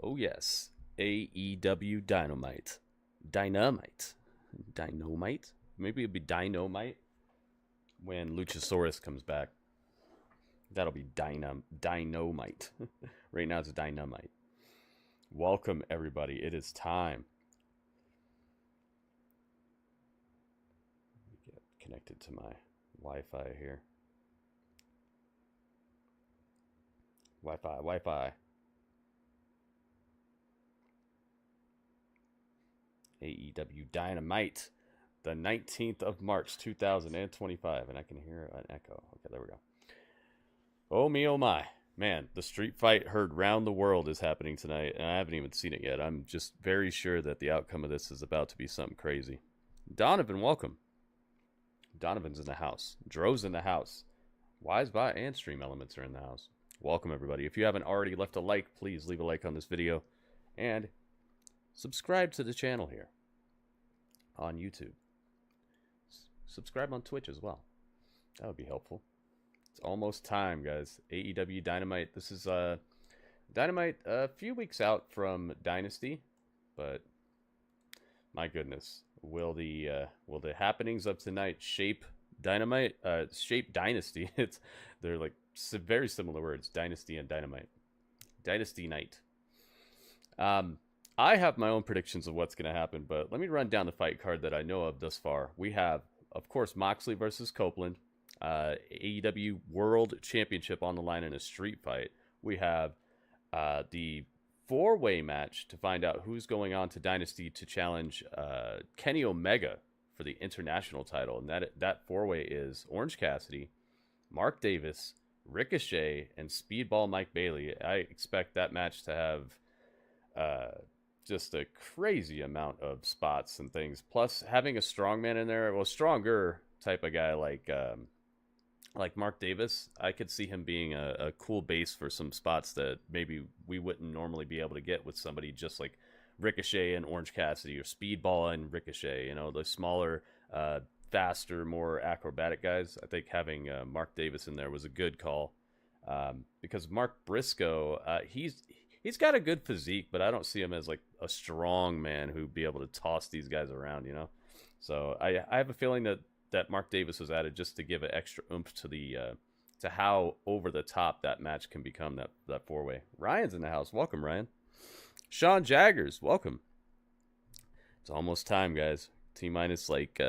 Oh yes, AEW Dynamite. Dynamite. Dynamite? Maybe it'd be Dynamite when Luchasaurus comes back. That'll be Dynamite. Right now it's Dynamite. Welcome everybody. It is time. Let me get connected to my Wi-Fi here. Wi-Fi. AEW Dynamite, the 19th of March, 2025. And I can hear an echo. Okay, there we go. Oh me, oh my. Man, the street fight heard round the world is happening tonight, and I haven't even seen it yet. I'm just very sure that the outcome of this is about to be something crazy. Donovan, welcome. Donovan's in the house. Dro's in the house. WiseBot and Stream Elements are in the house. Welcome, everybody. If you haven't already left a like, please leave a like on this video. And subscribe to the channel here on YouTube. Subscribe on Twitch as well. That would be helpful. It's almost time, guys. AEW Dynamite. This is Dynamite a few weeks out from Dynasty, but my goodness, will the happenings of tonight shape Dynamite? Shape Dynasty. They're like very similar words. Dynasty and Dynamite. Dynasty night. I have my own predictions of what's going to happen, but let me run down the fight card that I know of thus far. We have, of course, Moxley versus Copeland. AEW World Championship on the line in a street fight. We have the four-way match to find out who's going on to Dynasty to challenge Kenny Omega for the international title. And that four-way is Orange Cassidy, Mark Davis, Ricochet, and Speedball Mike Bailey. I expect that match to have just a crazy amount of spots and things. Plus, having a strongman in there, well, stronger type of guy like Mark Davis, I could see him being a cool base for some spots that maybe we wouldn't normally be able to get with somebody just like Ricochet and Orange Cassidy, or Speedball and Ricochet. You know, the smaller, faster, more acrobatic guys. I think having Mark Davis in there was a good call, because Mark Briscoe, he's got a good physique, but I don't see him as like a strong man who'd be able to toss these guys around, you know? So I have a feeling that Mark Davis was added just to give an extra oomph to the to how over the top that match can become, that four-way. Ryan's in the house. Welcome, Ryan. Sean Jaggers, welcome. It's almost time, guys. T-minus like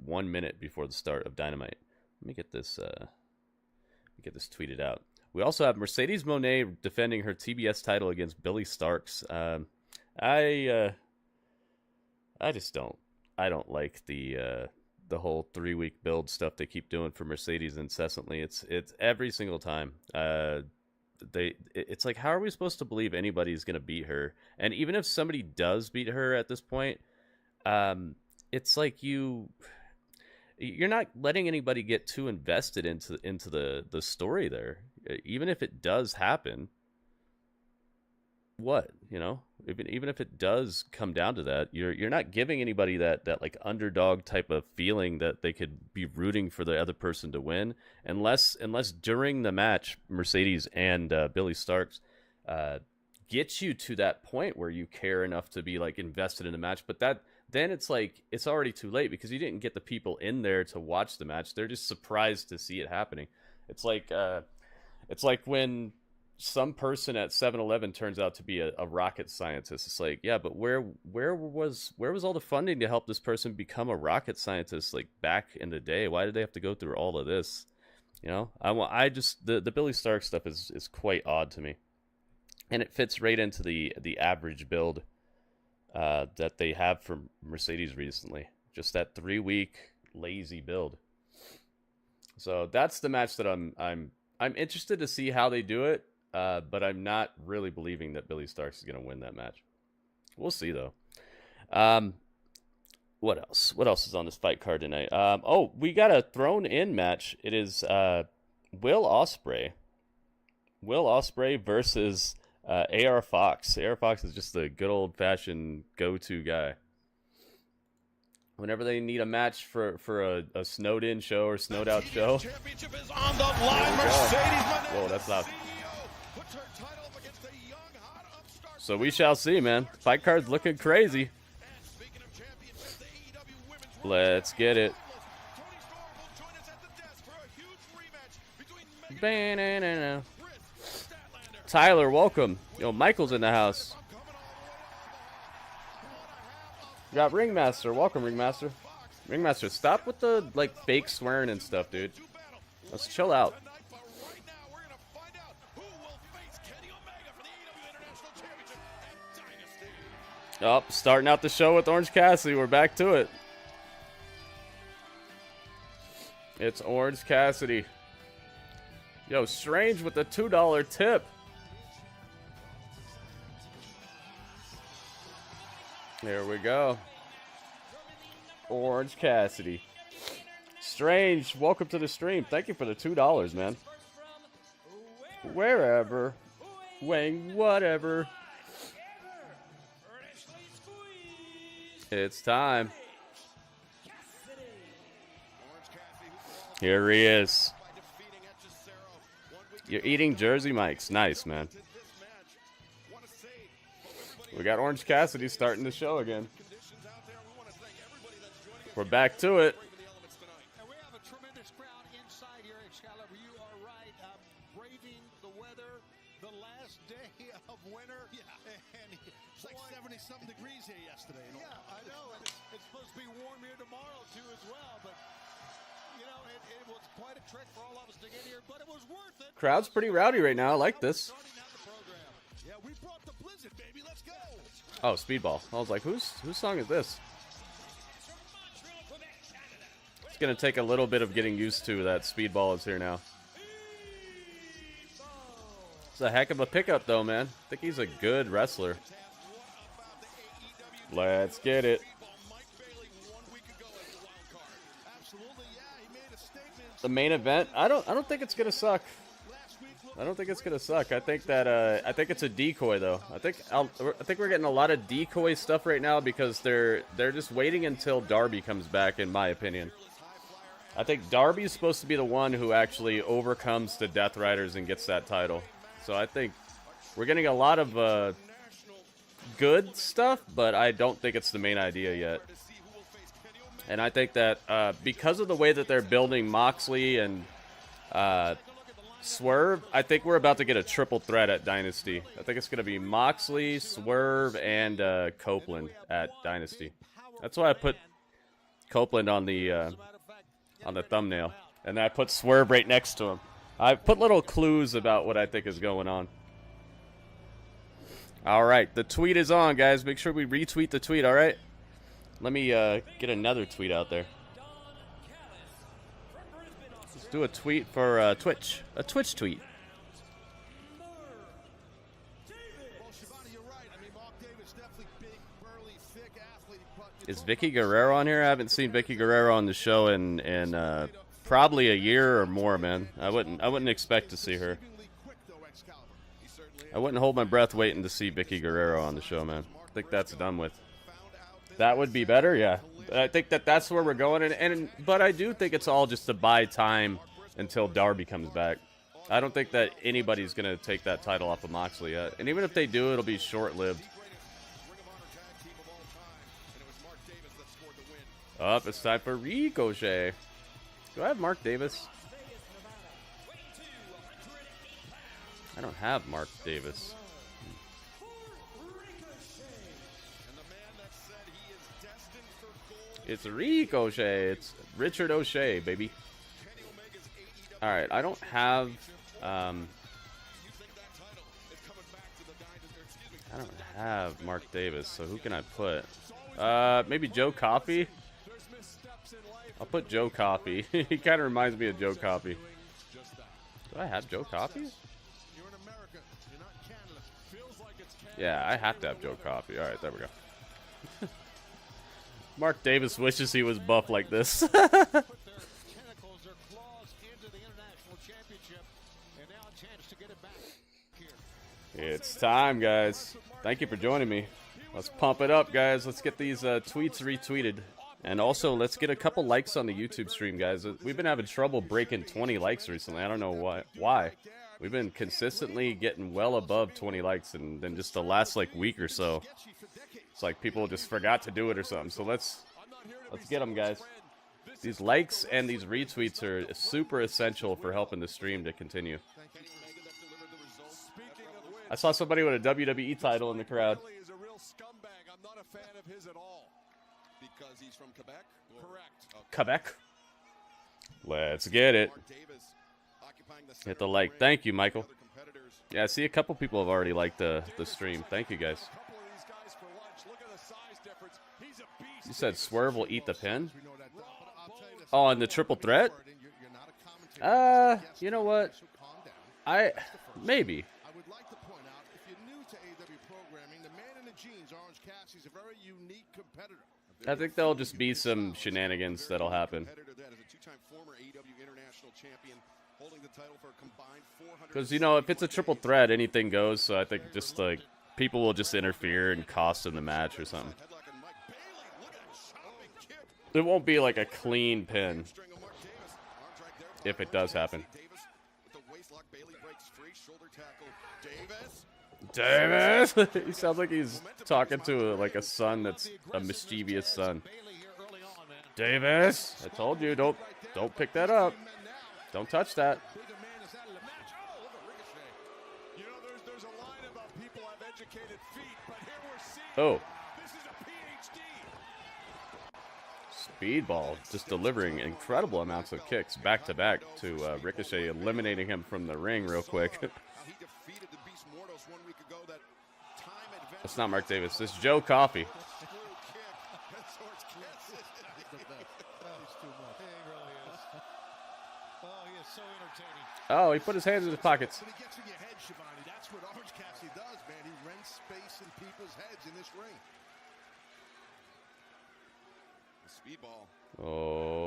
1 minute before the start of Dynamite. Let me get this tweeted out. We also have Mercedes Mone defending her TBS title against Billie Starks. I don't like the whole 3-week build stuff they keep doing for Mercedes incessantly. It's every single time. It's like, how are we supposed to believe anybody's gonna beat her? And even if somebody does beat her at this point, it's like you're not letting anybody get too invested into the story there. Even if it does happen, what, you know, even if it does come down to that, you're not giving anybody that like underdog type of feeling that they could be rooting for the other person to win, unless during the match Mercedes and Billie Starks get you to that point where you care enough to be like invested in the match. But then it's like it's already too late, because you didn't get the people in there to watch the match. They're just surprised to see it happening. It's like when some person at 7-Eleven turns out to be a rocket scientist. It's like, yeah, but where was all the funding to help this person become a rocket scientist like back in the day? Why did they have to go through all of this? You know, the Billie Stark stuff is quite odd to me, and it fits right into the average build that they have for Mercedes recently. Just that 3-week lazy build. So that's the match that I'm interested to see how they do it. But I'm not really believing that Billie Starks is going to win that match. We'll see, though. What else? What else is on this fight card tonight? We got a thrown-in match. It is Will Ospreay. Will Ospreay versus AR Fox. AR Fox is just the good old-fashioned go-to guy. Whenever they need a match for a snowed-in show or snowed-out show. Championship is on the line. Mercedes. Whoa, that's loud. So we shall see, man. Fight card's looking crazy. Let's get it. Banana. Tyler, welcome. Yo, Michael's in the house. We got Ringmaster. Welcome, Ringmaster. Ringmaster, stop with the like fake swearing and stuff, dude. Let's chill out. Oh, starting out the show with Orange Cassidy. We're back to it. It's Orange Cassidy. Yo, Strange with the $2 tip. There we go. Orange Cassidy. Strange, welcome to the stream. Thank you for the $2, man. Wherever. When, whatever. It's time. Here he is. You're eating Jersey Mike's. Nice, man. We got Orange Cassidy starting the show again. We're back to it. And we have a tremendous crowd inside here at Excalibur. You are right. Braving the weather, the last day of winter. Yeah. And it's like 70-something degrees here yesterday. Yeah, I know. And it's supposed to be warm here tomorrow, too, as well. But, you know, it was quite a trick for all of us to get here. But it was worth it. Crowd's pretty rowdy right now. I like this. Yeah, we brought the blizzard, baby. Let's go. Oh, Speedball. I was like, whose song is this? It's going to take a little bit of getting used to that Speedball is here now. It's a heck of a pickup, though, man. I think he's a good wrestler. Let's get it. The main event, I don't think it's going to suck. I don't think it's gonna suck. I think that I think it's a decoy though. I think we're getting a lot of decoy stuff right now because they're just waiting until Darby comes back, in my opinion. I think Darby's supposed to be the one who actually overcomes the Death Riders and gets that title. So I think we're getting a lot of good stuff, but I don't think it's the main idea yet. And I think that because of the way that they're building Moxley and Swerve, I think we're about to get a triple threat at Dynasty. I think it's going to be Moxley, Swerve, and Copeland at Dynasty. That's why I put Copeland on the thumbnail, and I put Swerve right next to him. I put little clues about what I think is going on. All right, the tweet is on, guys. Make sure we retweet the tweet, all right? Let me get another tweet out there. Do a tweet for Twitch. A Twitch tweet. Is Vicky Guerrero on here? I haven't seen Vicky Guerrero on the show in probably a year or more, man. I wouldn't expect to see her. I wouldn't hold my breath waiting to see Vicky Guerrero on the show, man. I think that's done with. That would be better, yeah. I think that's where we're going, but I do think it's all just to buy time until Darby comes back. I don't think that anybody's going to take that title off of Moxley yet. And even if they do, it'll be short-lived. Up, it's time for Ricochet. Do I have Mark Davis? I don't have Mark Davis. It's Ricochet. It's Richard O'Shea, baby. All right, I don't have. I don't have Mark Davis, so who can I put? Maybe Joe Coffey. I'll put Joe Coffey. He kind of reminds me of Joe Coffey. Do I have Joe Coffey? Yeah, I have to have Joe Coffey. All right, there we go. Mark Davis wishes he was buff like this. It's time, guys. Thank you for joining me. Let's pump it up, guys. Let's get these tweets retweeted. And also, let's get a couple likes on the YouTube stream, guys. We've been having trouble breaking 20 likes recently. I don't know why. We've been consistently getting well above 20 likes, and then just the last like week or so, it's like people just forgot to do it or something. So let's get them, guys. These likes and these retweets are super essential for helping the stream to continue. I saw somebody with a WWE title in the crowd. Billie is a real scumbag. I'm not a fan of his at all. Because he's from Quebec? Correct. Okay. Quebec. Let's get it. Hit the like. Thank you, Michael. Yeah, I see a couple people have already liked the stream. Thank you, guys. You said Swerve will eat the pin? Oh, and the triple threat? You know what? Maybe. I would like to point out, if you're new to AEW programming, the man in the jeans, Orange Cassidy, is a very unique competitor. I think there'll just be some shenanigans that'll happen. Because, you know, if it's a triple threat, anything goes. So I think just, like, people will just interfere and cost in the match or something. It won't be, like, a clean pin. If it does happen. Davis! He sounds like he's talking to, like, a son that's a mischievous son. Davis! I told you, don't pick that up. Don't touch that. Oh. Speedball just delivering incredible amounts of kicks back to back to Ricochet, eliminating him from the ring real quick. That's not Mark Davis. This is Joe Coffey. Oh, he put his hands in his pockets. That's what Orange Cassidy does, man. He rents space in people's heads in this ring. Speedball. Oh.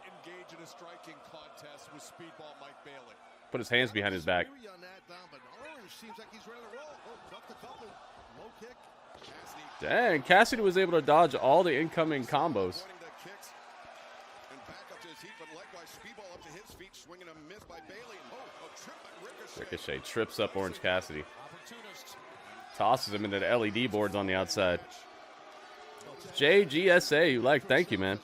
Engage in a striking contest with Speedball Mike Bailey. Put his hands behind his back. Dang, Cassidy was able to dodge all the incoming combos. Ricochet trips up Orange Cassidy. Tosses him into the LED boards on the outside. JGSA, you like? Thank you, man.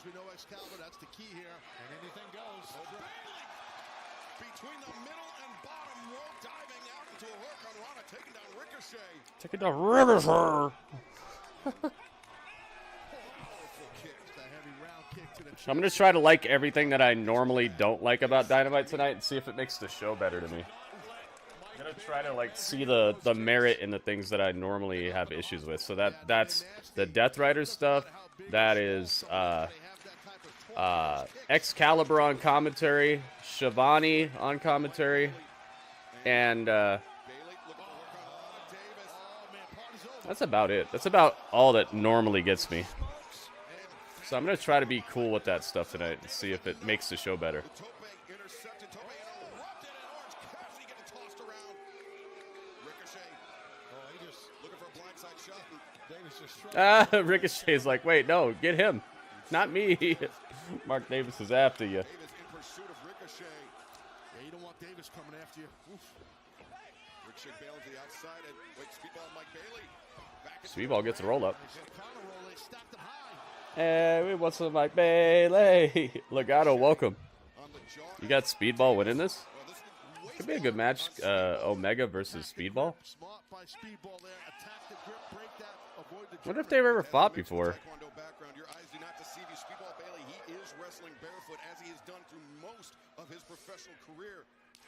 Taking down Ricochet. I'm going to try to like everything that I normally don't like about Dynamite tonight and see if it makes the show better to me. I'm going to try to like see the merit in the things that I normally have issues with. So that's the Death Rider stuff. That is Excalibur on commentary, Shivani on commentary, and that's about it. That's about all that normally gets me. So I'm going to try to be cool with that stuff tonight and see if it makes the show better. Ricochet's like, wait, no, get him. Not me. Mark Davis is after you. Speedball gets a roll up. Hey, what's up, Mike Bailey? Legato, welcome. You got Speedball winning this? Could be a good match. Omega versus Speedball. Wonder if they've ever fought before.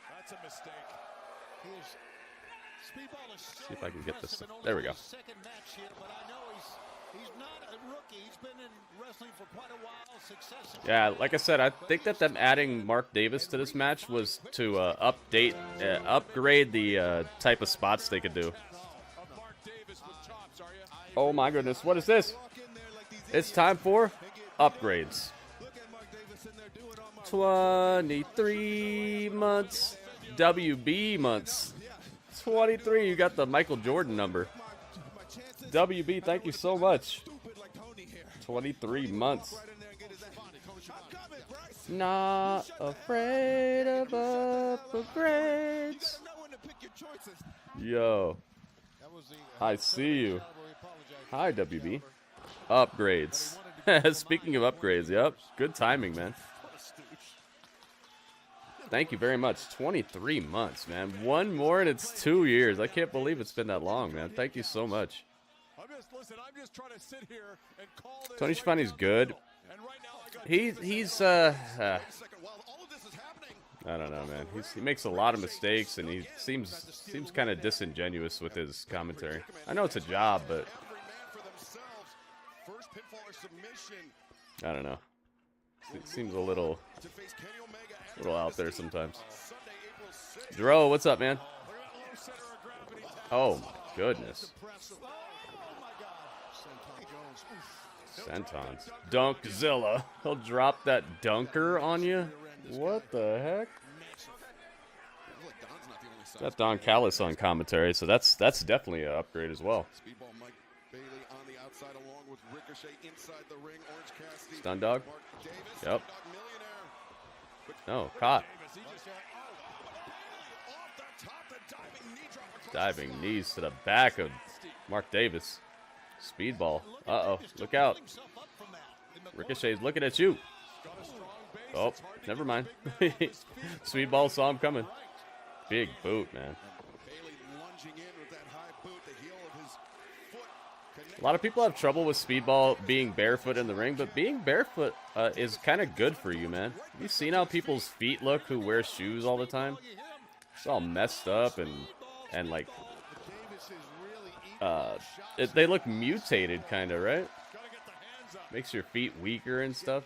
That's a mistake. See if I can get this. There we go. He's not a rookie. He's been in wrestling for quite a while. Yeah, like I said, I think that them adding Mark Davis to this match was to upgrade the type of spots they could do. Oh my goodness, what is this? It's time for upgrades. 23 months. WB months. 23, you got the Michael Jordan number. WB, thank you so much. 23 months. Not afraid of upgrades. Yo, I see you. Hi, WB. Upgrades. Speaking of upgrades, yep. Good timing, man. Thank you very much. 23 months, man. One more and it's 2 years. I can't believe it's been that long, man. Thank you so much. Tony Schiavone's good. He's I don't know, man. He makes a lot of mistakes, and he seems kind of disingenuous with his commentary. I know it's a job, but I don't know. It seems a little out there sometimes. Dro, what's up, man? Oh my goodness. Sentons. Dunkzilla. He'll drop that dunker on you? What the heck? Got Don Callis on commentary, so that's definitely an upgrade as well. Stun dog? Yep. No, caught. Diving knees to the back of Mark Davis. Speedball. Uh-oh. Look out. Ricochet's looking at you. Oh, never mind. Speedball saw him coming. Big boot, man. A lot of people have trouble with Speedball being barefoot in the ring, but being barefoot is kind of good for you, man. Have you seen how people's feet look who wear shoes all the time? It's all messed up and like they look mutated, kind of, right? Makes your feet weaker and stuff.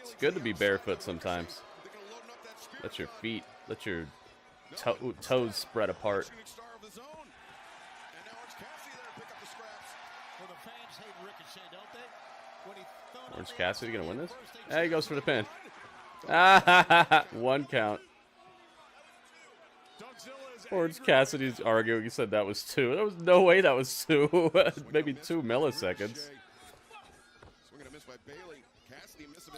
It's good to be barefoot sometimes. Let your feet, let your toes spread apart. Orange Cassidy gonna win this? He goes for the pin. One count. Orange Cassidy's arguing. He said that was 2. There was no way that was 2. Maybe 2 milliseconds.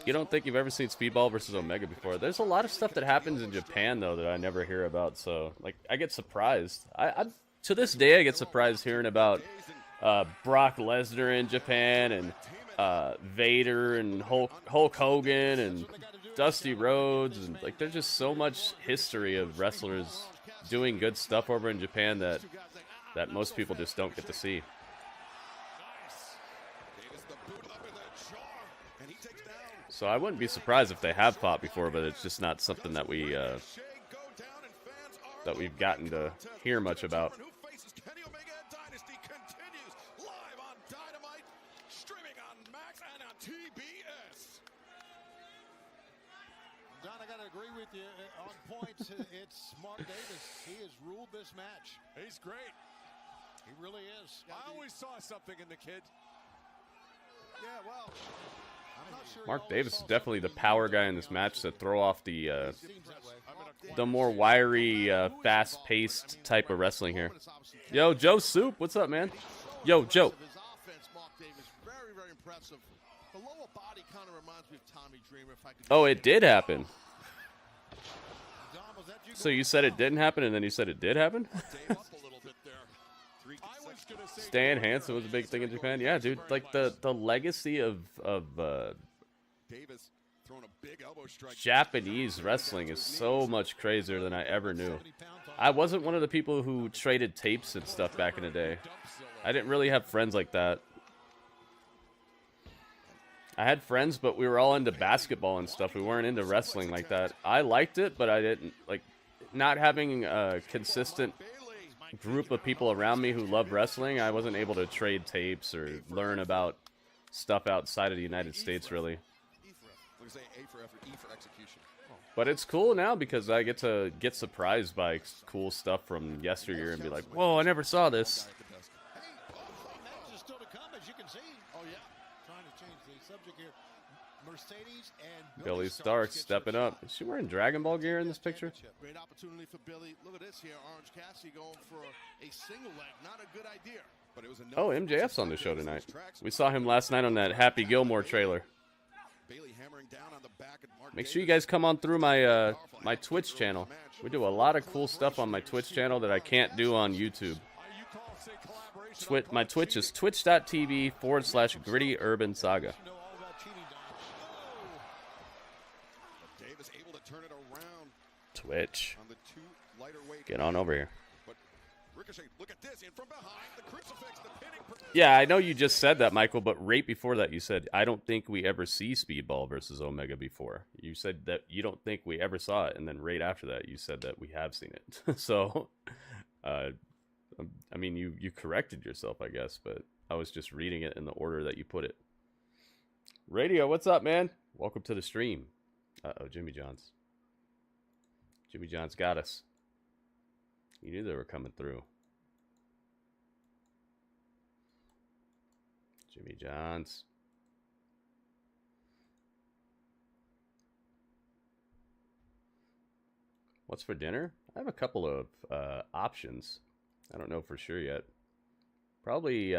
You don't think you've ever seen Speedball versus Omega before? There's a lot of stuff that happens in Japan, though, that I never hear about. So, like, I get surprised. I to this day, I get surprised hearing about Brock Lesnar in Japan and Vader and Hulk Hogan and Dusty Rhodes. And, like, there's just so much history of wrestlers doing good stuff over in Japan that most people just don't get to see. So I wouldn't be surprised if they have fought before, but it's just not something that we've gotten to hear much about. Don, I gotta agree with you on points. It's Mark Davis. He has ruled this match. He's great. He really is. I always saw something in the kid. Yeah, well, I'm not sure Mark Davis is definitely the power guy in this match to throw off the more wiry, fast-paced type of wrestling here. Yo, Joe Soup, what's up, man? Yo, Joe. Oh, it did happen. So you said it didn't happen, and then you said it did happen? Stan Hansen was a big thing in Japan. Yeah, dude, like the legacy of Japanese wrestling is so much crazier than I ever knew. I wasn't one of the people who traded tapes and stuff back in the day. I didn't really have friends like that. I had friends, but we were all into basketball and stuff. We weren't into wrestling like that. I liked it, but I didn't, like, not having a consistent group of people around me who loved wrestling, I wasn't able to trade tapes or learn about stuff outside of the United States, really. But it's cool now because I get to get surprised by cool stuff from yesteryear and be like, whoa, I never saw this. Mercedes and Billie Starks stepping up. Is she wearing Dragon Ball gear in this picture? Great opportunity for Billie. Look at this here. Orange Cassidy going for a single leg. Not a good idea. But it was Oh, MJF's on the show tonight. We saw him last night on that Happy Gilmore trailer. Make sure you guys come on through my my Twitch channel. We do a lot of cool stuff on my Twitch channel that I can't do on YouTube. My Twitch is twitch.tv/grittyurbansaga. Twitch. Get on over here. Yeah, I know you just said that, Michael, but right before that you said, I don't think we ever see Speedball versus Omega before. You said that you don't think we ever saw it, and then right after that you said that we have seen it. So, I mean, you corrected yourself, I guess, but I was just reading it in the order that you put it. Radio, what's up, man? Welcome to the stream. Uh-oh, Jimmy John's. Jimmy John's got us. You knew they were coming through. Jimmy John's. What's for dinner? I have a couple of options. I don't know for sure yet. Probably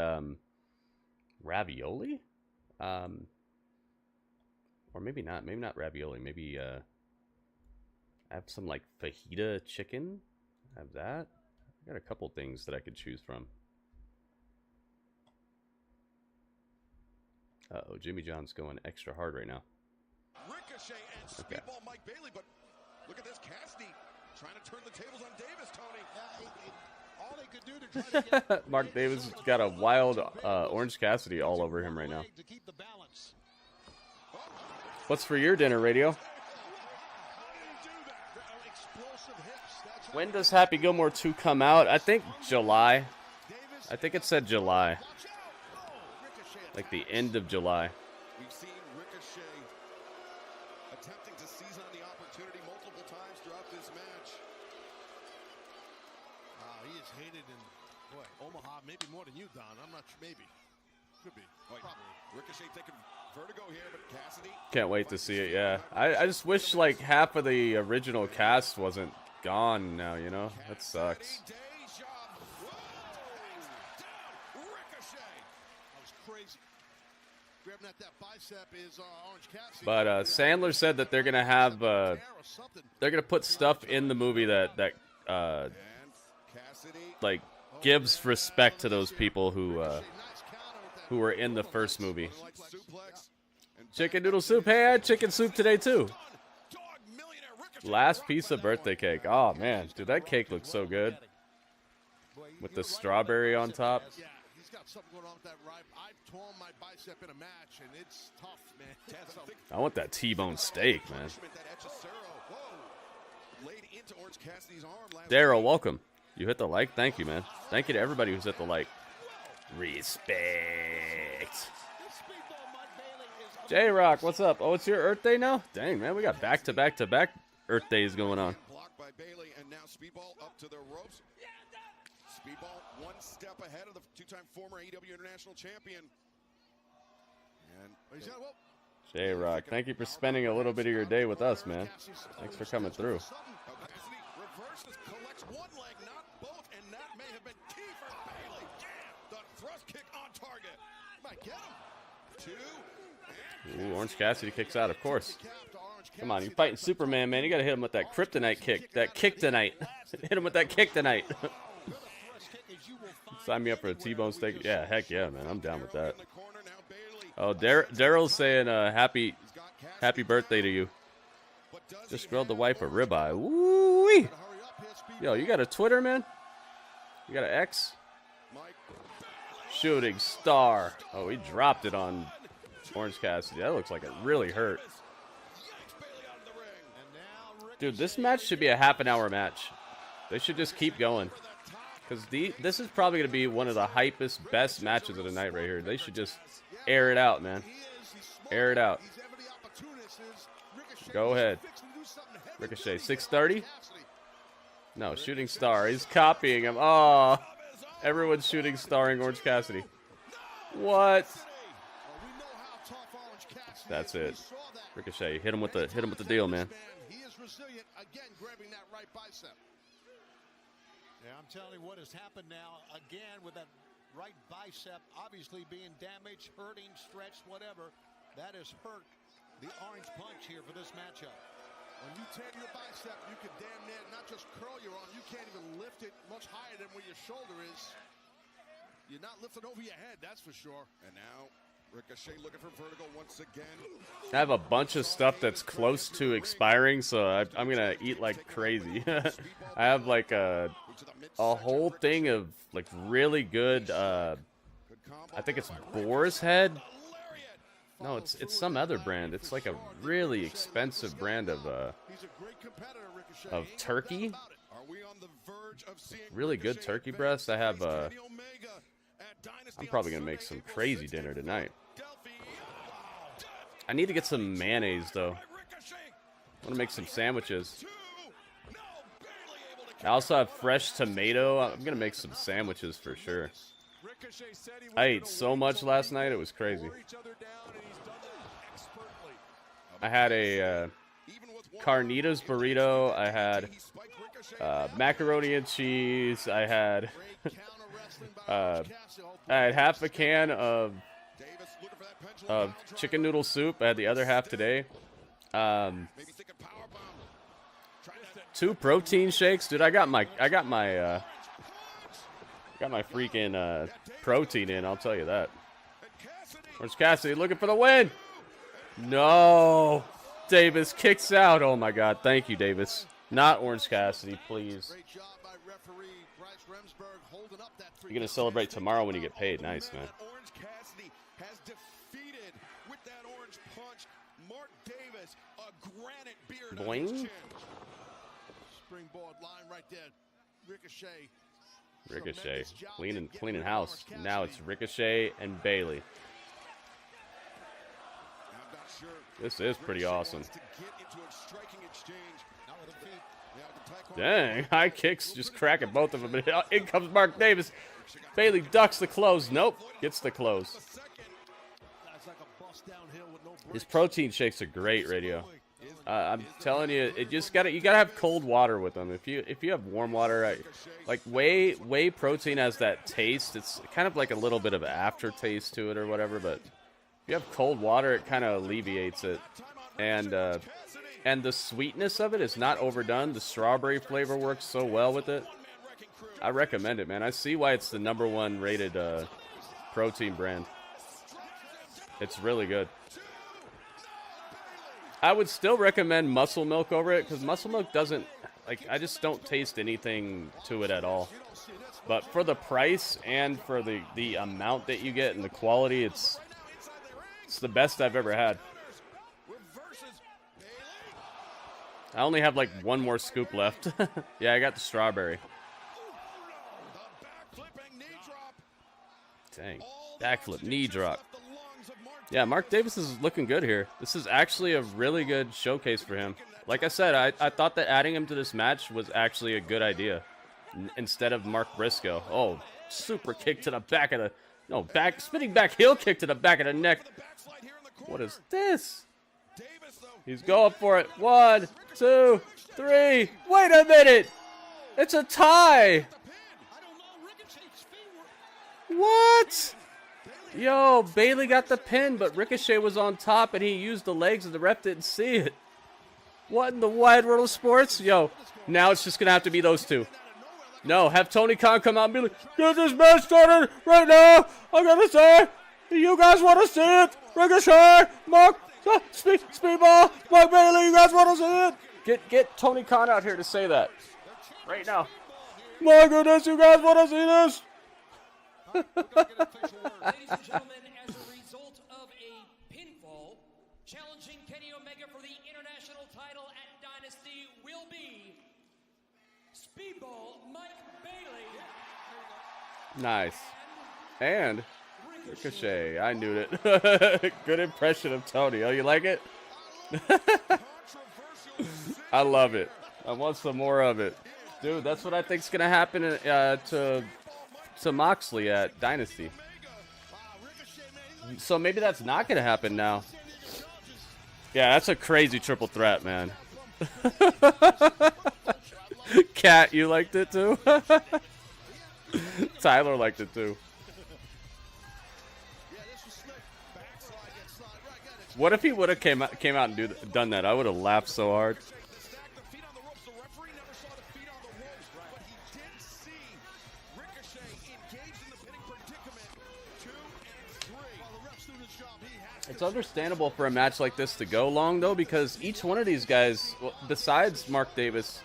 ravioli? Or maybe not. Maybe not ravioli. Maybe I have some like fajita chicken. I have that. I got a couple things that I could choose from. Uh-oh, Jimmy John's going extra hard right now. Ricochet and Speedball Mike Bailey, but look at this, Cassidy trying to turn the tables on Davis, Tony. All they could do to try to get Mark Davis has got a wild Orange Cassidy all over him right now. to keep the balance. What's for your dinner, Radio? When does Happy Gilmore 2 come out? I think July. I think it said July. Like the end of July. We've seen Ricochet attempting to seize on the opportunity multiple times throughout this match. He is hated in Omaha, maybe more than you, Don. I'm not sure. Maybe. Could be. Probably. Ricochet taking vertigo here, but Cassidy. Can't wait to see it, yeah. I just wish like half of the original cast wasn't gone now, you know? That sucks. But Sandler said that they're gonna have they're gonna put stuff in the movie that like gives respect to those people who were in the first movie. Chicken noodle soup. Hey, I had chicken soup today too. Last piece of birthday cake. Oh man, dude, that cake looks so good with the strawberry on top. Something going on with that right. I've torn my bicep in a match, and it's tough, man. I want that T-bone steak, man. Daryl, welcome. You hit the like? Thank you, man. Thank you to everybody who's hit the like. Respect. J-Rock, what's up? Oh, it's your Earth Day now? Dang, man, we got back-to-back-to-back Earth Days going on. Blocked by Bailey, and now Speedball up to the ropes. Speedball one step ahead of the two-time former AEW International Champion. And J-Rock, thank you for spending a little bit of your day with us, man. Thanks for coming through. Cassidy reverses, collects one leg, not both, and that may have been key for Bailey. The thrust kick on target. Might get him. Ooh, Orange Cassidy kicks out, of course. Come on, you're fighting Superman, man. You got to hit him with that kryptonite kick. That kick tonight. Hit him with that kick tonight. Sign me up for a T-bone steak. Yeah, heck yeah, man. I'm down with that. Oh, Daryl's saying happy birthday to you. Just grilled the wife a ribeye. Woo-wee. Yo, you got a Twitter, man? You got an X? Shooting star. Oh, he dropped it on Orange Cassidy. That looks like it really hurt. Dude, this match should be a half-an-hour match. They should just keep going. Because this is probably going to be one of the hypest, best matches of the night right here. They should just air it out, man. Air it out. Go ahead. Ricochet, 630? No, Shooting Star. He's copying him. Oh, everyone's Shooting Starring Orange Cassidy. What? That's it. Ricochet, hit him with the deal, man. He is resilient again, grabbing that right bicep. Yeah, I'm telling you what has happened now again with that right bicep obviously being damaged, hurting, stretched, whatever. That has hurt the orange punch here for this matchup. When you tear your bicep, you can damn near not just curl your arm, you can't even lift it much higher than where your shoulder is. You're not lifting over your head, that's for sure. And now Ricochet looking for vertical once again. I have a bunch of stuff that's close to expiring, so I'm gonna eat like crazy. I have like a whole thing of like really good. I think it's boar's head. No, it's some other brand. It's like a really expensive brand of turkey. Really good turkey breast. I have I'm probably gonna make some crazy dinner tonight. I need to get some mayonnaise though. I want to make some sandwiches. I also have fresh tomato. I'm gonna make some sandwiches for sure. I ate so much last night, it was crazy. I had a carnitas burrito. I had macaroni and cheese. I had half a can of chicken noodle soup. I had the other half today. 2 protein shakes, dude. I got my freaking protein in. I'll tell you that. Where's Cassidy looking for the win? No, Davis kicks out. Oh my God, thank you, Davis. Not Orange Cassidy, please. You're gonna celebrate tomorrow when you get paid. Nice, man. Orange Cassidy has defeated with that orange punch Mark Davis, a granite beard. Boing. Springboard line right there. Ricochet. Ricochet, cleaning house. Now it's Ricochet and Bailey. This is pretty awesome. Dang, high kicks just cracking both of them. In comes Mark Davis. Bailey ducks the close. Nope, gets the close. His protein shakes are great, Radio. I'm telling you, you gotta have cold water with them. If you have warm water, like whey protein has that taste. It's kind of like a little bit of aftertaste to it or whatever. But if you have cold water, it kind of alleviates it, and the sweetness of it is not overdone. The strawberry flavor works so well with it. I recommend it, man. I see why it's the #1 rated protein brand. It's really good. I would still recommend Muscle Milk over it, because Muscle Milk doesn't, like, I just don't taste anything to it at all. But for the price and for the amount that you get and the quality, it's the best I've ever had. I only have like one more scoop left. Yeah, I got the strawberry. Dang, backflip knee drop. Yeah, Mark Davis is looking good here. This is actually a really good showcase for him. Like I said, I thought that adding him to this match was actually a good idea. Instead of Mark Briscoe. Oh, super kick to the back of the... No, spinning back heel kick to the back of the neck. What is this? He's going for it. 1, 2, 3. Wait a minute. It's a tie. What? Yo, Bailey got the pin, but Ricochet was on top, and he used the legs, and the ref didn't see it. What in the wide world of sports? Yo, now it's just going to have to be those two. No, have Tony Khan come out and be like, get this match started right now. I got to say, you guys want to see it? Ricochet, Mark, Speedball, Mark Bailey, you guys want to see it? Get Tony Khan out here to say that. Right now. My goodness, you guys want to see this? Ladies and gentlemen, as a result of a pinfall, challenging Kenny Omega for the international title at Dynasty will be Speedball Mike Bailey. Nice. And Ricochet. I knew it. Good impression of Tony. Oh, you like it? I love it. I want some more of it. Dude, that's what I think's going to happen to Moxley at Dynasty. So maybe that's not going to happen now. Yeah, that's a crazy triple threat, man. Cat, you liked it too? Tyler liked it too. What if he would have came out and done that? I would have laughed so hard. It's understandable for a match like this to go long, though, because each one of these guys, well, besides Mark Davis,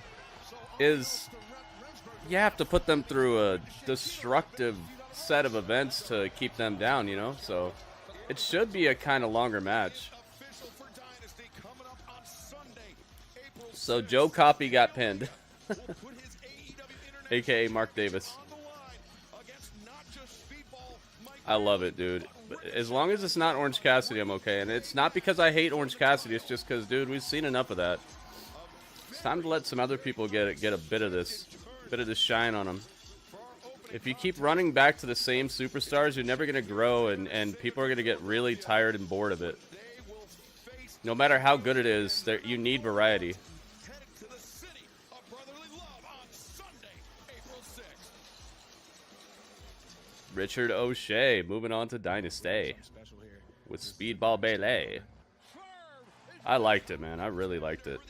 is you have to put them through a destructive set of events to keep them down, you know? So it should be a kind of longer match. So Joe Coffey got pinned. AKA Mark Davis. I love it, dude. As long as it's not Orange Cassidy, I'm okay. And it's not because I hate Orange Cassidy. It's just because, dude, we've seen enough of that. It's time to let some other people get a bit of this shine on them. If you keep running back to the same superstars, you're never going to grow, and people are going to get really tired and bored of it. No matter how good it is, you need variety. Richard O'Shea moving on to Dynasty with Speedball Billie. I liked it, man. I really liked it.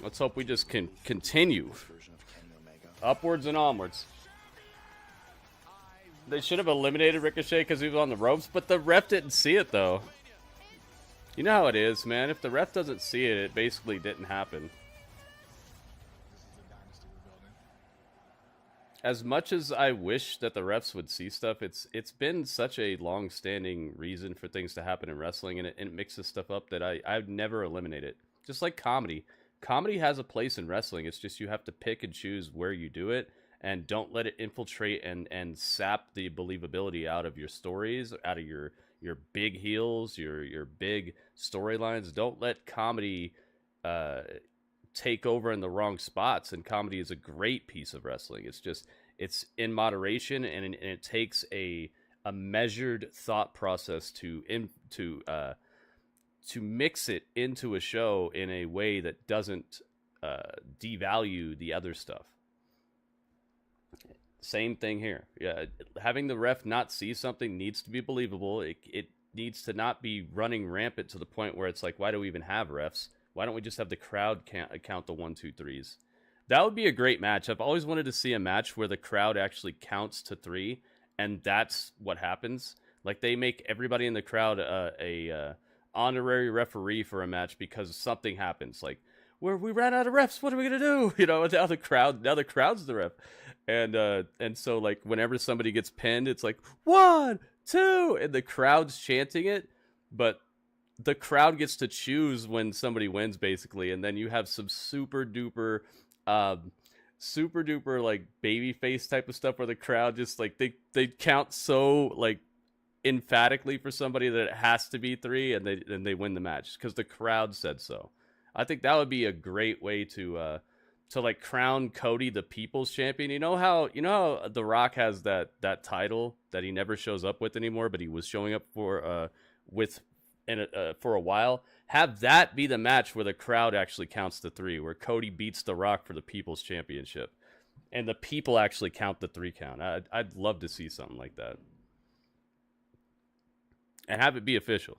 Let's hope we just can continue upwards and onwards. They should have eliminated Ricochet because he was on the ropes, but the ref didn't see it, though. You know how it is, man. If the ref doesn't see it, it basically didn't happen. As much as I wish that the refs would see stuff, it's been such a long-standing reason for things to happen in wrestling, and it mixes stuff up that I've never eliminated. Just like comedy. Comedy has a place in wrestling. It's just you have to pick and choose where you do it, and don't let it infiltrate and sap the believability out of your stories, out of your big heels, your big storylines. Don't let comedy take over in the wrong spots, and comedy is a great piece of wrestling. It's in moderation, and it takes a measured thought process to mix it into a show in a way that doesn't devalue the other stuff. Same thing here. Yeah, having the ref not see something needs to be believable. It needs to not be running rampant to the point where it's like, why do we even have refs? Why don't we just have the crowd count the 1, 2, 3s? That would be a great match. I've always wanted to see a match where the crowd actually counts to 3, and that's what happens. Like, they make everybody in the crowd a honorary referee for a match because something happens. Like, where we ran out of refs, what are we gonna do? You know, now the crowd's the ref, and so like whenever somebody gets pinned, it's like 1, 2, and the crowd's chanting it, but the crowd gets to choose when somebody wins, basically, and then you have some super duper like baby face type of stuff where the crowd just like they count so like emphatically for somebody that it has to be 3, and they win the match because the crowd said so. I think that would be a great way to like crown Cody the People's Champion. You know how The Rock has that title that he never shows up with anymore, but he was showing up for for a while. Have that be the match where the crowd actually counts to 3, where Cody beats The Rock for the People's Championship, and the people actually count the 3 count. I'd love to see something like that, and have it be official,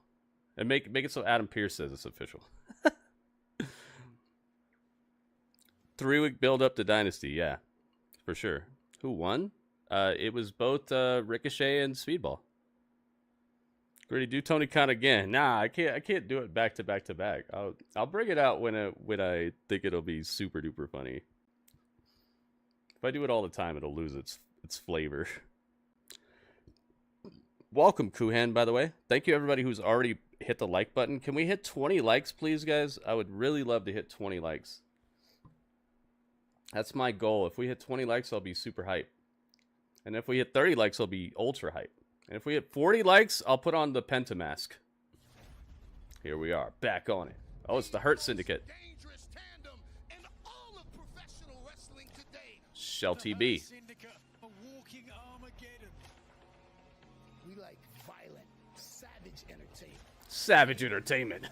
and make it so Adam Pearce says it's official. 3-week build up to Dynasty, yeah, for sure. Who won? It was both Ricochet and Speedball. Gritty, do Tony Khan again? Nah, I can't do it back to back to back. I'll bring it out when I think it'll be super duper funny. If I do it all the time, it'll lose its flavor. Welcome, Kuhan, by the way. Thank you, everybody who's already hit the like button. Can we hit 20 likes, please, guys? I would really love to hit 20 likes. That's my goal. If we hit 20 likes, I'll be super hype. And if we hit 30 likes, I'll be ultra hype. And if we hit 40 likes, I'll put on the Penta mask. Here we are, back on it. Oh, it's the Hurt Syndicate. Shell TB. We like violent, Savage Entertainment.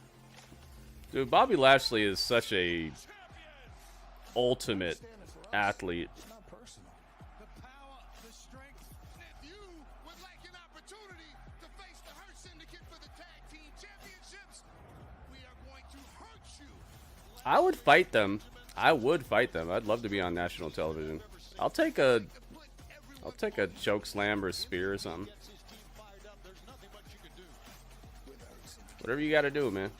Dude, Bobby Lashley is such a ultimate athlete. The power, the strength. If you would like an opportunity to face the Hurt Syndicate for the Tag Team Championships, we are going to hurt you. I would fight them. I'd love to be on national television. I'll take a choke slam or spear or something. Whatever you gotta do, man.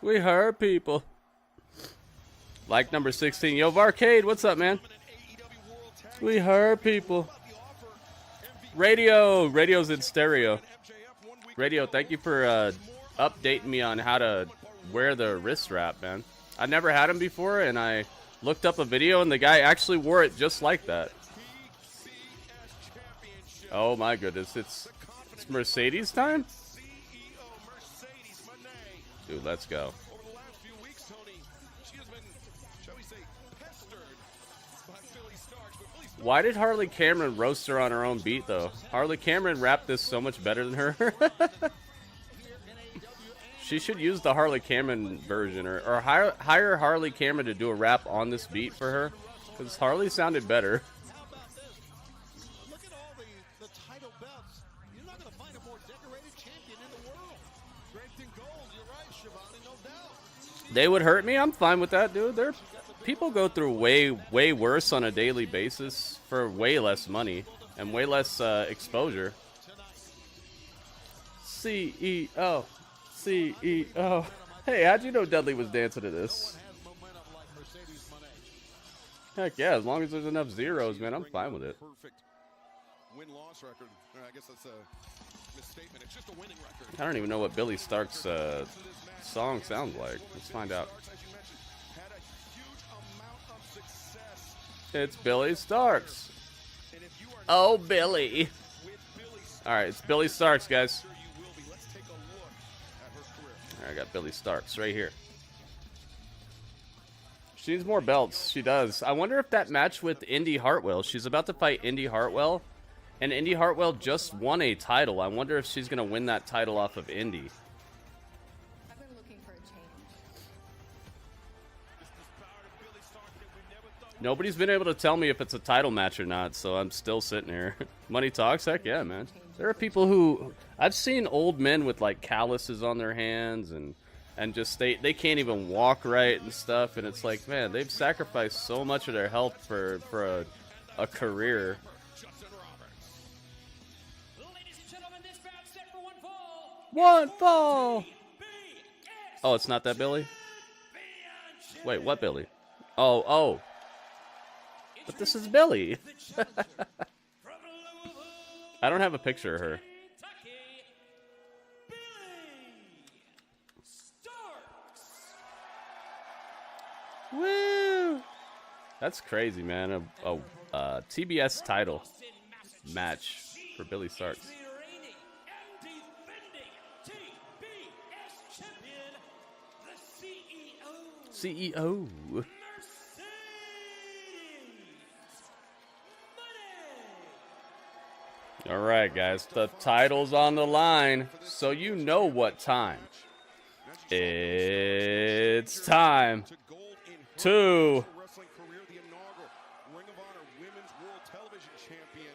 We hurt people. Like number 16. Yo, Varcade, what's up, man? We hurt people. Radio's in stereo. Radio, thank you for updating me on how to wear the wrist wrap, man. I never had them before, and I looked up a video, and the guy actually wore it just like that. Oh my goodness, it's Mercedes time? Dude, let's go. Why did Harley Cameron roast her on her own beat, though? Harley Cameron rapped this so much better than her. She should use the Harley Cameron version, or hire Harley Cameron to do a rap on this beat for her, because Harley sounded better. Look at all the title belts. You're not going to find a more decorated champion in the world. Draped in gold, you're right, Shivani, no doubt. They would hurt me? I'm fine with that, dude. People go through way worse on a daily basis for way less money and way less exposure. CEO. CEO. Hey, how'd you know Dudley was dancing to this? Heck yeah, as long as there's enough zeros, man, I'm fine with it. Perfect win-loss record. I guess that's a misstatement. It's just a winning record. I don't even know what Billie Stark's song sounds like. Let's find out. It's Billie Starks. Oh, Billie. Alright, it's Billie Starks, guys. I got Billie Starks right here. She needs more belts. She does. I wonder if that match with Indy Hartwell. She's about to fight Indy Hartwell. And Indy Hartwell just won a title. I wonder if she's going to win that title off of Indy. I've been looking for a change. Nobody's been able to tell me if it's a title match or not, so I'm still sitting here. Money talks? Heck yeah, man. There are people who... I've seen old men with, like, calluses on their hands and just they can't even walk right and stuff, and it's like, man, they've sacrificed so much of their health for a career. Ladies and gentlemen, this bout set for one fall. One fall! Oh, it's not that Billie? Wait, what Billie? Oh. But this is Billie. I don't have a picture of her. Woo! That's crazy, man. A TBS title match for Billie Starks. CEO. All right, guys. The title's on the line, so you know what time. It's time to Wrestling career, the inaugural Ring of Honor Women's World Television Champion.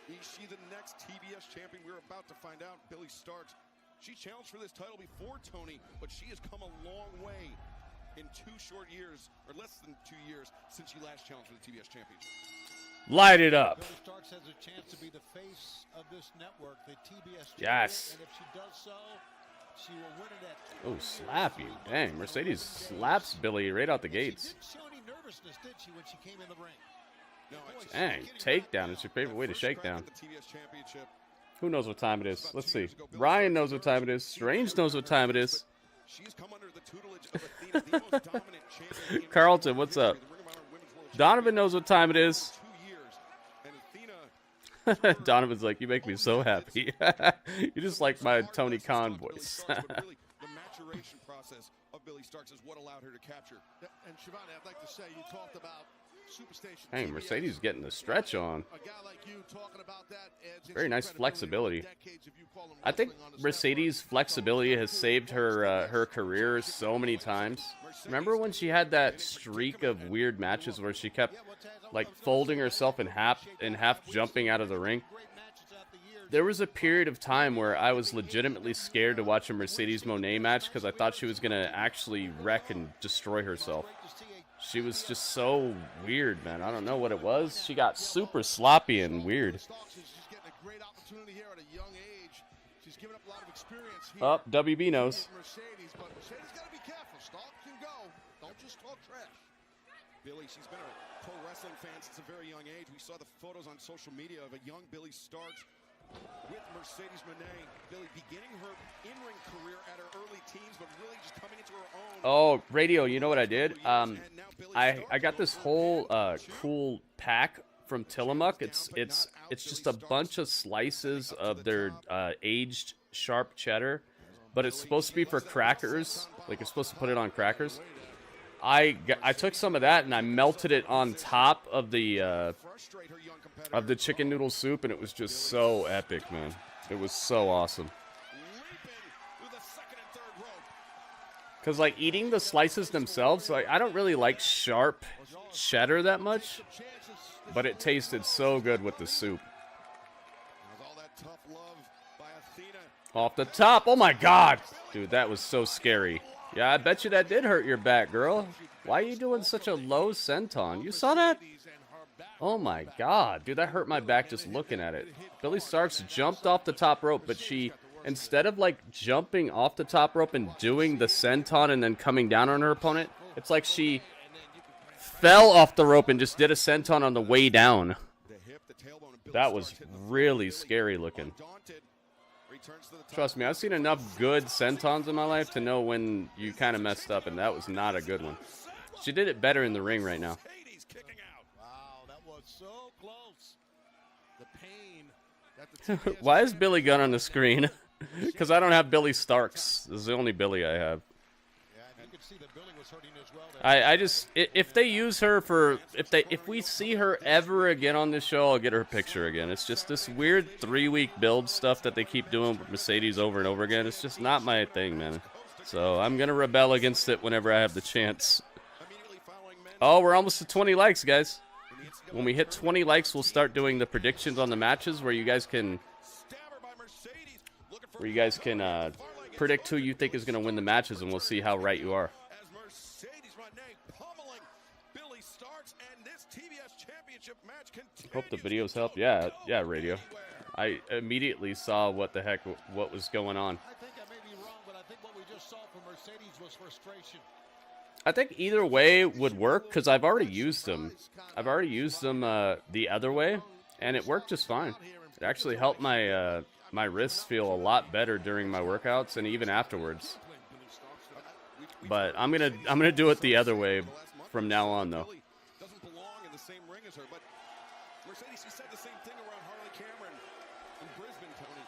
Is she the next TBS champion? We're about to find out. Billie Starks. She challenged for this title before Tony, but she has come a long way in 2 short years, or less than 2 years, since she last challenged for the TBS championship. light it up. Billie Starks has a chance to be the face of this network, the TBS champion. Yes. And if she does so, she will win it at... Oh, slap you. Dang, Mercedes slaps Billie right out the gates. Didn't show any nervousness, did she, when she came in the ring? No, Dang, takedown is your favorite way to shake down. The TBS championship. Who knows what time it is? Let's see. Ryan knows what time it is. Strange knows what time it is. She's come under the tutelage of Athena, the most dominant champion. Carlton, what's up? Donovan knows what time it is. 2 years, and Athena. Donovan's like, you make me so happy. You just like my Tony Khan voice. The maturation process of Billie Starks is what allowed her to capture. And Shivani, I'd like to say you talked about Superstation. Hey, TBS. Mercedes getting the stretch on. A guy like you talking about that adds Very nice extra flexibility. credibility. Decades of you calling I think wrestling on the Mercedes' step. flexibility has saved her her career so many times. Remember when she had that streak of weird matches where she kept like folding herself in half jumping out of the ring? There was a period of time where I was legitimately scared to watch a Mercedes Mone match because I thought she was gonna actually wreck and destroy herself. She was just so weird, man. I don't know what it was. She got super sloppy and weird. She's getting a great opportunity here at a young age. She's given up a lot of experience here. Up, WB knows. Mercedes, but Mercedes got to be careful. Stalk can go. Don't just talk trash. Billie, she's been a pro wrestling fan since a very young age. We saw the photos on social media of a young Billie Starks with Mercedes Mone. Billie beginning her in-ring career at her early teens, but really just coming into her own. Oh, radio, you know what I did? I got this whole cool pack from Tillamook. It's just a bunch of slices of their aged sharp cheddar, but it's supposed to be for crackers. Like you're supposed to put it on crackers. I took some of that and I melted it on top of the chicken noodle soup, and it was just so epic, man. It was so awesome. Because, like, eating the slices themselves, like, I don't really like sharp cheddar that much, but it tasted so good with the soup. Off the top, oh my god! Dude, that was so scary. Yeah, I bet you that did hurt your back, girl. Why are you doing such a low senton? You saw that? Oh my god, dude, that hurt my back just looking at it. Billie Starks jumped off the top rope, but she, instead of like jumping off the top rope and doing the senton and then coming down on her opponent, it's like she fell off the rope and just did a senton on the way down. That was really scary looking. Trust me, I've seen enough good sentons in my life to know when you kind of messed up, and that was not a good one. She did it better in the ring right now. Wow, that was so close. The pain that the TBS Why is Billie Gunn on the screen? Because I don't have Billie Starks. This is the only Billie I have. Yeah, you could see that Billie was hurting as well there. I just, if they use her for, if we see her ever again on this show, I'll get her picture again. It's just this weird 3-week build stuff that they keep doing with Mercedes over and over again. It's just not my thing, man. So I'm gonna rebel against it whenever I have the chance. Oh, we're almost to 20 likes, guys. When we hit 20 likes, we'll start doing the predictions on the matches where you guys can, predict who you think is gonna win the matches, and we'll see how right you are. Hope the videos help. Yeah, radio. I immediately saw what was going on. I think I may be wrong, but I think what we just saw from Mercedes was frustration. I think either way would work because I've already used them. I've already used them the other way, and it worked just fine. It actually helped my my wrists feel a lot better during my workouts and even afterwards. But I'm gonna do it the other way from now on, though. Doesn't belong in the same ring as her, but Mercedes, she said the same thing around Harley Cameron in Brisbane, Tony.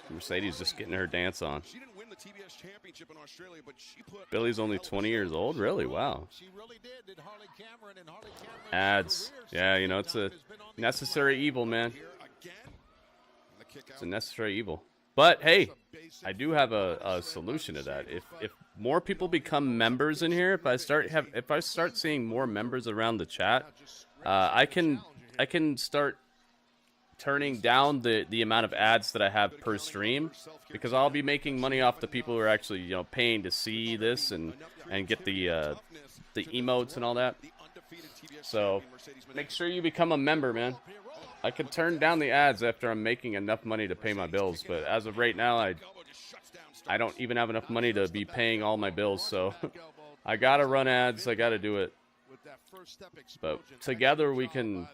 And Mercedes just getting her dance on. she didn't win the TBS championship in Australia, but she put Billie's only 20 years old, really? Wow. She really did Harley Cameron, and Harley Cameron's Ads. career Yeah, since you know, it's a has been on the necessary evil, man. here again. And the kick It's out. a necessary evil. But hey, I do have a solution to that. If more people become members in here, if I start seeing more members around the chat, I can start turning down the amount of ads that I have per stream, because I'll be making money off the people who are actually, you know, paying to see this and get the emotes and all that. So make sure you become a member, man. I can turn down the ads after I'm making enough money to pay my bills, but as of right now, I don't even have enough money to be paying all my bills, so I gotta run ads, I gotta do it. But together we can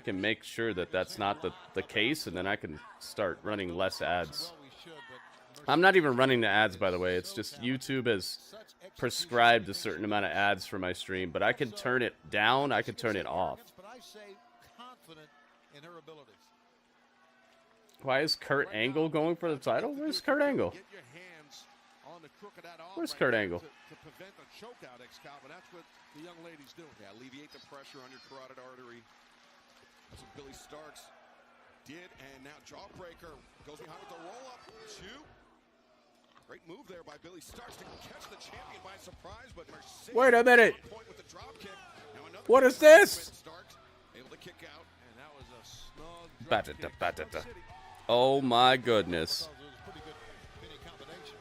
make sure that that's not the case, and then I can start running less ads. I'm not even running the ads, by the way. It's just YouTube has prescribed a certain amount of ads for my stream, but I can turn it down, I can turn it off. But I say confident in her abilities. Why is Kurt Angle going for the title? Where's Kurt Angle? Get your hands on the crook of that arm. Where's right Kurt there Angle? To prevent a choke out, Excalibur. That's what the young lady's doing. Yeah, alleviate the pressure on your carotid artery. That's what Billie Starkz did, and now jawbreaker goes behind with the roll-up. 2. Great move there by Billie Starkz to catch the champion by surprise, but Mercedes Wait a minute. on point with the drop kick. Now another What is this? Starkz able to kick out. And that was a snug drop Ba-da-da, kick. ba-da-da. City. Oh my goodness. It was a pretty good pinning combination.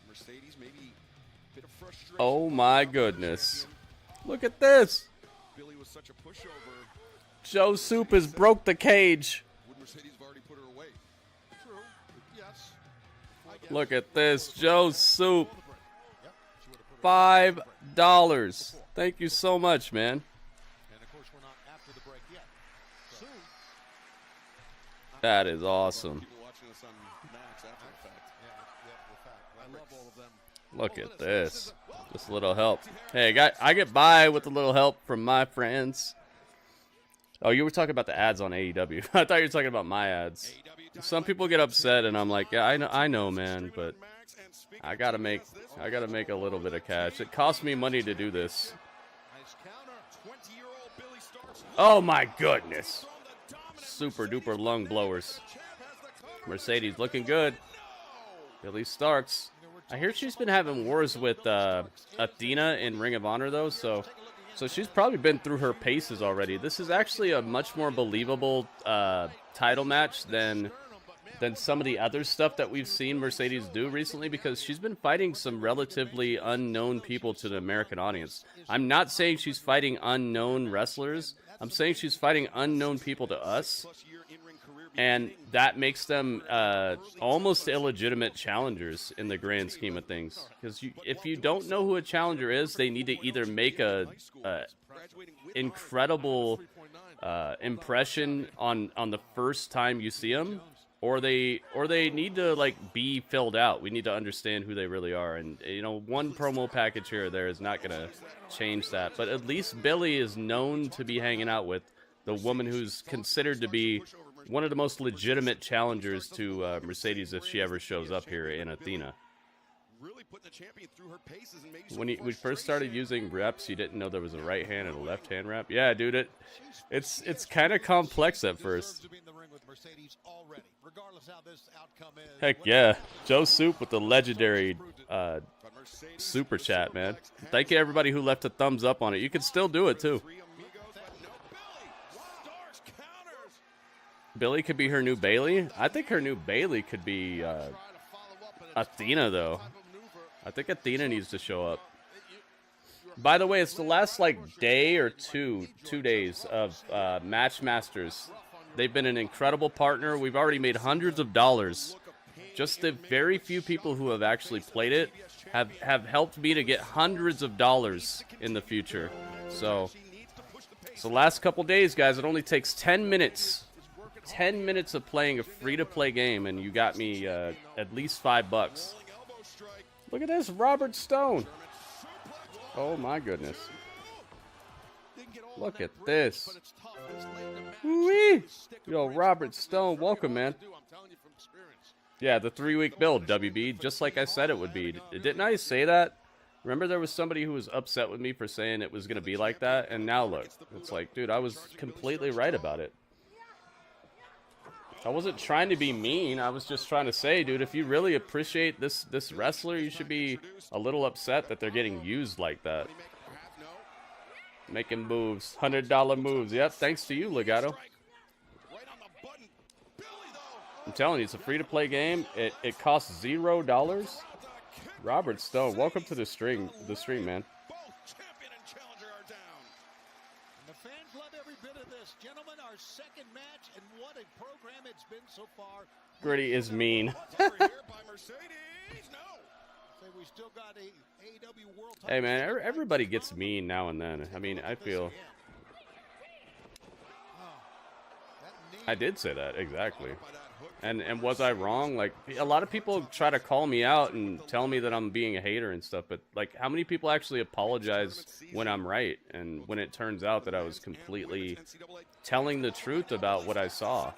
Mercedes maybe a bit of frustration. Oh my goodness. Look at this. Billie was such a pushover. Joe Soup has broke the cage. Would Mercedes have already put her away? True. Yes. I guess. Look at this. Joe Soup. Yep. She would have put her $5. Thank you so much, man. And of course, we're not after the break yet. Soon. That is awesome. People watching us on Max after the fact. Yeah, the fact. I love all of them. Look at this. Just a little help. Hey, I get by with a little help from my friends. Oh, you were talking about the ads on AEW. I thought you were talking about my ads. Some people get upset, and I'm like, yeah, I know, man, but I gotta make a little bit of cash. It costs me money to do this. Nice counter. 20-year-old Billie Starkz. Oh my goodness. Super duper lung blowers. Mercedes looking good. Billie Starkz. I hear she's been having wars with Athena in Ring of Honor though, so she's probably been through her paces already. This is actually a much more believable title match than some of the other stuff that we've seen Mercedes do recently, because she's been fighting some relatively unknown people to the American audience. I'm not saying she's fighting unknown wrestlers. I'm saying she's fighting unknown people to us, and that makes them almost illegitimate challengers in the grand scheme of things. Because if you don't know who a challenger is, they need to either make a incredible impression on the first time you see them, or they need to like be filled out. We need to understand who they really are, and you know, one promo package here or there is not gonna change that. But at least Billie is known to be hanging out with the woman who's considered to be one of the most legitimate challengers to Mercedes if she ever shows up here in Athena. Really putting the champion through her paces and maybe When we first started using reps, you didn't know there was a right hand and a left hand rep. Yeah, dude, it's kind of complex at first. To be in the ring with Mercedes already, regardless how this outcome is. Heck yeah, Joe Soup with the legendary super chat, man. Thank you everybody who left a thumbs up on it. You can still do it too. Billie could be her new Bailey. I think her new Bailey could be Athena, though. I think Athena needs to show up. By the way, it's the last like day or two days of Match Masters. They've been an incredible partner. We've already made hundreds of dollars. Just the very few people who have actually played it have helped me to get hundreds of dollars in the future. So it's the last couple days, guys. It only takes 10 minutes. 10 minutes of playing a free-to-play game, and you got me at least $5. Look at this, Robert Stone. Oh my goodness. Look at this. Woo-wee. Yo, Robert Stone, welcome, man. Yeah, the 3-week build, WB, just like I said it would be. Didn't I say that? Remember there was somebody who was upset with me for saying it was going to be like that, and now look. It's like, dude, I was completely right about it. I wasn't trying to be mean. I was just trying to say, dude, if you really appreciate this wrestler, you should be a little upset that they're getting used like that. Making moves. $100 moves. Yep, thanks to you, Legato. I'm telling you, it's a free-to-play game. It costs $0. Robert Stone, welcome to the stream, man. Fans love every bit of this. Gentlemen, our second match, and what a program it's been so far. Gritty is mean. Hey, man, everybody gets mean now and then. I mean, I feel... I did say that, exactly. And was I wrong? Like, a lot of people try to call me out and tell me that I'm being a hater and stuff, but, like, how many people actually apologize when I'm right and when it turns out that I was completely telling the truth about what I saw?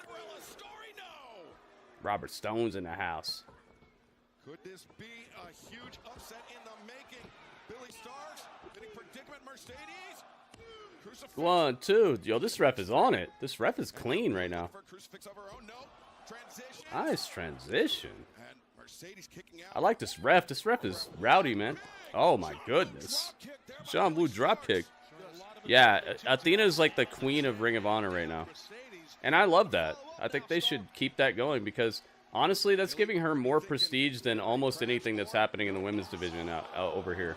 Robert Stone's in the house. Could this be a huge upset in the making? Billie Starkz getting predicament. Mercedes. Crucifix. 1, 2. Yo, this ref is on it. This ref is clean right now. For crucifix of her own. No. Transition. Nice transition. And Mercedes kicking out. I like this ref. This ref is rowdy, man. Oh my goodness. John Woo dropkick. Yeah, Athena is like the queen of Ring of Honor right now. And I love that. I think they should keep that going because, honestly, that's giving her more prestige than almost anything that's happening in the women's division out over here.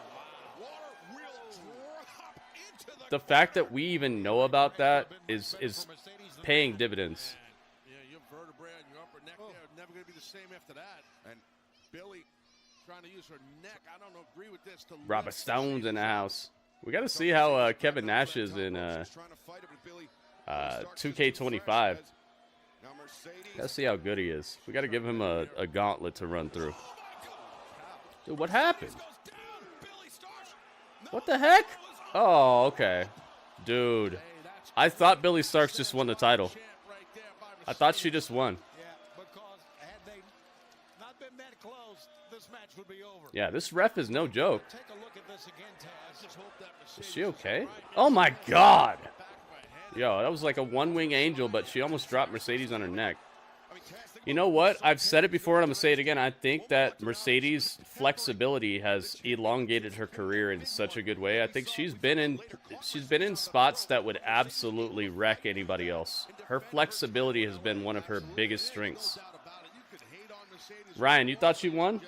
The fact that we even know about that is paying dividends. Yeah, your vertebrae and your upper neck there are never going to be the same after that. And Billie trying to use her neck. I don't agree with this. Robert Stone's in the house. We got to see how Kevin Nash is in 2K25. Let's see how good he is. We got to give him a gauntlet to run through. Dude, what happened? What the heck? Oh, okay. Dude, I thought Billie Starkz just won the title. I thought she just won. Yeah, this ref is no joke. Is she okay? Oh my god! Yo, that was like a one-wing angel, but she almost dropped Mercedes on her neck. You know what? I've said it before and I'm going to say it again. I think that Mercedes' flexibility has elongated her career in such a good way. I think she's been in spots that would absolutely wreck anybody else. Her flexibility has been one of her biggest strengths. Ryan, you thought she won?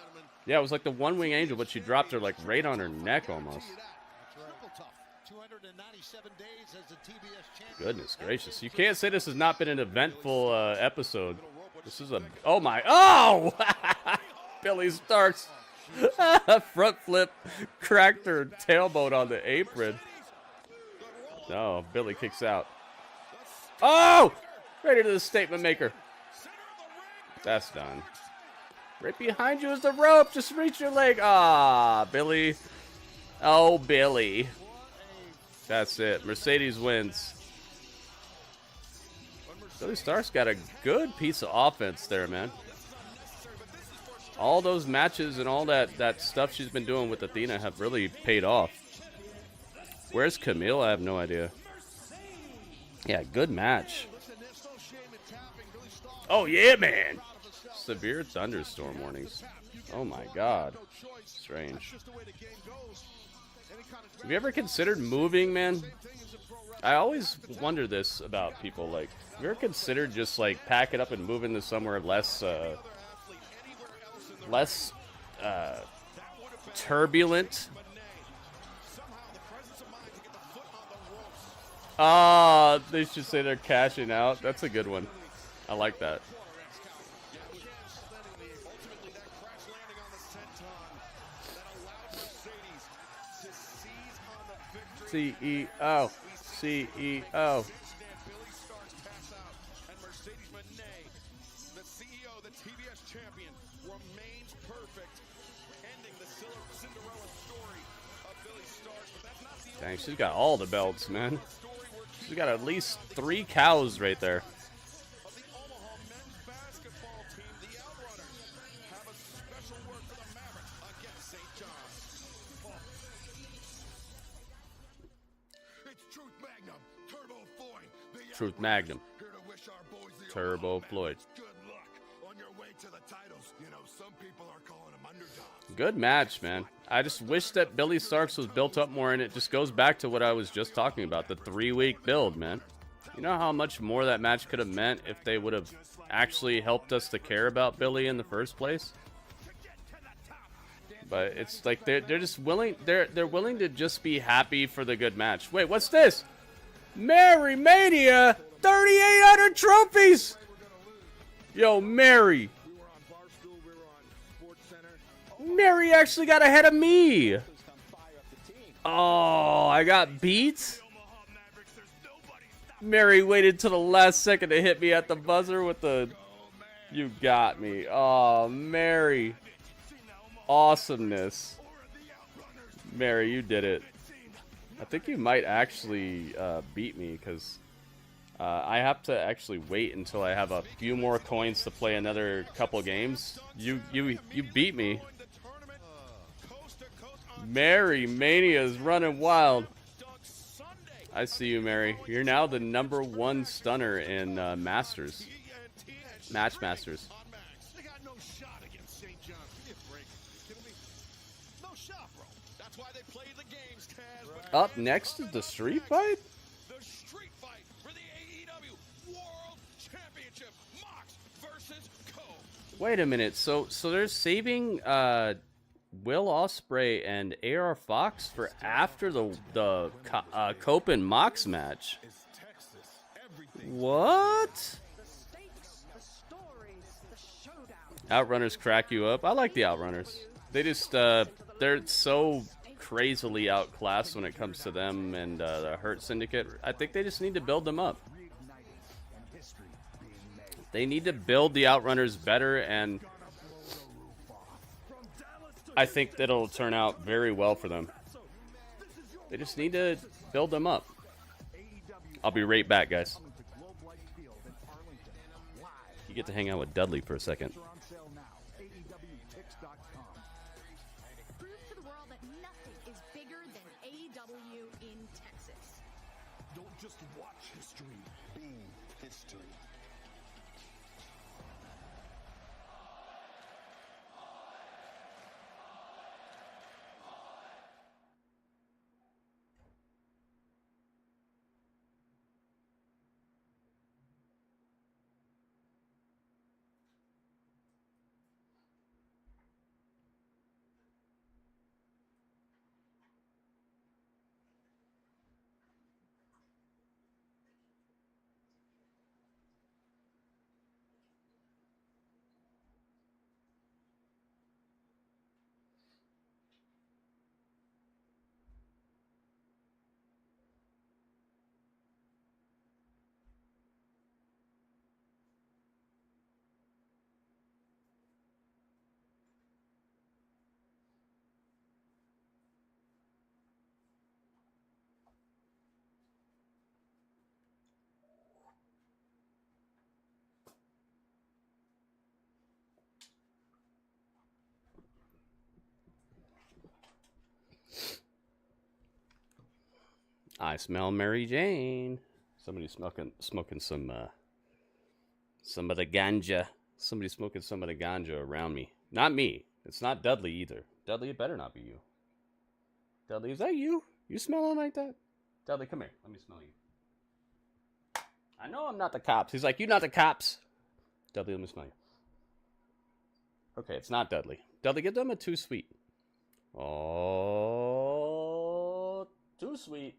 Yeah, it was like the one-wing angel, but she dropped her like right on her neck almost. Goodness gracious. You can't say this has not been an eventful episode. This is a... Oh, my... Oh! Billie Starkz. Front flip. Cracked her tailbone on the apron. No, Billie kicks out. Oh! Right into the statement maker. That's done. Right behind you is the rope. Just reach your leg. Ah, Billie. Oh, Billie. That's it. Mercedes wins. Billie Starkz got a good piece of offense there, man. All those matches and all that stuff she's been doing with Athena have really paid off. Where's Camille? I have no idea. Yeah, good match. Oh, yeah, man. Severe thunderstorm warnings. Oh, my God. Strange. Have you ever considered moving, man? I always wonder this about people. Like, have you ever considered just, like, packing up and moving to somewhere less turbulent? Ah, they should say they're cashing out. That's a good one. I like that. CEO. CEO. And Mercedes Moné, the CEO, the TBS champion, remains perfect, ending the Cinderella story of Billie Starkz. But that's not the Dang, she's got all the belts, man. She's got at least 3 cows right there. of the Omaha men's basketball team. The Outrunners have a special word for the Mavericks against St. John's. It's Truth Magnum, Turbo Floyd. The Truth Magnum. Here to wish our boys the Turbo Omaha Floyd. Mavericks good luck on your way to the titles. You know, some people are calling them underdogs. Good match, man. I just wish that Billie Starkz was built up more, and it just goes back to what I was just talking about, the 3-week build, man. You know how much more that match could have meant if they would have actually helped us to care about Billie in the first place? But it's like they're just willing, they're willing to just be happy for the good match. Wait, what's this? Mary Mania, 3,800 trophies. Yo, Mary. Mary actually got ahead of me. Oh, I got beat. Mary waited till the last second to hit me at the buzzer with the... You got me. Oh, Mary. Awesomeness. Mary, you did it. I think you might actually beat me because I have to actually wait until I have a few more coins to play another couple games. You beat me. Mary Mania is running wild. I see you, Mary. You're now the #1 stunner in Masters. Match Masters. They got no shot against St. John's. Give me a break. You kidding me? No shot, bro. That's why they play the games, Taz. Up next is the street fight? The street fight for the AEW World Championship. Mox versus Cope. Wait a minute. So they're saving Will Ospreay and AR Fox for after the Cope and Mox match. What? Outrunners crack you up. I like the Outrunners. They just they're so crazily outclassed when it comes to them and the Hurt Syndicate. I think they just need to build them up. They need to build the Outrunners better, and I think that it'll turn out very well for them. They just need to build them up. I'll be right back, guys. You get to hang out with Dudley for a second. Prove to the world that nothing is bigger than AEW in Texas. Don't just watch history. Be history. I smell Mary Jane. Somebody's smoking some of the ganja. Somebody's smoking some of the ganja around me. Not me. It's not Dudley either. Dudley, it better not be you. Dudley, is that you? You smelling like that? Dudley, come here. Let me smell you. I know I'm not the cops. He's like, you not the cops. Dudley, let me smell you. Okay, it's not Dudley. Dudley, give them a too sweet. Oh, too sweet.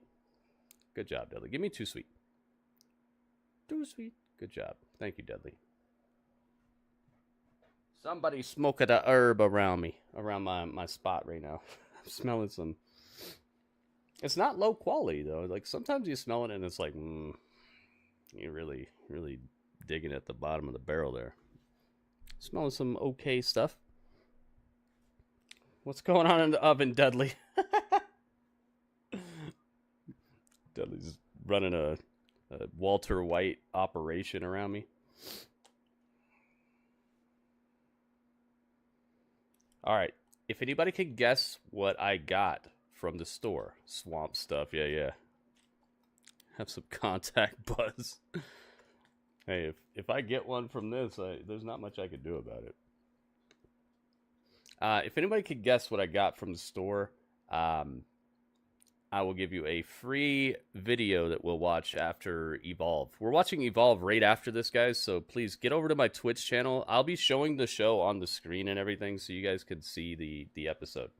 Good job, Dudley. Give me too sweet. Too sweet. Good job. Thank you, Dudley. Somebody smoking a herb around me, around my spot right now. I'm smelling some. It's not low quality, though. Like, sometimes you smell it and it's like, you're really, really digging at the bottom of the barrel there. Smelling some okay stuff. What's going on in the oven, Dudley? Dudley's running a Walter White operation around me. All right. If anybody can guess what I got from the store. Swamp stuff. Yeah. Have some contact buzz. Hey, if I get one from this, there's not much I could do about it. If anybody could guess what I got from the store, I will give you a free video that we'll watch after Evolve. We're watching Evolve right after this, guys, so please get over to my Twitch channel. I'll be showing the show on the screen and everything so you guys can see the episode.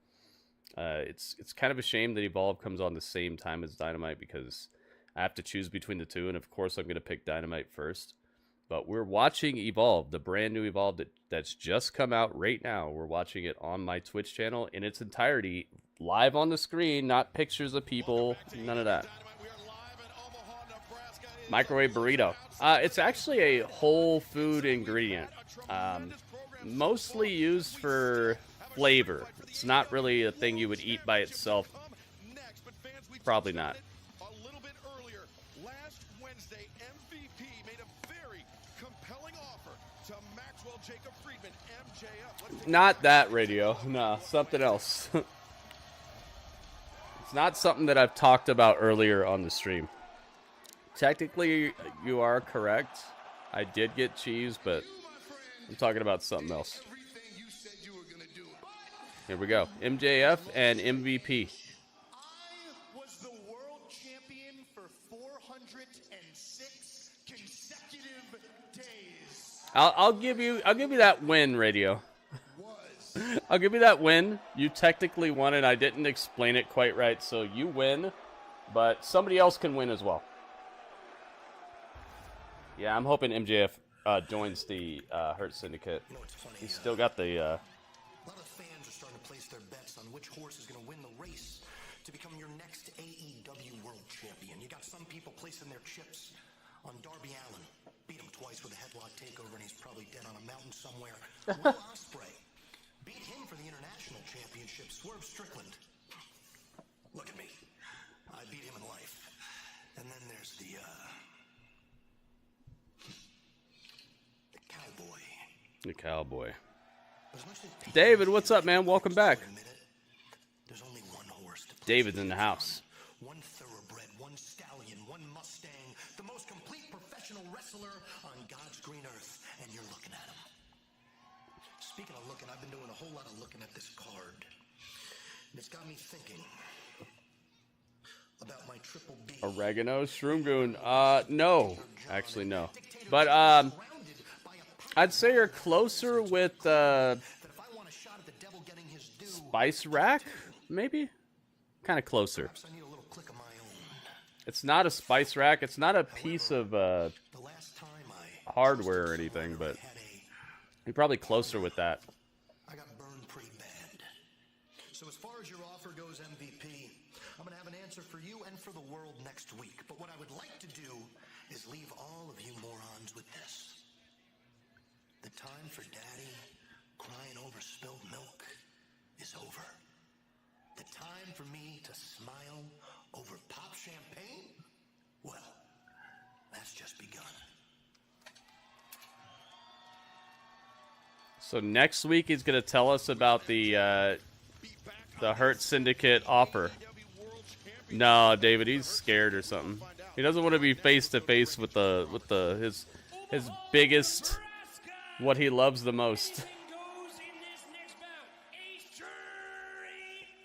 It's kind of a shame that Evolve comes on the same time as Dynamite because I have to choose between the two, and of course I'm going to pick Dynamite first. But we're watching Evolve, the brand new Evolve that's just come out right now. We're watching it on my Twitch channel in its entirety, live on the screen, not pictures of people, none of that. Microwave burrito. It's actually a whole food ingredient, mostly used for flavor. It's not really a thing you would eat by itself. Probably not. A little bit earlier, last Wednesday, Maxwell, Jacob Friedman, MJF. Let's take Not that radio. Nah, something else. It's not something that I've talked about earlier on the stream. Technically, you are correct. I did get cheese, but I'm talking about something else. Here we go. MJF and MVP. I was the world champion for 406 consecutive days. I'll give you that win, radio. I'll give you that win. You technically won it. I didn't explain it quite right, so you win, but somebody else can win as well. Yeah, I'm hoping MJF joins the Hurt Syndicate. You know, it's funny, He's still got the... a lot of fans are starting to place their bets on which horse is going to win the race to become your next AEW World Champion. You got some people placing their chips on Darby Allin. Beat him twice with a headlock takeover, and he's probably dead on a mountain somewhere. Will Ospreay beat him for the International Championship. Swerve Strickland. Look at me. I beat him in life. And then there's the cowboy. The cowboy. As much as David, what's up, man? Welcome back. there's only one horse to place David's in the house. One thoroughbred, one stallion, one Mustang, the most complete professional wrestler on God's green earth, and you're looking at him. Speaking of looking, I've been doing a whole lot of looking at this card, and it's got me thinking about my Triple B. Oregano, Shroomgoon. No. Actually, no. But, I'd say you're closer with, That if I want a shot at the devil getting his due, Spice Rack, maybe? Kind of closer. perhaps I need a little click of my own. It's not a spice rack. It's not a piece of The last time I hardware or anything, but had you're probably closer with that. I got burned pretty bad. So as far as your offer goes, MVP, I'm going to have an answer for you and for the world next week. But what I would like to do is leave all of you morons with this. The time for Daddy crying over spilled milk is over. The time for me to smile over pop champagne? Well, that's just begun. So next week he's going to tell us about the Hurt Syndicate offer. No, David, he's scared or something. He doesn't want to be face to face with his biggest, what he loves the most. Goes in this next bout, a street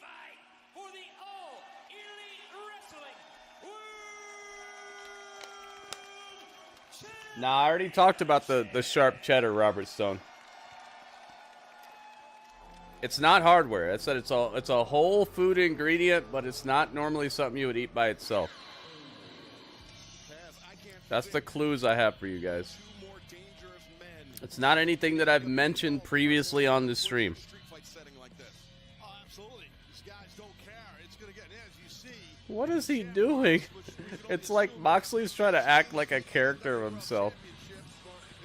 fight for the All Elite Wrestling World Nah, I already talked about the sharp cheddar, Robert Stone. It's not hardware. I said it's a whole food ingredient, but it's not normally something you would eat by itself. That's the clues I have for you guys. It's not anything that I've mentioned previously on the stream. Oh, absolutely. These guys don't care. It's going to get, as you see, What is he doing? It's like Moxley's trying to act like a character of himself.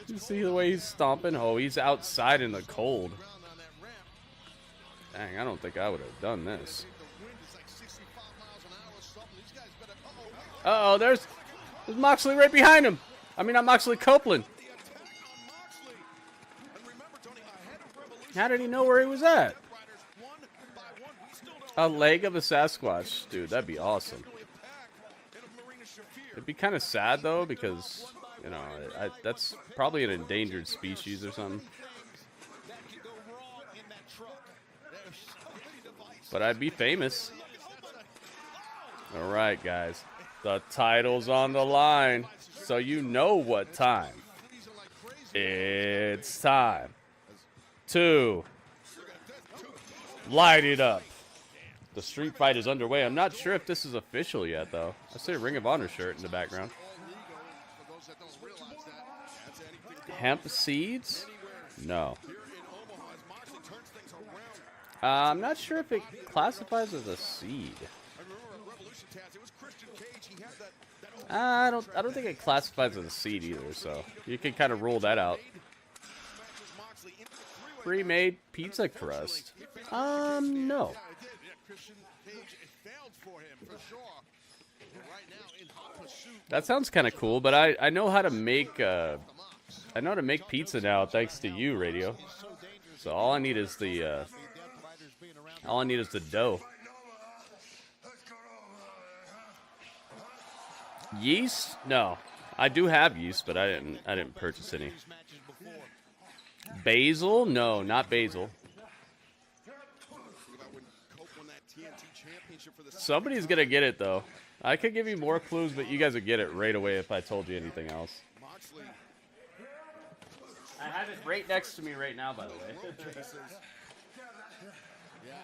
You see the way he's stomping? Oh, he's outside in the cold. Dang, I don't think I would have done this. Uh-oh, there's Moxley right behind him. I mean, not Moxley, Copeland. How did he know where he was at? A leg of a Sasquatch. Dude, that'd be awesome. It'd be kind of sad, though, because, you know, that's probably an endangered species or something. But I'd be famous. All right, guys. The title's on the line, so you know what time. It's time to light it up. The street fight is underway. I'm not sure if this is official yet, though. I see a Ring of Honor shirt in the background. Hemp seeds? No. I'm not sure if it classifies as a seed. I don't think it classifies as a seed either, so you can kind of rule that out. Pre-made pizza crust? No. That sounds kind of cool, but I know how to make I know how to make pizza now, thanks to you, Radio. So all I need is the dough. Yeast? No, I do have yeast, but I didn't purchase any. Basil? No, not basil. Somebody's gonna get it though. I could give you more clues, but you guys would get it right away if I told you anything else. I have it right next to me right now, by the way. Yeah,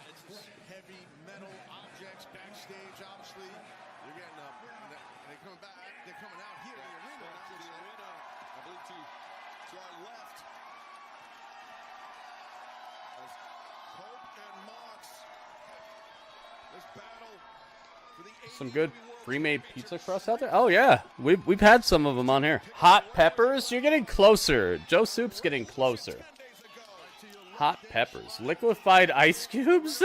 it's just heavy metal objects backstage. Obviously, you're getting they're coming back. They're coming out here to the arena. To the arena, I believe to our left. As Cope and Mox. This battle for the Some good pre-made pizza crust out there. Oh yeah, we've had some of them on here. Hot peppers. You're getting closer. Joe Soup's getting closer. Hot peppers. Liquefied ice cubes?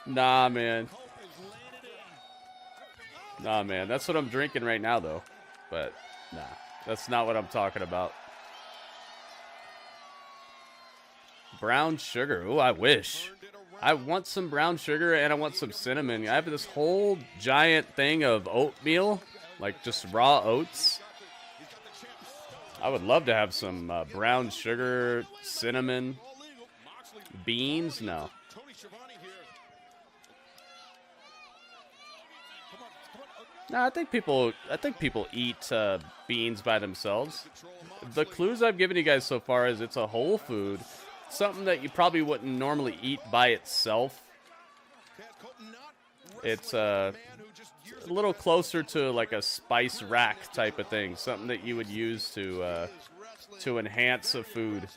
Nah, man. Nah, man. That's what I'm drinking right now, though. But, nah. That's not what I'm talking about. Brown sugar. Ooh, I wish. I want some brown sugar and I want some cinnamon. I have this whole giant thing of oatmeal. Like, just raw oats. I would love to have some brown sugar, cinnamon, beans. No. No, I think people eat beans by themselves. The clues I've given you guys so far is it's a whole food, something that you probably wouldn't normally eat by itself. It's a little closer to like a spice rack type of thing, something that you would use to enhance a food.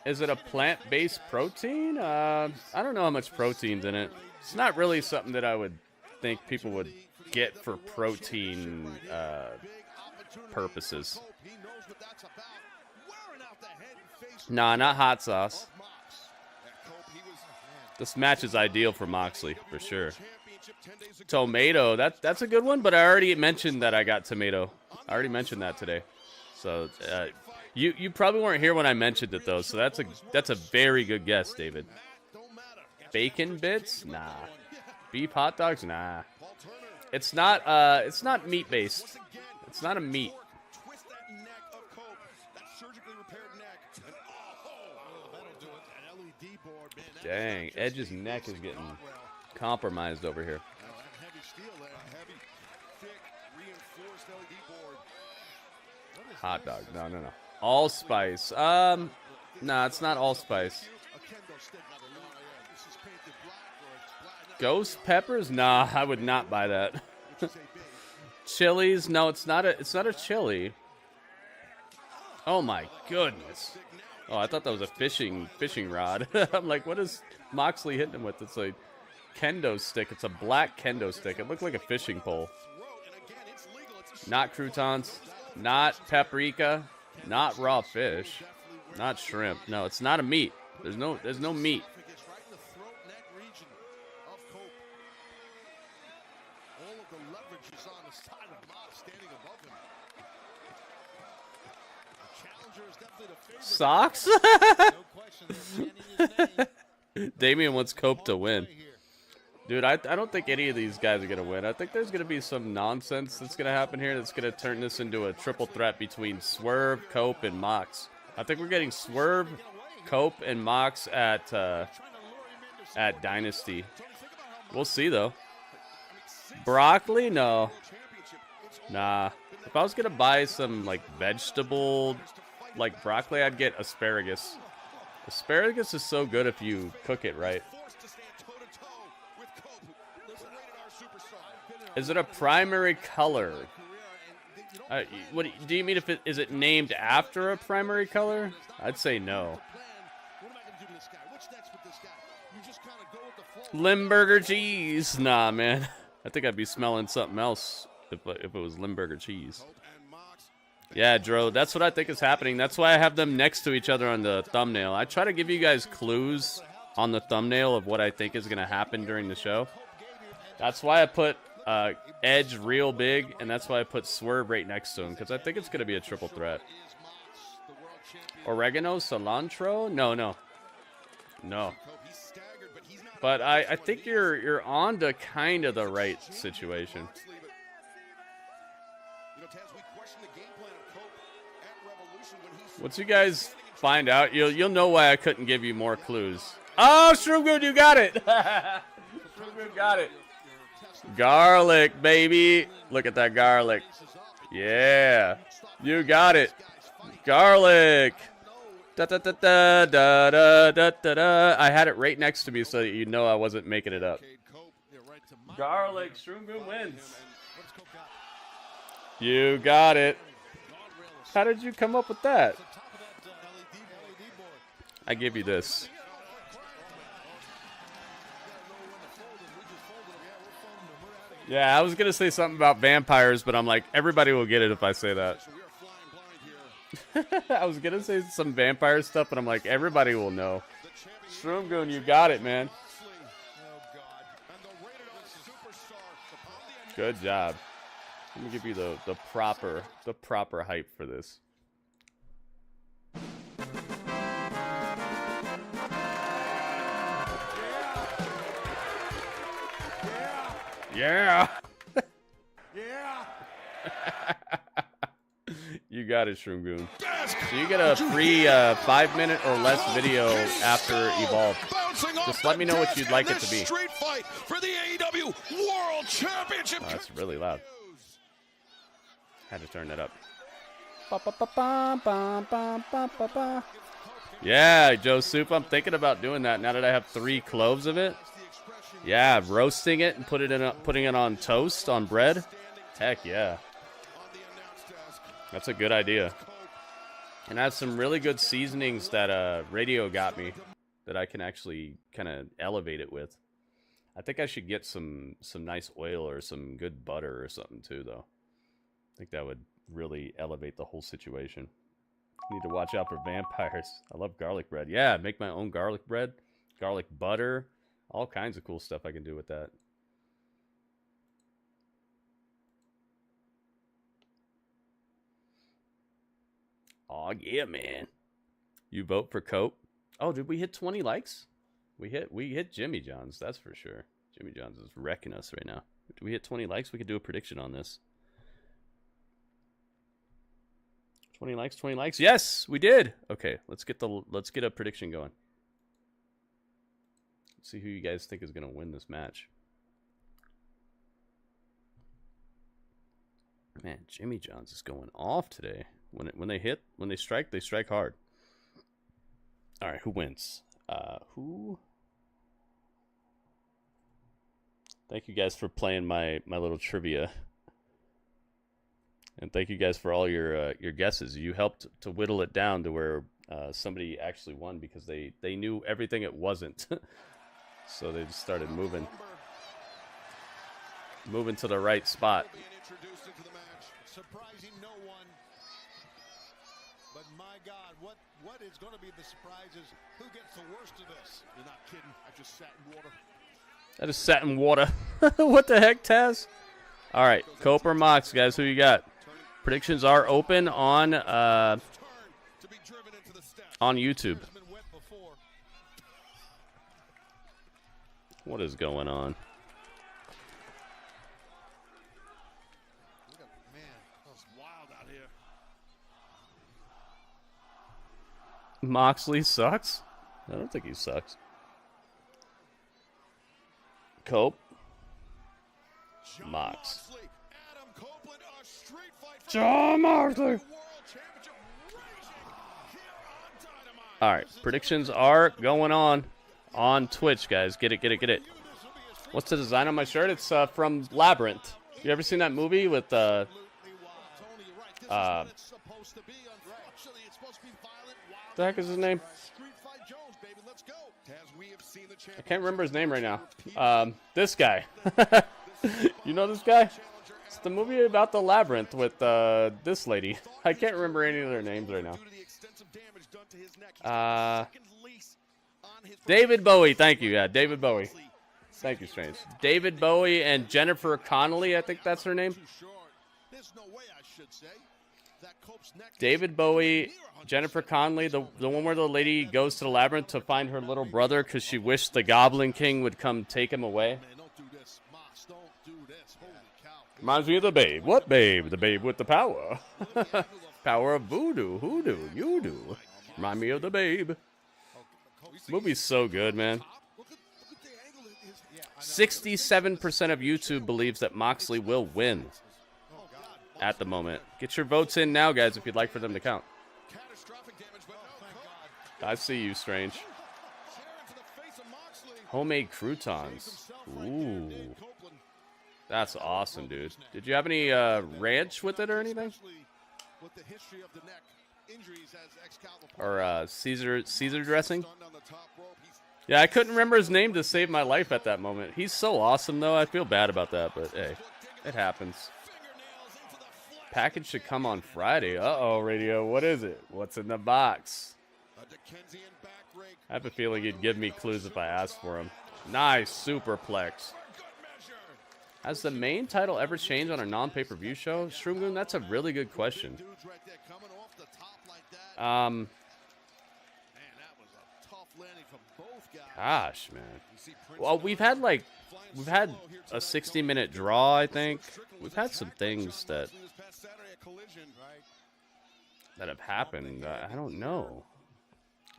Is it a plant-based protein? I don't know how much protein's in it. It's not really something that I would think people would get for protein purposes. Nah, not hot sauce. This match is ideal for Moxley, for sure. Tomato, that's a good one, but I already mentioned that I got tomato. I already mentioned that today. So you probably weren't here when I mentioned it though, so that's a very good guess, David. Bacon bits? Nah. Beef hot dogs? Nah. It's not meat based. It's not a meat. Dang, Edge's neck is getting compromised over here. Hot dog. No. Allspice. Nah, it's not allspice. Ghost peppers? Nah, I would not buy that. Chilies? No, it's not a chili. Oh my goodness. Oh, I thought that was a fishing rod. I'm like, what is Moxley hitting him with? It's a kendo stick. It's a black kendo stick. It looked like a fishing pole. Not croutons. Not paprika. Not raw fish. Not shrimp. No, it's not a meat. There's no meat. Socks? Damian wants Cope to win. Dude, I don't think any of these guys are going to win. I think there's going to be some nonsense that's going to happen here that's going to turn this into a triple threat between Swerve, Cope, and Mox. I think we're getting Swerve, Cope, and Mox at Dynasty. We'll see, though. Broccoli? No. Nah. If I was going to buy some, like, vegetable, like broccoli, I'd get asparagus. Asparagus is so good if you cook it right. Is it a primary color? What do you mean? Is it named after a primary color? I'd say no. Limburger cheese? Nah, man. I think I'd be smelling something else if it was Limburger cheese. Yeah, Dro, that's what I think is happening. That's why I have them next to each other on the thumbnail. I try to give you guys clues on the thumbnail of what I think is going to happen during the show. That's why I put Edge real big, and that's why I put Swerve right next to him, because I think it's going to be a triple threat. Oregano, cilantro? No. But I think you're on to kind of the right situation. Once you guys find out, you'll know why I couldn't give you more clues. Oh, Shroomgoon, you got it! Shroomgoon got it. Garlic, baby. Look at that garlic. Yeah. You got it. Garlic. Da, da, da, da, da, da, da, da, da. I had it right next to me so that you know I wasn't making it up. Garlic. Shroomgoon wins. You got it. How did you come up with that? I give you this. Yeah, I was going to say something about vampires, but I'm like, everybody will get it if I say that. I was going to say some vampire stuff, but I'm like, everybody will know. Shroomgoon, you got it, man. Good job. Let me give you the proper hype for this. Yeah. Yeah. You got it, Shroomgoon. So you get a free 5-minute or less video after Evolve. Just let me know what you'd like it to be. Street fight for the AEW World Championship. Oh, that's really loud. Had to turn that up. Yeah, Joe Soup, I'm thinking about doing that now that I have 3 cloves of it. Yeah, roasting it and putting it on toast, on bread. Heck yeah. That's a good idea. And I have some really good seasonings that Radio got me that I can actually kind of elevate it with. I think I should get some nice oil or some good butter or something too, though. I think that would really elevate the whole situation. Need to watch out for vampires. I love garlic bread. Yeah, make my own garlic bread, garlic butter. All kinds of cool stuff I can do with that. Oh yeah, man. You vote for Cope? Oh, did we hit 20 likes? We hit Jimmy John's, that's for sure. Jimmy John's is wrecking us right now. Did we hit 20 likes? We could do a prediction on this. 20 likes, 20 likes. Yes, we did. Okay, let's get a prediction going. See who you guys think is going to win this match. Man, Jimmy John's is going off today. When they strike hard. All right, who wins? Who? Thank you guys for playing my little trivia. And thank you guys for all your guesses. You helped to whittle it down to where somebody actually won because they knew everything it wasn't. So they just started moving to the right spot. Surprising no one. But my God, what is going to be the surprise is who gets the worst of this? You're not kidding. I just sat in water. I just sat in water. What the heck, Taz? All right, Cope or Mox, guys, who you got? Predictions are open on YouTube. What is going on? Man, that was wild out here. Moxley sucks? I don't think he sucks. Cope. Mox. John Moxley. All right, predictions are going on Twitch, guys. Get it. What's the design on my shirt? It's from Labyrinth. You ever seen that movie with the heck is his name? I can't remember his name right now. This guy. You know this guy? It's the movie about the Labyrinth with this lady. I can't remember any of their names right now. David Bowie. Thank you. Yeah, David Bowie. Thank you, Strange. David Bowie and Jennifer Connelly, I think that's her name. There's no way I should say that Cope's neck. David Bowie, Jennifer Connelly, the one where the lady goes to the labyrinth to find her little brother because she wished the Goblin King would come take him away. Man, don't do this. Mox, don't do this. Holy cow. Reminds me of the Babe. What Babe? The Babe with the power. Power of voodoo, hoodoo, you do. Remind me of the Babe. Movie's so good, man. 67% of YouTube believes that Moxley will win at the moment. Get your votes in now, guys, if you'd like for them to count. I see you, Strange. Homemade croutons. Ooh. That's awesome, dude. Did you have any ranch with it or anything? Or Caesar dressing? Yeah, I couldn't remember his name to save my life at that moment. He's so awesome, though. I feel bad about that, but hey, it happens. Package should come on Friday. Uh-oh, Radio. What is it? What's in the box? I have a feeling he'd give me clues if I asked for him. Nice superplex. Has the main title ever changed on a non-pay-per-view show? Shroomgoon, that's a really good question. Gosh, man. Well, we've had a 60-minute draw, I think. We've had some things that have happened. I don't know.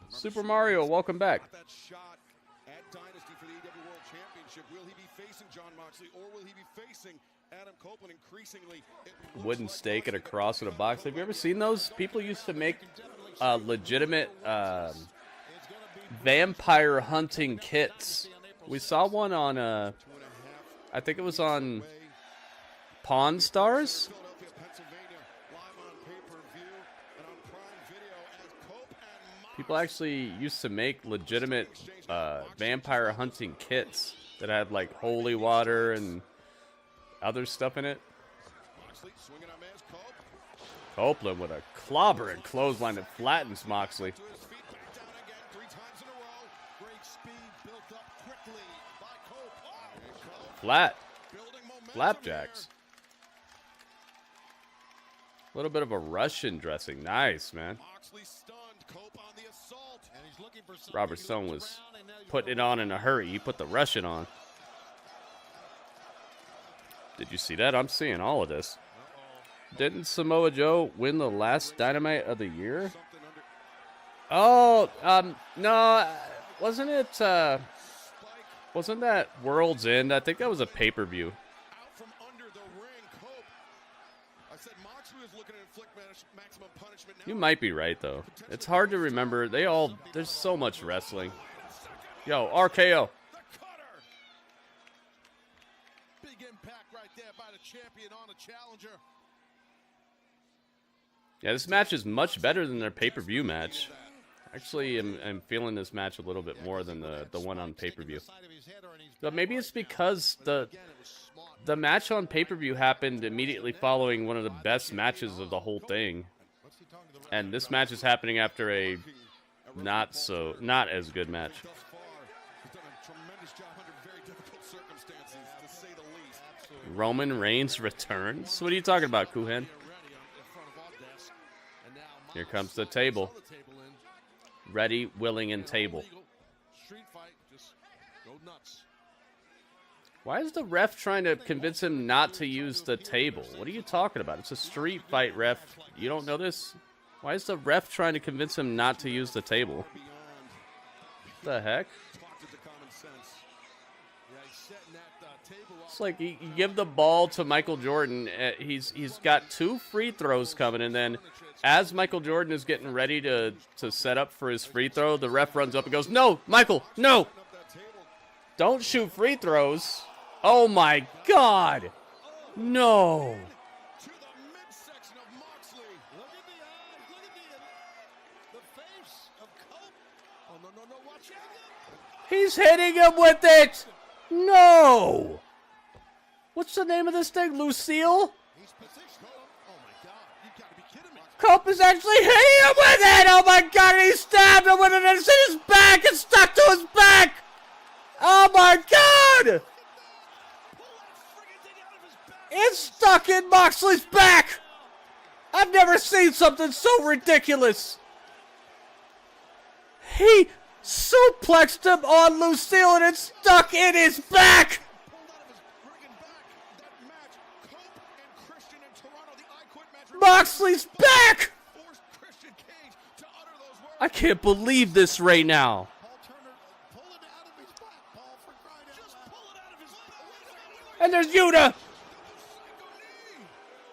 Super Mario, welcome back. Will he be facing John Moxley, or will he be facing Adam Copeland? Increasingly, wooden stake at a cross with a box. Have you ever seen those? People used to make legitimate vampire hunting kits. We saw one on I think it was on Pawn Stars. People actually used to make legitimate vampire hunting kits that had like holy water and other stuff in it. Copeland with a clobber and clothesline that flattens Moxley. Flat. Flapjacks. A little bit of a Russian dressing. Nice, man. Robert Stone was putting it on in a hurry. He put the Russian on. Did you see that? I'm seeing all of this. Didn't Samoa Joe win the last Dynamite of the year? Oh, no. Wasn't it, wasn't that World's End? I think that was a pay-per-view. You might be right, though. It's hard to remember. There's so much wrestling. Yo, RKO. Big impact right there by the champion on the challenger. Yeah, this match is much better than their pay-per-view match. Actually, I'm feeling this match a little bit more than the one on pay-per-view. But maybe it's because the match on pay-per-view happened immediately following one of the best matches of the whole thing. And this match is happening after a not as good match. Roman Reigns returns? What are you talking about, Kuhen? Here comes the table. Ready, willing, and table. Why is the ref trying to convince him not to use the table? What are you talking about? It's a street fight, ref. You don't know this? Why is the ref trying to convince him not to use the table? What the heck? It's like you give the ball to Michael Jordan. He's got 2 free throws coming, and then as Michael Jordan is getting ready to set up for his free throw, the ref runs up and goes, "No, Michael, no! Don't shoot free throws." Oh my God! No! He's hitting him with it! No! What's the name of this thing? Lucille? Cope is actually hitting him with it! Oh my God, he stabbed him with it and it's in his back! It's stuck to his back! Oh my God! It's stuck in Moxley's back! I've never seen something so ridiculous. He suplexed him on Lucille and it's stuck in his back! Moxley's back! I can't believe this right now. And there's Yuta!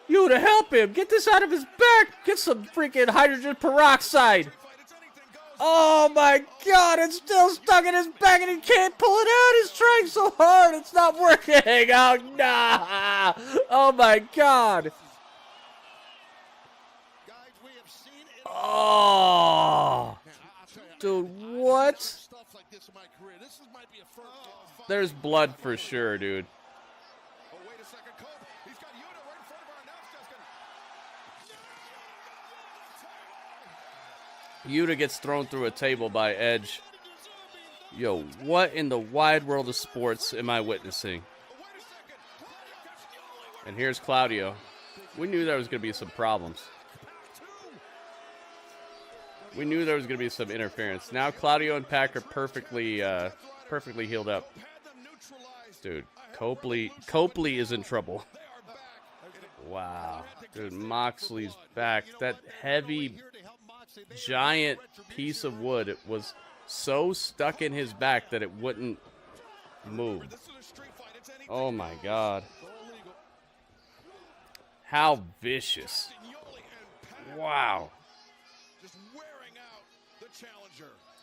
Yuta, help him! Get this out of his back! Get some freaking hydrogen peroxide! Oh my God, it's still stuck in his back and he can't pull it out! He's trying so hard, it's not working! Oh no! Oh my God! Oh! Dude, what? There's blood for sure, dude. Yuta gets thrown through a table by Edge. Yo, what in the wide world of sports am I witnessing? And here's Claudio. We knew there was going to be some problems. We knew there was going to be some interference. Now Claudio and Pac are perfectly healed up. Dude, Copley is in trouble. Wow. Dude, Moxley's back. That heavy, giant piece of wood was so stuck in his back that it wouldn't move. Oh my God. How vicious. Wow.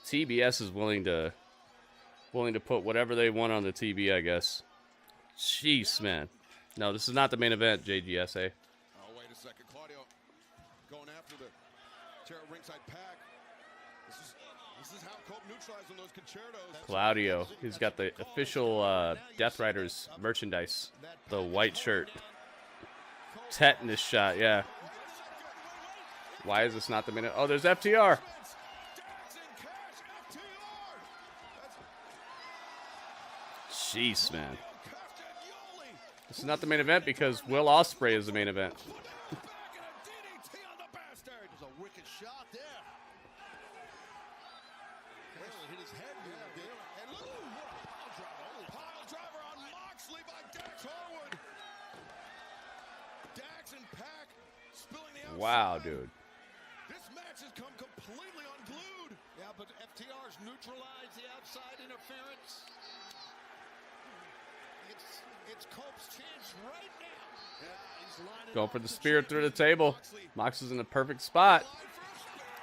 TBS is willing to put whatever they want on the TV, I guess. Jeez, man. No, this is not the main event, JGSA. Oh, wait a second. Claudio going after the chair ringside Pac. This is how Cope neutralized those concertos. Claudio, he's got the official Death Riders merchandise. The white shirt. Tetanus shot, yeah. Why is this not the main event? Oh, there's FTR. Jeez, man. This is not the main event because Will Ospreay is the main event. Wow, dude. This match has come completely unglued. Yeah, but FTR's neutralized the outside interference. It's Cope's chance right now. Yeah, he's lining Going for the spear through the table. Mox is in the perfect spot.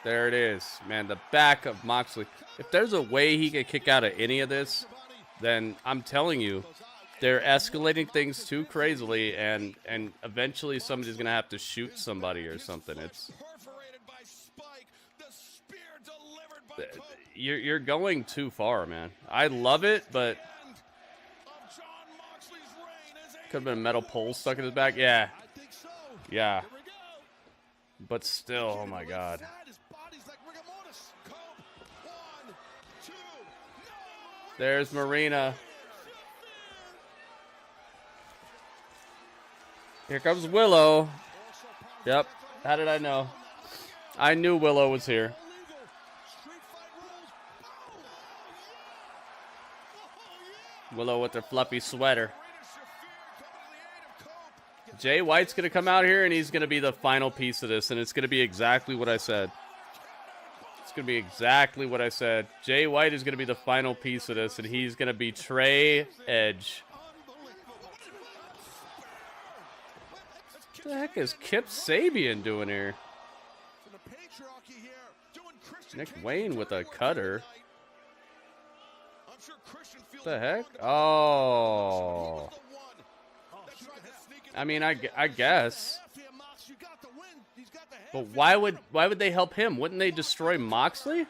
There it is. Man, the back of Moxley. If there's a way he could kick out of any of this, then I'm telling you, they're escalating things too crazily, and eventually somebody's going to have to shoot somebody or something. It's you're going too far, man. I love it, but could have been a metal pole stuck in his back. Yeah. Yeah. But still, oh my God. There's Marina. Here comes Willow. Yep. How did I know? I knew Willow was here. Willow with her fluffy sweater. Jay White's going to come out here, and he's going to be the final piece of this, and it's going to be exactly what I said. It's going to be exactly what I said. Jay White is going to be the final piece of this, and he's going to betray Edge. What the heck is Kip Sabian doing here? Nick Wayne with a cutter. What the heck? Oh. I mean, I guess. But why would they help him? Wouldn't they destroy Moxley?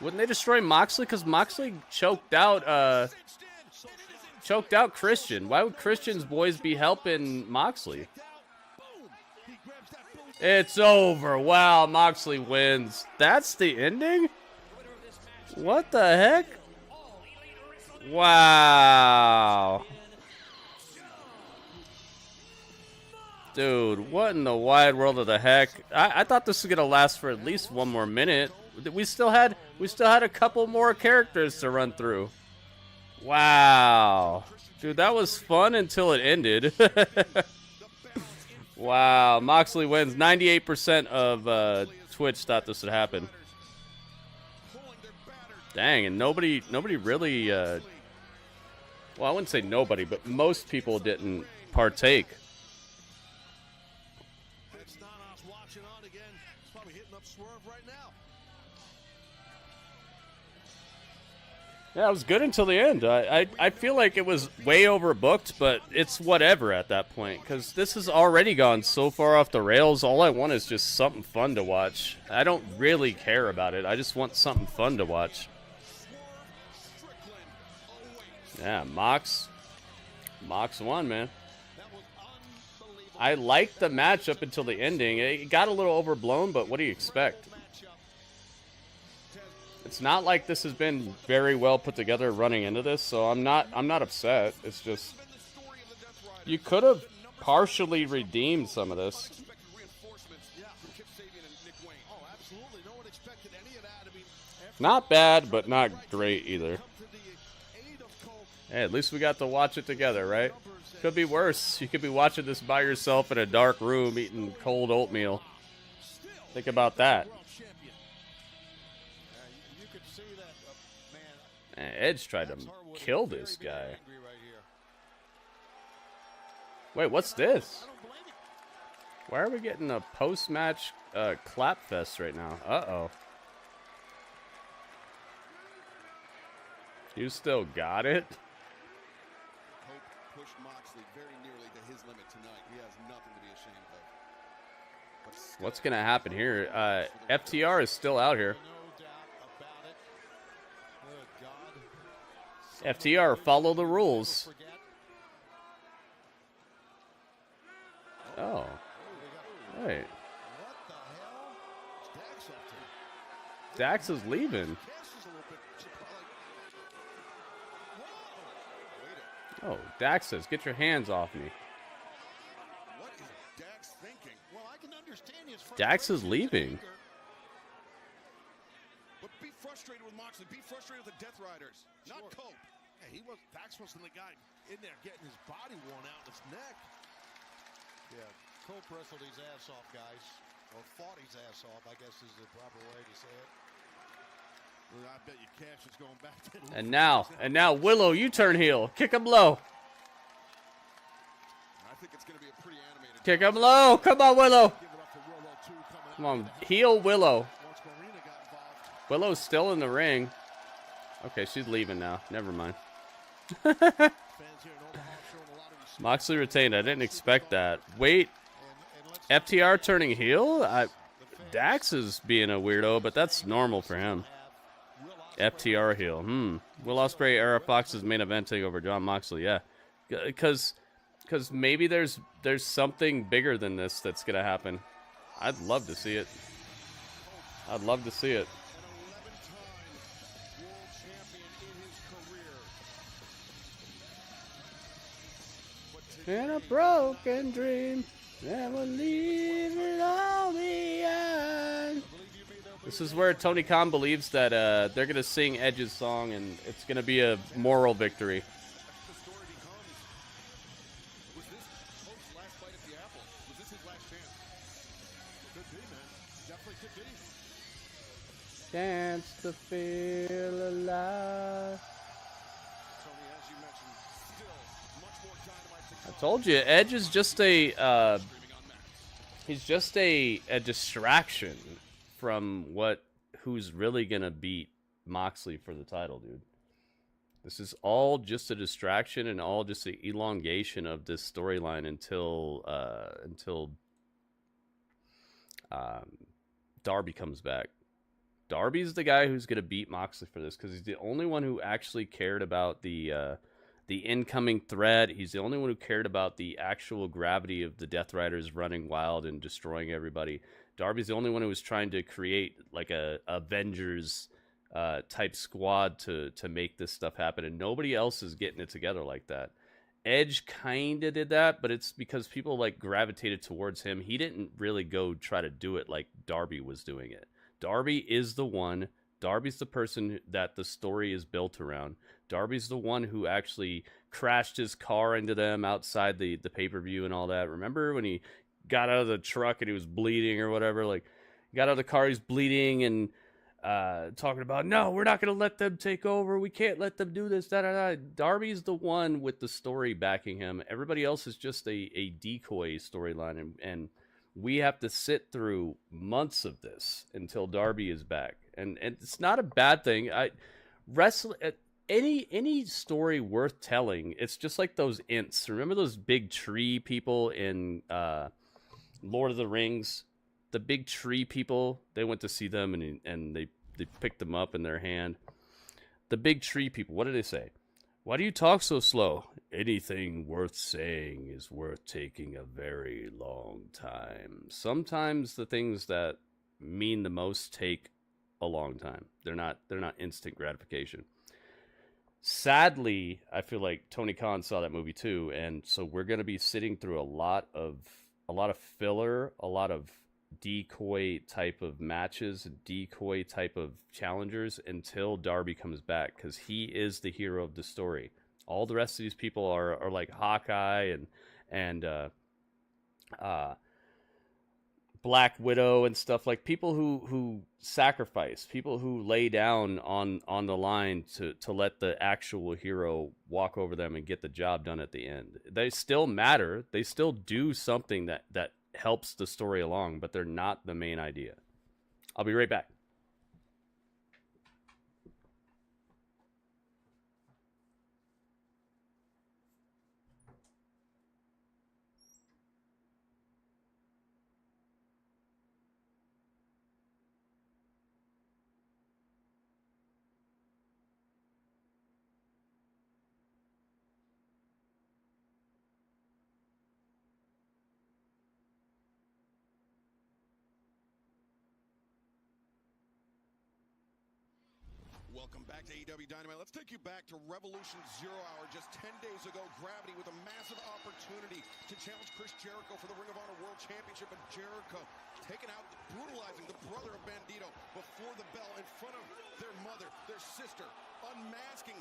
Wouldn't they destroy Moxley? Because Moxley choked out Christian. Why would Christian's boys be helping Moxley? It's over. Wow, Moxley wins. That's the ending? What the heck? Wow. Dude, what in the wide world of the heck? I thought this was gonna last for at least one more minute. We still had a couple more characters to run through. Wow. Dude, that was fun until it ended. Wow. Moxley wins. 98% of Twitch thought this would happen. Dang, and nobody really well, I wouldn't say nobody, but most people didn't partake. Yeah, it was good until the end. I feel like it was way overbooked, but it's whatever at that point, because this has already gone so far off the rails. All I want is just something fun to watch. I don't really care about it. I just want something fun to watch. Yeah, Mox won, man. I liked the match up until the ending. It got a little overblown, but what do you expect? It's not like this has been very well put together running into this, so I'm not upset. It's just you could have partially redeemed some of this. Not bad, but not great either. Hey, at least we got to watch it together, right? Could be worse. You could be watching this by yourself in a dark room eating cold oatmeal. Think about that. Man, Edge tried to kill this guy. Wait, what's this? Why are we getting a post-match clap fest right now? Uh-oh. You still got it? Hope pushed Moxley very nearly to his limit tonight. He has nothing to be ashamed of. What's going to happen here? FTR is still out here. FTR, follow the rules. Oh. Wait. Dax is leaving. Oh, Dax says, get your hands off me. What is Dax thinking? Well, I can understand his Dax is leaving. But be frustrated with Moxley. Be frustrated with the Death Riders. Not Cope. Hey, Dax wasn't the guy in there getting his body worn out in his neck. Yeah, Cope wrestled his ass off, guys. Or fought his ass off, I guess is the proper way to say it. Well, I bet you Cash is going back to And now, Willow, you turn heel. Kick him low. I think it's going to be a pretty animated. Kick him low. Come on, Willow. Come on, heel Willow. Willow's still in the ring. Okay, she's leaving now. Never mind. Moxley retained. I didn't expect that. Wait, FTR turning heel? Dax is being a weirdo, but that's normal for him. FTR heel. Will Ospreay era Fox's main eventing over Jon Moxley. Yeah, because maybe there's something bigger than this that's gonna happen. I'd love to see it. I'd love to see it. In a broken dream, never leave it all behind. This is where Tony Khan believes that they're going to sing Edge's song and it's going to be a moral victory. Chance to feel alive. I told you, Edge is just a he's just a distraction from who's really gonna beat Moxley for the title, dude. This is all just a distraction and all just an elongation of this storyline until Darby comes back. Darby's the guy who's gonna beat Moxley for this because he's the only one who actually cared about the incoming threat. He's the only one who cared about the actual gravity of the Death Riders running wild and destroying everybody. Darby's the only one who was trying to create like a Avengers type squad to make this stuff happen, and nobody else is getting it together like that. Edge kind of did that, but it's because people like gravitated towards him. He didn't really go try to do it like Darby was doing it. Darby is the one. Darby's the person that the story is built around. Darby's the one who actually crashed his car into them outside the pay-per-view and all that. Remember when he got out of the truck and he was bleeding or whatever? Like, he got out of the car, he's bleeding and talking about, no, we're not going to let them take over. We can't let them do this. Da, da, da. Darby's the one with the story backing him. Everybody else is just a decoy storyline, and we have to sit through months of this until Darby is back. And it's not a bad thing. Any story worth telling, it's just like those ints. Remember those big tree people in Lord of the Rings? The big tree people, they went to see them and they picked them up in their hand. The big tree people, what did they say? Why do you talk so slow? Anything worth saying is worth taking a very long time. Sometimes the things that mean the most take a long time. They're not instant gratification. Sadly, I feel like Tony Khan saw that movie too, and so we're going to be sitting through a lot of filler, a lot of decoy type of matches, decoy type of challengers until Darby comes back, because he is the hero of the story. All the rest of these people are like Hawkeye and Black Widow and stuff, like people who sacrifice, people who lay down on the line to let the actual hero walk over them and get the job done at the end. They still matter. They still do something that helps the story along, but they're not the main idea. I'll be right back. Welcome back to AEW Dynamite. Let's take you back to Revolution 0 Hour. Just 10 days ago, Gravity with a massive opportunity to challenge Chris Jericho for the Ring of Honor World Championship. And Jericho taking out, brutalizing the brother of Bandito before the bell in front of their mother, their sister, unmasking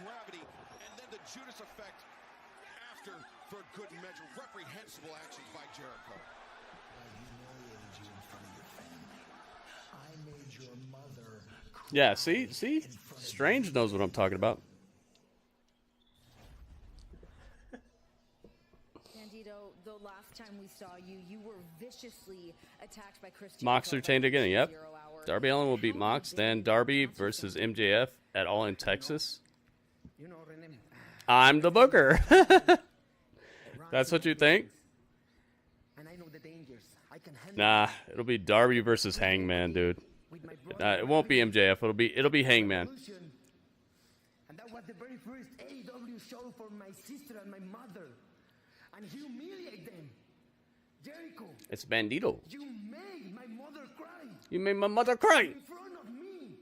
Gravity. And then the Judas effect after for good measure. Reprehensible actions by Jericho. I humiliated you in front of your family. I made your mother. Yeah, see? Strange knows what I'm talking about. Bandito, the last time we saw you, you were viciously attacked by Chris Jericho. Mox retained again, yep. Darby Allin will beat Mox, then Darby versus MJF at All In Texas. I'm the booker. That's what you think? Nah, it'll be Darby versus Hangman, dude. It won't be MJF. It'll be Hangman. And that was the very first AEW show for my sister and my mother. And humiliate them. Jericho. It's Bandito. You made my mother cry. You made my mother cry. In front of me.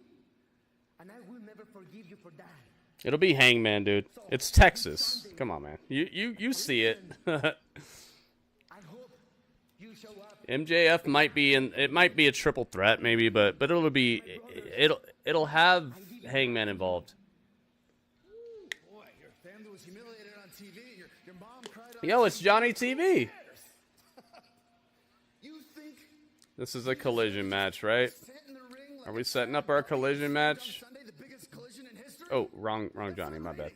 And I will never forgive you for that. It'll be Hangman, dude. It's Texas. Come on, man. You see it. MJF might be in. It might be a triple threat, maybe, but it'll have Hangman involved. Boy, your family was humiliated on TV. Your mom cried on Yo, it's Johnny TV. You think This is a collision match, right? Are we setting up our collision match? Sunday, the biggest collision in history? Oh, wrong Johnny. My bad.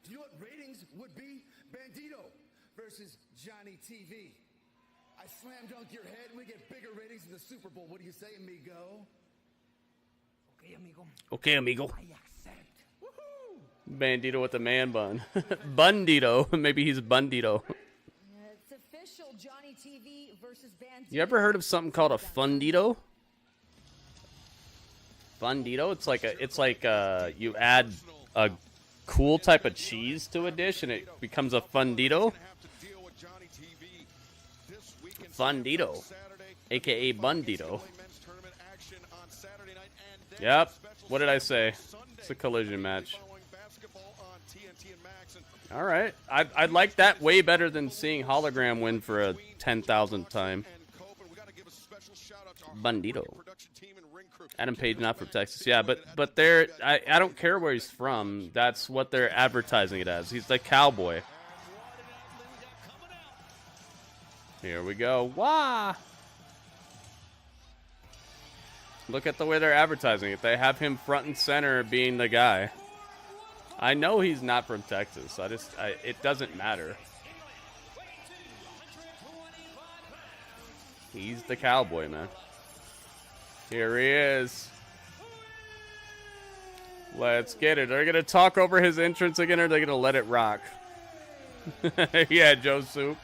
Do you know what ratings would be? Bandito versus Johnny TV. I slam dunk your head and we get bigger ratings than the Super Bowl. What do you say, amigo? Okay, amigo. Okay, amigo. I accept. Woohoo! Bandito with the man bun. Bundito. Maybe he's Bundito. It's official, Johnny TV versus Bandito. You ever heard of something called a Fundito? Fundito? It's like you add a cool type of cheese to a dish and it becomes a Fundito. Fundito, aka Bundito. Yep. What did I say? It's a collision match. All right. I'd like that way better than seeing Hologram win for a 10,000th time. Bandito. Adam Page, not from Texas. Yeah, but they're I don't care where he's from. That's what they're advertising it as. He's the cowboy. Here we go. Wah! Look at the way they're advertising it. They have him front and center being the guy. I know he's not from Texas. It doesn't matter. He's the cowboy, man. Here he is. Let's get it. Are they going to talk over his entrance again, or are they going to let it rock? Yeah, Joe Soup.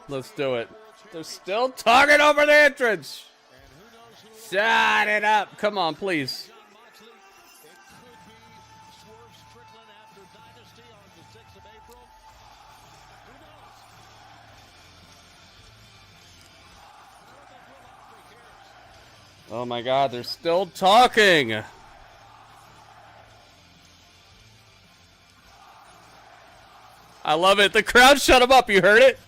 Let's do it. They're still talking over the entrance. Shut it up. Come on, please. Oh my God, they're still talking. I love it. The crowd shut him up. You heard it?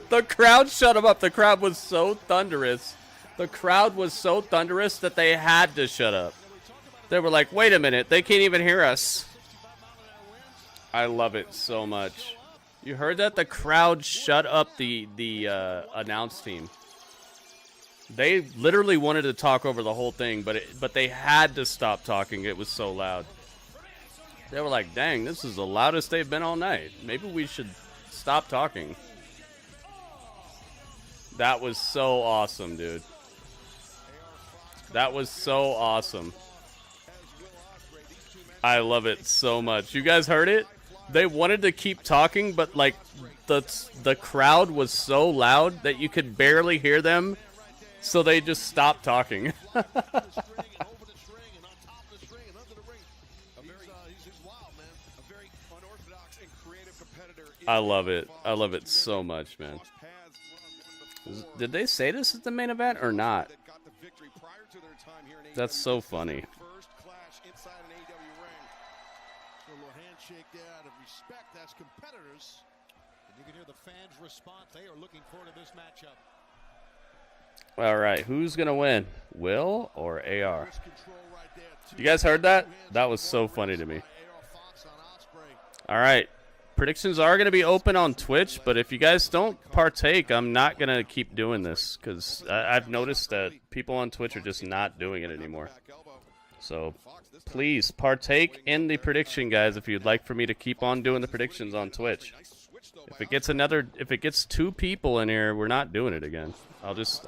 The crowd shut him up. The crowd was so thunderous. The crowd was so thunderous that they had to shut up. They were like, wait a minute. They can't even hear us. I love it so much. You heard that? The crowd shut up the announce team. They literally wanted to talk over the whole thing, but they had to stop talking. It was so loud. They were like, dang, this is the loudest they've been all night. Maybe we should stop talking. That was so awesome, dude. That was so awesome. I love it so much. You guys heard it? They wanted to keep talking, but like the crowd was so loud that you could barely hear them, so they just stopped talking. I love it. I love it so much, man. Did they say this is the main event or not? That's so funny. All right, who's gonna win? Will or AR? You guys heard that? That was so funny to me. All right. Predictions are going to be open on Twitch, but if you guys don't partake, I'm not going to keep doing this because I've noticed that people on Twitch are just not doing it anymore. So please partake in the prediction, guys, if you'd like for me to keep on doing the predictions on Twitch. If it gets 2 people in here, we're not doing it again. I'll just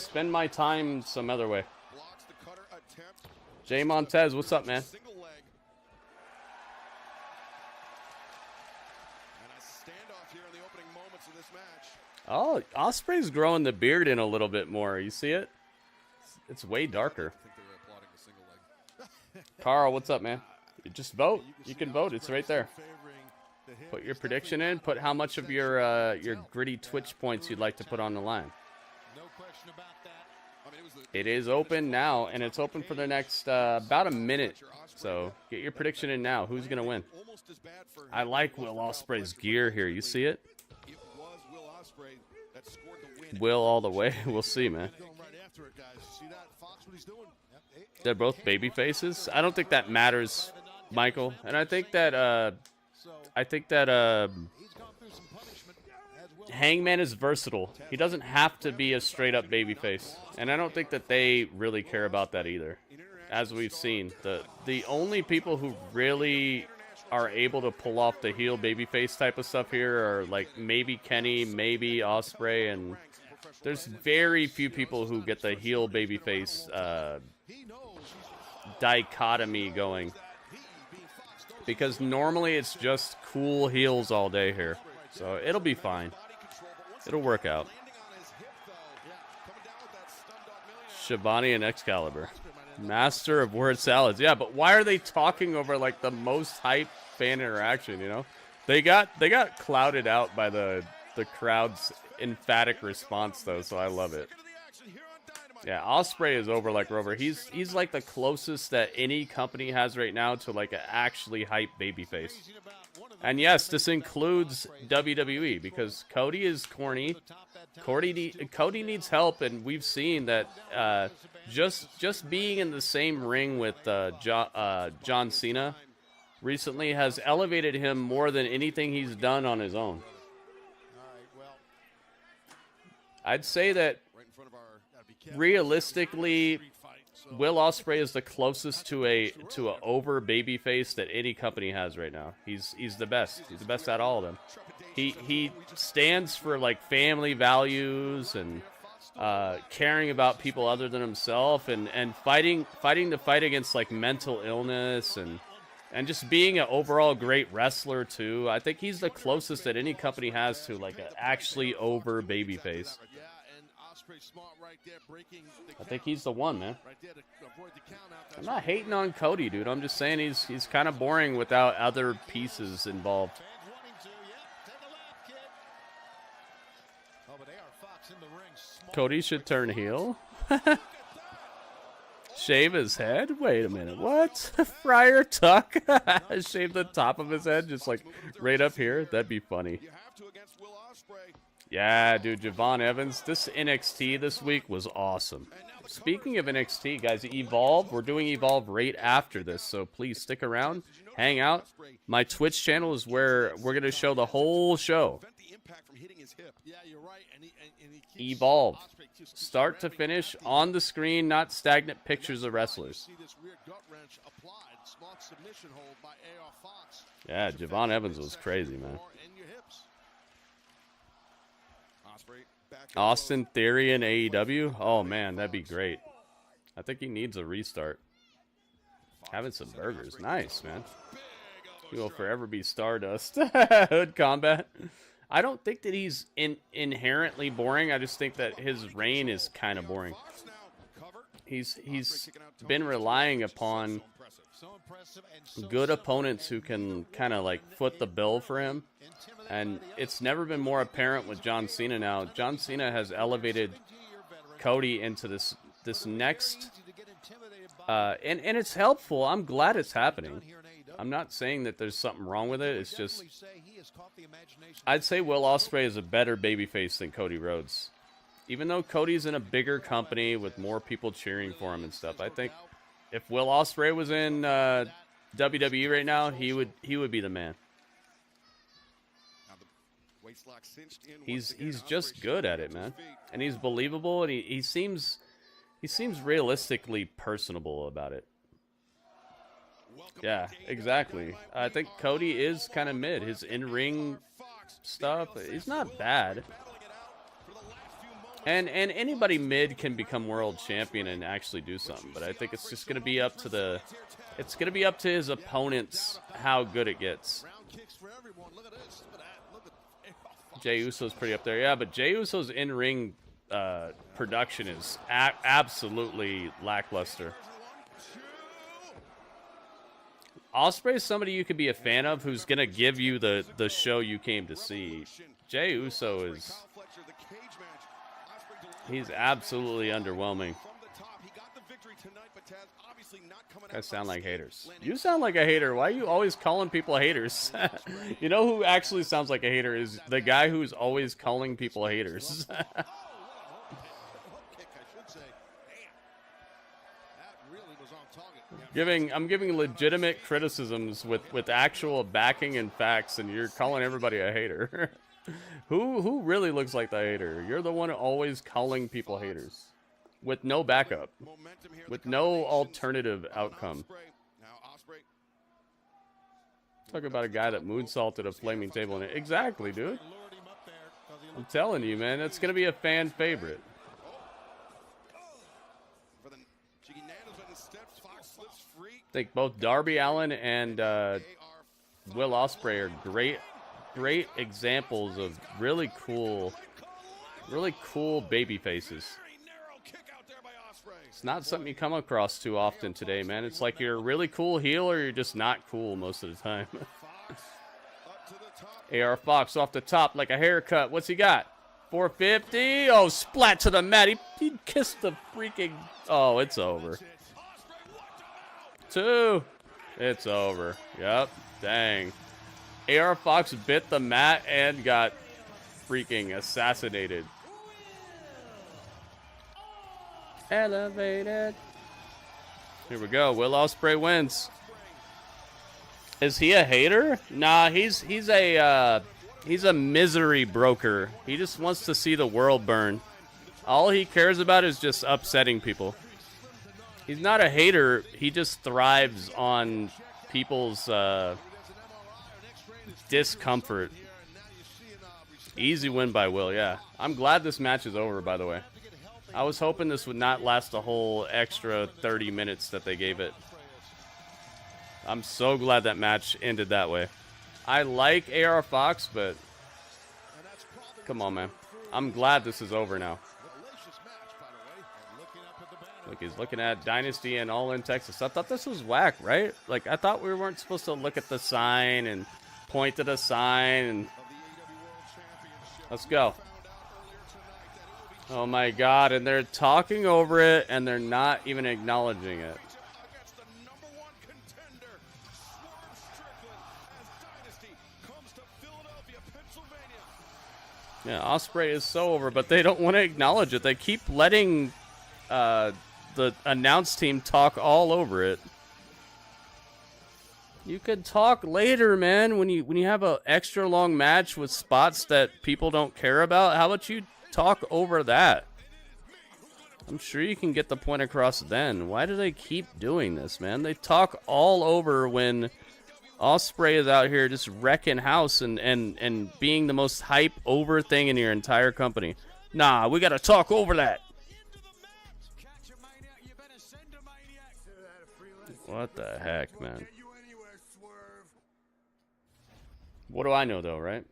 spend my time some other way. Jay Montez, what's up, man? Oh, Ospreay's growing the beard in a little bit more. You see it? It's way darker. Carl, what's up, man? You just vote. You can vote. It's right there. Put your prediction in. Put how much of your gritty Twitch points you'd like to put on the line. It is open now, and it's open for the next about a minute. So get your prediction in now. Who's going to win? I like Will Ospreay's gear here. You see it? Will all the way. We'll see, man. They're both baby faces. I don't think that matters, Michael. And I think that Hangman is versatile. He doesn't have to be a straight up baby face. And I don't think that they really care about that either. As we've seen, the only people who really are able to pull off the heel babyface type of stuff here are like maybe Kenny, maybe Ospreay, and there's very few people who get the heel babyface dichotomy going, because normally it's just cool heels all day here, so it'll be fine. It'll work out. Shivani and Excalibur. Master of word salads. Yeah, but why are they talking over like the most hype fan interaction, you know? They got clouded out by the crowd's emphatic response though, so I love it. Yeah, Ospreay is over like Rover. He's like the closest that any company has right now to like an actually hype babyface. And yes, this includes WWE because Cody is corny. Cody needs help, and we've seen that just being in the same ring with John Cena recently has elevated him more than anything he's done on his own. I'd say that realistically, Will Ospreay is the closest to a over babyface that any company has right now. He's the best. He's the best at all of them. He stands for like family values and caring about people other than himself and fighting the fight against like mental illness and just being an overall great wrestler too. I think he's the closest that any company has to like an actually over babyface. I think he's the one, man. I'm not hating on Cody, dude. I'm just saying he's kind of boring without other pieces involved. Cody should turn heel. Shave his head? Wait a minute. What? Friar Tuck? Shave the top of his head just like right up here? That'd be funny. Yeah, dude, Javon Evans. This NXT this week was awesome. Speaking of NXT, guys, Evolve. We're doing Evolve right after this, so please stick around, hang out. My Twitch channel is where we're going to show the whole show. Evolve. Start to finish, on the screen, not stagnant pictures of wrestlers. Yeah, Javon Evans was crazy, man. Austin Theory in AEW? Oh, man, that'd be great. I think he needs a restart. Having some burgers. Nice, man. He will forever be Stardust. Hood Combat. I don't think that he's inherently boring. I just think that his reign is kind of boring. He's been relying upon good opponents who can kind of like foot the bill for him. And it's never been more apparent with John Cena now. John Cena has elevated Cody into this next... and it's helpful. I'm glad it's happening. I'm not saying that there's something wrong with it. It's just... I'd say Will Ospreay is a better babyface than Cody Rhodes. Even though Cody's in a bigger company with more people cheering for him and stuff, I think if Will Ospreay was in WWE right now, he would be the man. He's just good at it, man, and he's believable, and he seems realistically personable about it. Yeah, exactly. I think Cody is kind of mid. His in-ring stuff, he's not bad. And anybody mid can become world champion and actually do something, but I think it's just going to be up to his opponents how good it gets. Jey Uso's pretty up there, yeah, but Jey Uso's in-ring production is absolutely lackluster. Ospreay's somebody you could be a fan of who's going to give you the show you came to see. Jey Uso he's absolutely underwhelming. I sound like haters. You sound like a hater. Why are you always calling people haters? You know who actually sounds like a hater is the guy who's always calling people haters. I'm giving legitimate criticisms with actual backing and facts, and you're calling everybody a hater. Who really looks like the hater? You're the one always calling people haters. With no backup. With no alternative outcome. Talk about a guy that moonsaulted a flaming table in it. Exactly, dude. I'm telling you, man, it's going to be a fan favorite. I think both Darby Allin and Will Ospreay are great examples of really cool Really cool baby faces. It's not something you come across too often today, man. It's like you're a really cool heel or you're just not cool most of the time. AR Fox off the top like a haircut. What's he got? 450. Oh, splat to the mat. He kissed the freaking... Oh, it's over. 2. It's over. Yep. Dang. AR Fox bit the mat and got freaking assassinated. Elevated. Here we go. Will Ospreay wins. Is he a hater? Nah, he's a misery broker. He just wants to see the world burn. All he cares about is just upsetting people. He's not a hater. He just thrives on people's discomfort. Easy win by Will, yeah. I'm glad this match is over, by the way. I was hoping this would not last a whole extra 30 minutes that they gave it. I'm so glad that match ended that way. I like AR Fox, but come on, man. I'm glad this is over now. Look, he's looking at Dynasty and All in Texas. I thought this was whack, right? Like, I thought we weren't supposed to look at the sign and point to the sign. And let's go. Oh, my God. And they're talking over it, and they're not even acknowledging it. Yeah, Ospreay is so over, but they don't want to acknowledge it. They keep letting the announce team talk all over it. You could talk later, man, when you have an extra long match with spots that people don't care about. How about you talk over that? I'm sure you can get the point across then. Why do they keep doing this, man? They talk all over when Ospreay is out here just wrecking house and being the most hype over thing in your entire company. Nah, we gotta talk over that. What the heck, man? What do I know, though, right?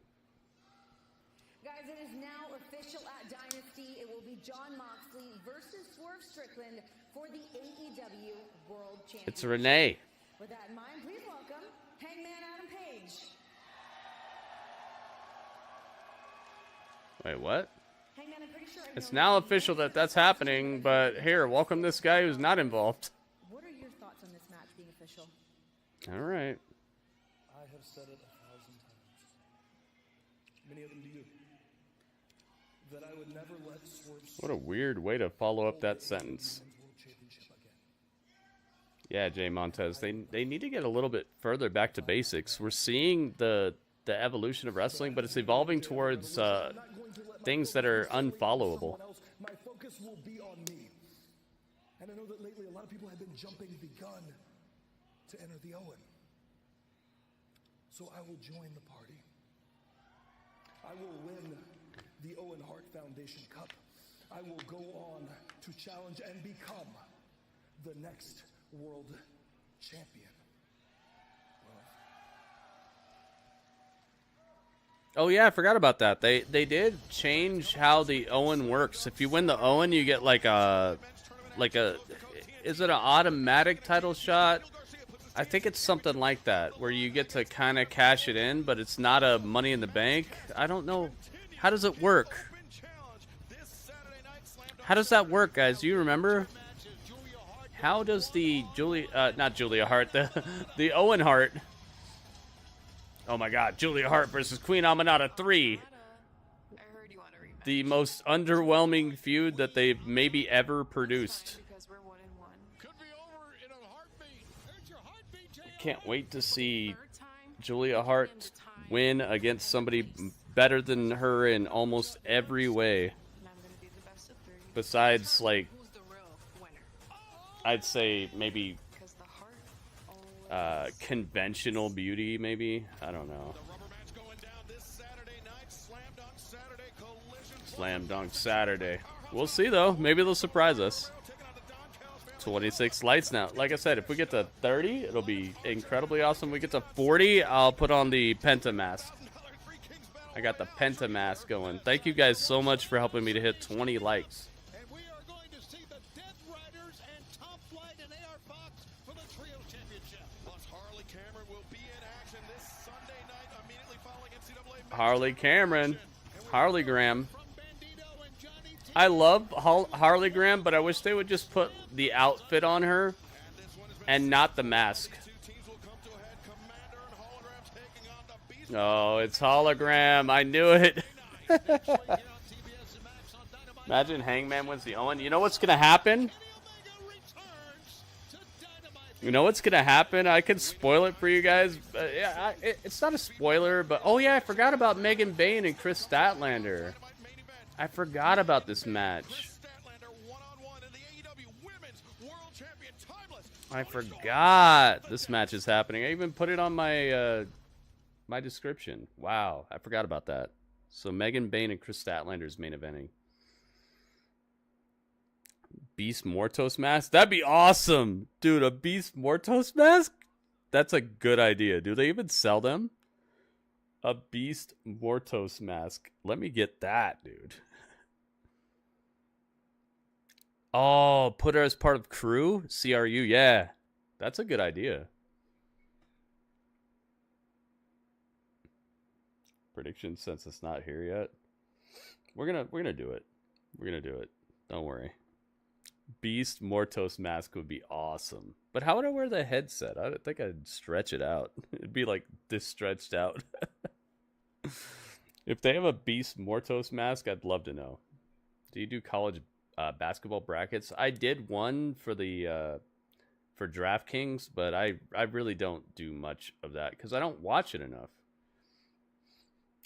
Guys, it is now official at Dynasty. It will be Jon Moxley versus Swerve Strickland for the AEW World Championship. It's Renee. With that in mind, please welcome Hangman Adam Page. Wait, what? Hangman, I'm pretty sure It's now official that that's happening, but here, welcome this guy who's not involved. What are your thoughts on this match being official? All right. I have said it 1,000 times, many of them to you, that I would never let Swerve. What a weird way to follow up that sentence. Yeah, Jay Montez, they need to get a little bit further back to basics. We're seeing the evolution of wrestling, but it's evolving towards things that are unfollowable. My focus will be on me. And I know that lately a lot of people have been jumping the gun to enter the Owen. So I will join the party. I will win the Owen Hart Foundation Cup. I will go on to challenge and become the next world champion. Oh yeah, I forgot about that. They did change how the Owen works. If you win the Owen, you get like a is it an automatic title shot? I think it's something like that where you get to kind of cash it in, but it's not a Money in the Bank. I don't know. How does it work? How does that work, guys? Do you remember? How does the not Julia Hart, the Owen Hart? Oh my God, Julia Hart versus Queen Aminata 3. The most underwhelming feud that they've maybe ever produced. Can't wait to see Julia Hart win against somebody better than her in almost every way. Besides, like, I'd say maybe conventional beauty, maybe. I don't know. Slam Dunk Saturday. We'll see, though. Maybe they'll surprise us. 26 lights now. Like I said, if we get to 30, it'll be incredibly awesome. If we get to 40, I'll put on the Penta mask. I got the Penta mask going. Thank you guys so much for helping me to hit 20 likes. And we are going to see the Death Riders and Top Flight and AR Fox for the Trio Championship. Plus, Harley Cameron will be in action this Sunday night immediately following NCAA. Harley Cameron. Harley Graham. I love Harley Graham, but I wish they would just put the outfit on her and not the mask. Oh, it's hologram. I knew it. Imagine Hangman wins the Owen. You know what's going to happen? You know what's going to happen? I can spoil it for you guys. Yeah, it's not a spoiler, but... Oh, yeah, I forgot about Megan Bane and Chris Statlander. I forgot about this match. I forgot this match is happening. I even put it on my my description. Wow, I forgot about that. So Megan Bane and Chris Statlander is main eventing. Beast Mortos mask? That'd be awesome. Dude, a Beast Mortos mask? That's a good idea. Do they even sell them? A Beast Mortos mask. Let me get that, dude. Oh, put her as part of crew? CRU, yeah. That's a good idea. Prediction since it's not here yet. We're gonna do it. We're gonna do it. Don't worry. Beast Mortos mask would be awesome. But how would I wear the headset? I don't think I'd stretch it out. It'd be like this stretched out. If they have a Beast Mortos mask, I'd love to know. Do you do college basketball brackets? I did one for the for DraftKings, but I really don't do much of that because I don't watch it enough.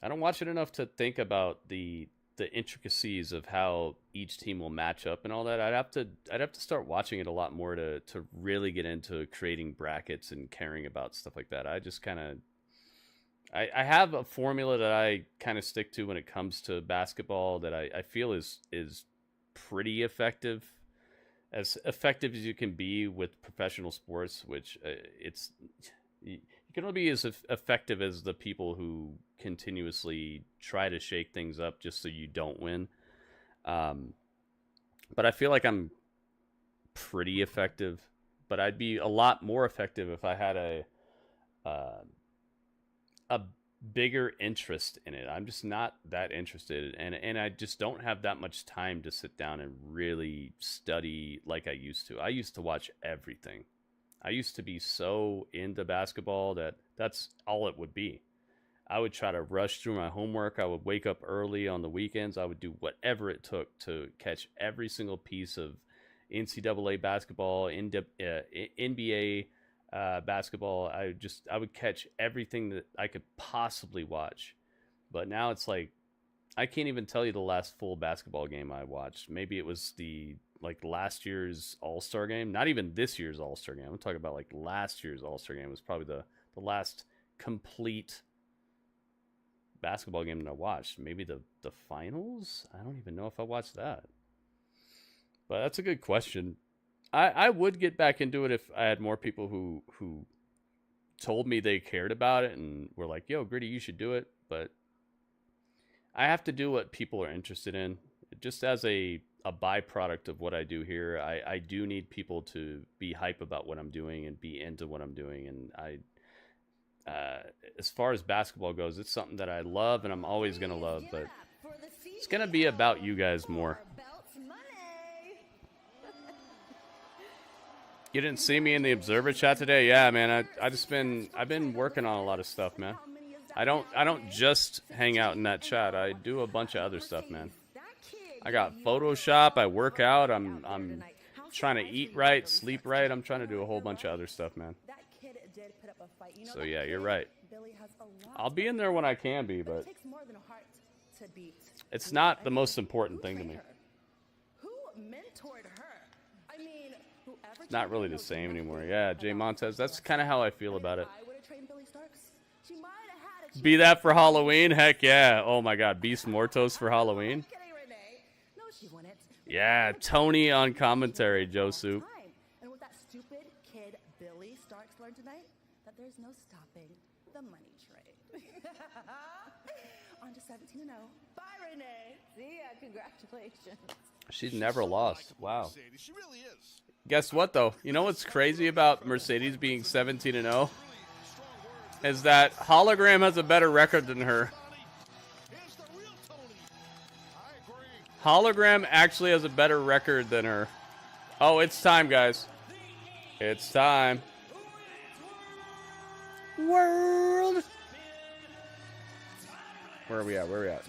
I don't watch it enough to think about the intricacies of how each team will match up and all that. I'd have to start watching it a lot more to really get into creating brackets and caring about stuff like that. I just kind of I have a formula that I kind of stick to when it comes to basketball that I feel is pretty effective, as effective as you can be with professional sports, which you can only be as effective as the people who continuously try to shake things up just so you don't win. But I feel like I'm pretty effective, but I'd be a lot more effective if I had a bigger interest in it. I'm just not that interested, and I just don't have that much time to sit down and really study like I used to. I used to watch everything. I used to be so into basketball that that's all it would be. I would try to rush through my homework. I would wake up early on the weekends. I would do whatever it took to catch every single piece of NCAA basketball, NBA basketball. I would catch everything that I could possibly watch. But now it's like I can't even tell you the last full basketball game I watched. Maybe it was last year's All-Star game. Not even this year's All-Star game. I'm talking about like last year's All-Star game was probably the last complete basketball game that I watched. Maybe the finals? I don't even know if I watched that. But that's a good question. I would get back into it if I had more people who told me they cared about it and were like, yo, Gritty, you should do it. But I have to do what people are interested in. Just as a byproduct of what I do here, I do need people to be hype about what I'm doing and be into what I'm doing. And as far as basketball goes, it's something that I love and I'm always going to love. But it's going to be about you guys more. You didn't see me in the Observer chat today? Yeah, man. I've been working on a lot of stuff, man. I don't just hang out in that chat. I do a bunch of other stuff, man. I got Photoshop. I work out. I'm trying to eat right, sleep right. I'm trying to do a whole bunch of other stuff, man. So yeah, you're right. I'll be in there when I can be, but it's not the most important thing to me. It's not really the same anymore. Yeah, Jay Montez, that's kind of how I feel about it. Be that for Halloween? Heck yeah. Oh my god, Beast Mortos for Halloween? Yeah, Tony on commentary, Joe Soup. And what that stupid kid Billie Starks learned tonight, that there's no stopping the money trade. On to 17-0. Bye, Renee. See ya. Congratulations. She's never lost. Wow. Mercedes. She really is. Guess what, though? You know what's crazy about Mercedes being 17-0? Is that Hologram has a better record than her. Here's the real Tony. I agree. Hologram actually has a better record than her. Oh, it's time, guys. It's time. World. Where are we at? Where are we at?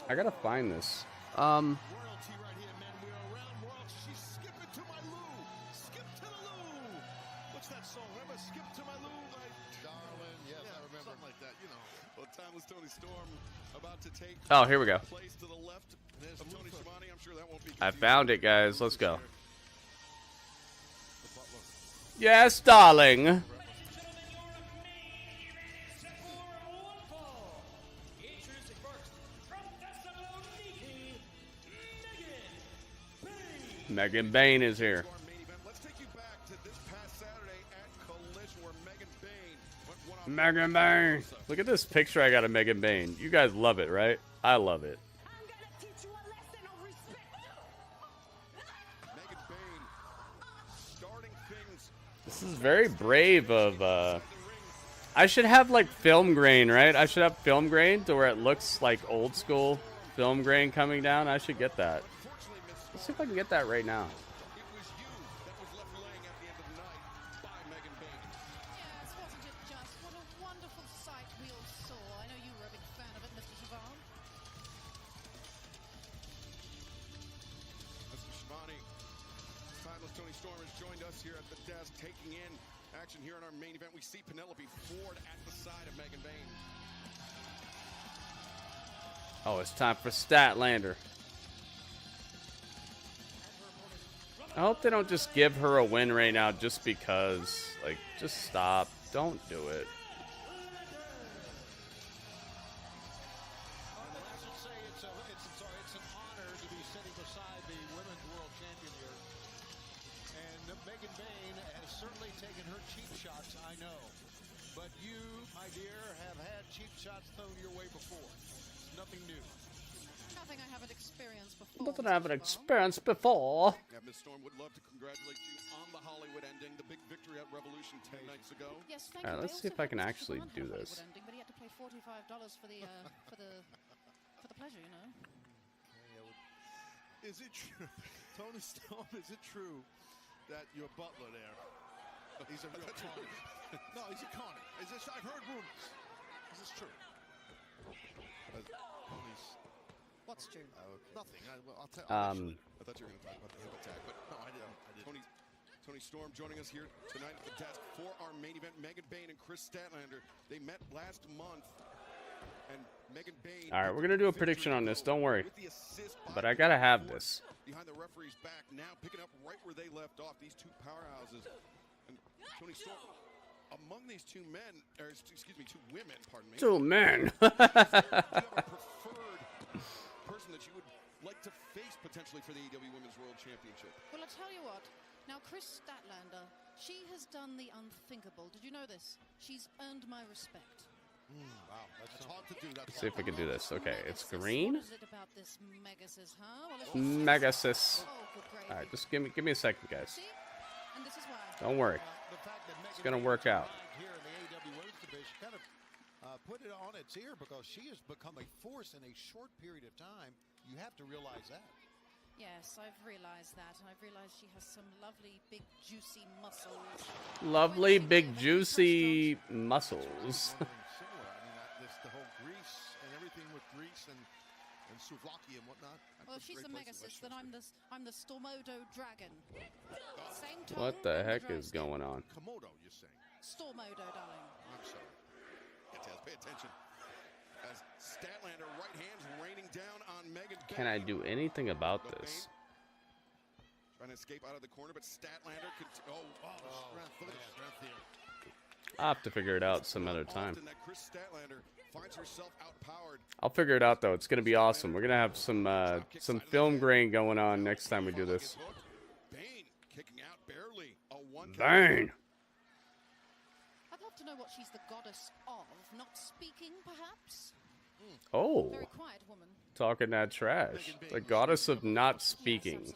I gotta find this. Royalty right here, men. We are around world. She's skipping to my loo. Skip to the loo. What's that song? Remember Skip to my loo, like darling? Yes, I remember. Something like that, you know. Well, timeless Tony Storm about to take Oh, here we go. place to the left of Tony Schiavone. I'm sure that won't be I confusing. found it, guys. Let's go. The butler. Yes, darling. Megan Bane is here. Main event. Let's take you back to this past Saturday at Collision where Megan Bane went one-on-one. Megan Bane. Look at this picture I got of Megan Bane. You guys love it, right? I love it. I'm gonna teach you a lesson of respect. Megan Bane starting things. This is very brave of, I should have, like, film grain, right? I should have film grain to where it looks like old school film grain coming down. I should get that. Let's see if I can get that right now. It was you that was left laying at the end of the night by Megan Bane. Yes, wasn't it just? What a wonderful sight we all saw. I know you were a big fan of it, Mr. Siobhan. Mr. Schiavone, timeless Tony Storm has joined us here at the desk, taking in action here in our main event. We see Penelope Ford at the side of Megan Bane. Oh, it's time for Statlander. I hope they don't just give her a win right now just because. Like, just stop. Don't do it. I should say it's an honor to be sitting beside the women's world champion here. And Megan Bane has certainly taken her cheap shots, I know. But you, my dear, have had cheap shots thrown your way before. It's nothing new. Nothing I haven't experienced before. Nothing I haven't experienced before. Yeah, Miss Storm would love to congratulate you on the Hollywood ending, the big victory at Revolution 10 nights ago. Yes, thank All right, you. let's They see if also I can had Mr. actually Siobhan do had a this. Hollywood ending, but he had to pay $45 for the for the pleasure, you know. Is it true, Tony Storm? Is it true that your butler there? He's a real Connie. No, he's a Connie. Is this? I've heard rumors. Is this true? Tony's. What's true? Nothing. I'll tell. I thought you were going to talk about the hip attack, but No, I didn't. Tony Storm joining us here tonight at the desk for our main event. Megan Bane and Chris Statlander. They met last month, and Megan Bane. All right, we're going to do a prediction on this. Don't worry. With the assist But by I got to have Ford this. behind the referee's back, now picking up right where they left off. These two powerhouses, and Tony Storm. Among these two men, or excuse me, two women, pardon me. Two men. Do you have a preferred person that you would like to face potentially for the AEW Women's World Championship? Well, I'll tell you what. Now, Chris Statlander, she has done the unthinkable. Did you know this? She's earned my respect. Wow, that's hard to do. That's See if we can do this. Okay, it's Megasis. green. What is it about this Megasis, huh? Well, it's Megasis. Oh, good gravy. All right, just give me a second, guys. See? And this is why. Don't worry. The fact that It's Megan gonna Bane work out. arrived here in the AEW Women's Division kind of put it on its ear because she has become a force in a short period of time. You have to realize that. Yes, I've realized that. And I've realized she has some lovely, big, juicy muscles. Lovely, big, juicy muscles. Similar. I mean, this the whole Greece and everything with Greece and Souvlaki and whatnot. Well, if she's the Megasis, then I'm the Stormodo Dragon. Same tone, What the and heck dry is skin. going on? Komodo, you're saying? Stormodo, darling. I'm sorry. Pay attention. As Statlander, right hands raining down on Megan Bane. Can I do anything about But this? Bane trying to escape out of the corner, but Statlander could. Strength. Look at the strength here. I'll have to figure it out some other time. Often that Chris Statlander finds herself outpowered. I'll figure it out though. It's gonna be awesome. We're gonna have some film grain going on next time we do this. Bane kicking out barely. A one. Bane. I'd love to know what she's the goddess of. Not speaking, perhaps? Oh, Very quiet woman. talking that trash. The goddess of not speaking. Yes,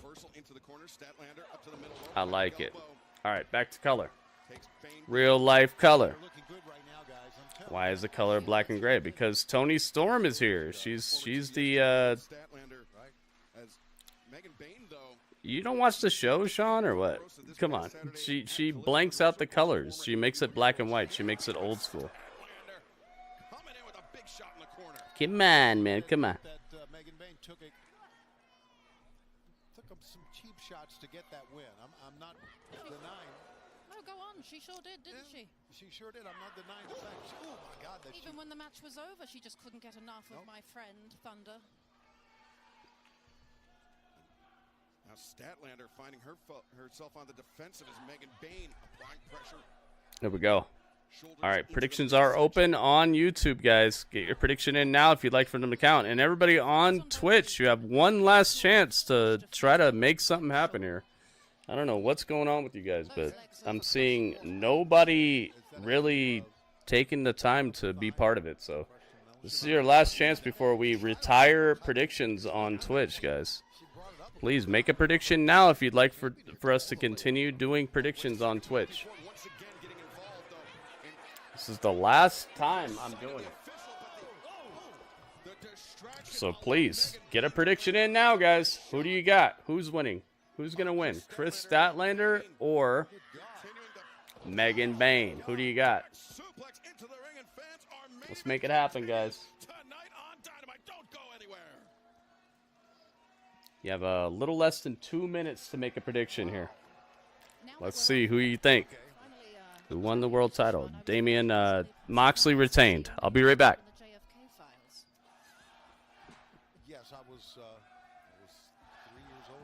Reversal into the corner. Statlander up to the middle. I like it. Elbow. All right, back to color. Takes Bane. Real life color. Looking good right now, guys. I'm telling Why is the color black and gray? Because Toni Storm is here. She's the Statlander, right? As Megan Bane, though. You don't watch the show, Sean, or what? Come on. She blanks out the colors. She makes it black and white. She makes it old school. Coming in with a big shot in the corner. Come on, man. Come on. that Megan Bane took him some cheap shots to get that win. I'm not denying. No, go on. She sure did, didn't she? She sure did. I'm not denying the fact. Oh my God, that Even when the match was over, she just couldn't get enough of my friend, Thunder. Now Statlander finding herself on the defensive as Megan Bane applying pressure. There we go. All right, predictions are open on YouTube, guys. Get your prediction in now if you'd like for them to count. And everybody on Twitch, you have one last chance to try to make something happen here. I don't know what's going on with you guys, but I'm seeing nobody really taking the time to be part of it. So this is your last chance before we retire predictions on Twitch, guys. Please make a prediction now if you'd like for us to continue doing predictions on Twitch. This is the last time I'm doing it. So please, get a prediction in now, guys. Who do you got? Who's winning? Who's going to win? Chris Statlander or Megan Bane? Who do you got? Let's make it happen, guys. You have a little less than 2 minutes to make a prediction here. Let's see who you think. Who won the world title? Damian Moxley retained. I'll be right back. Yes, I was 3 years old.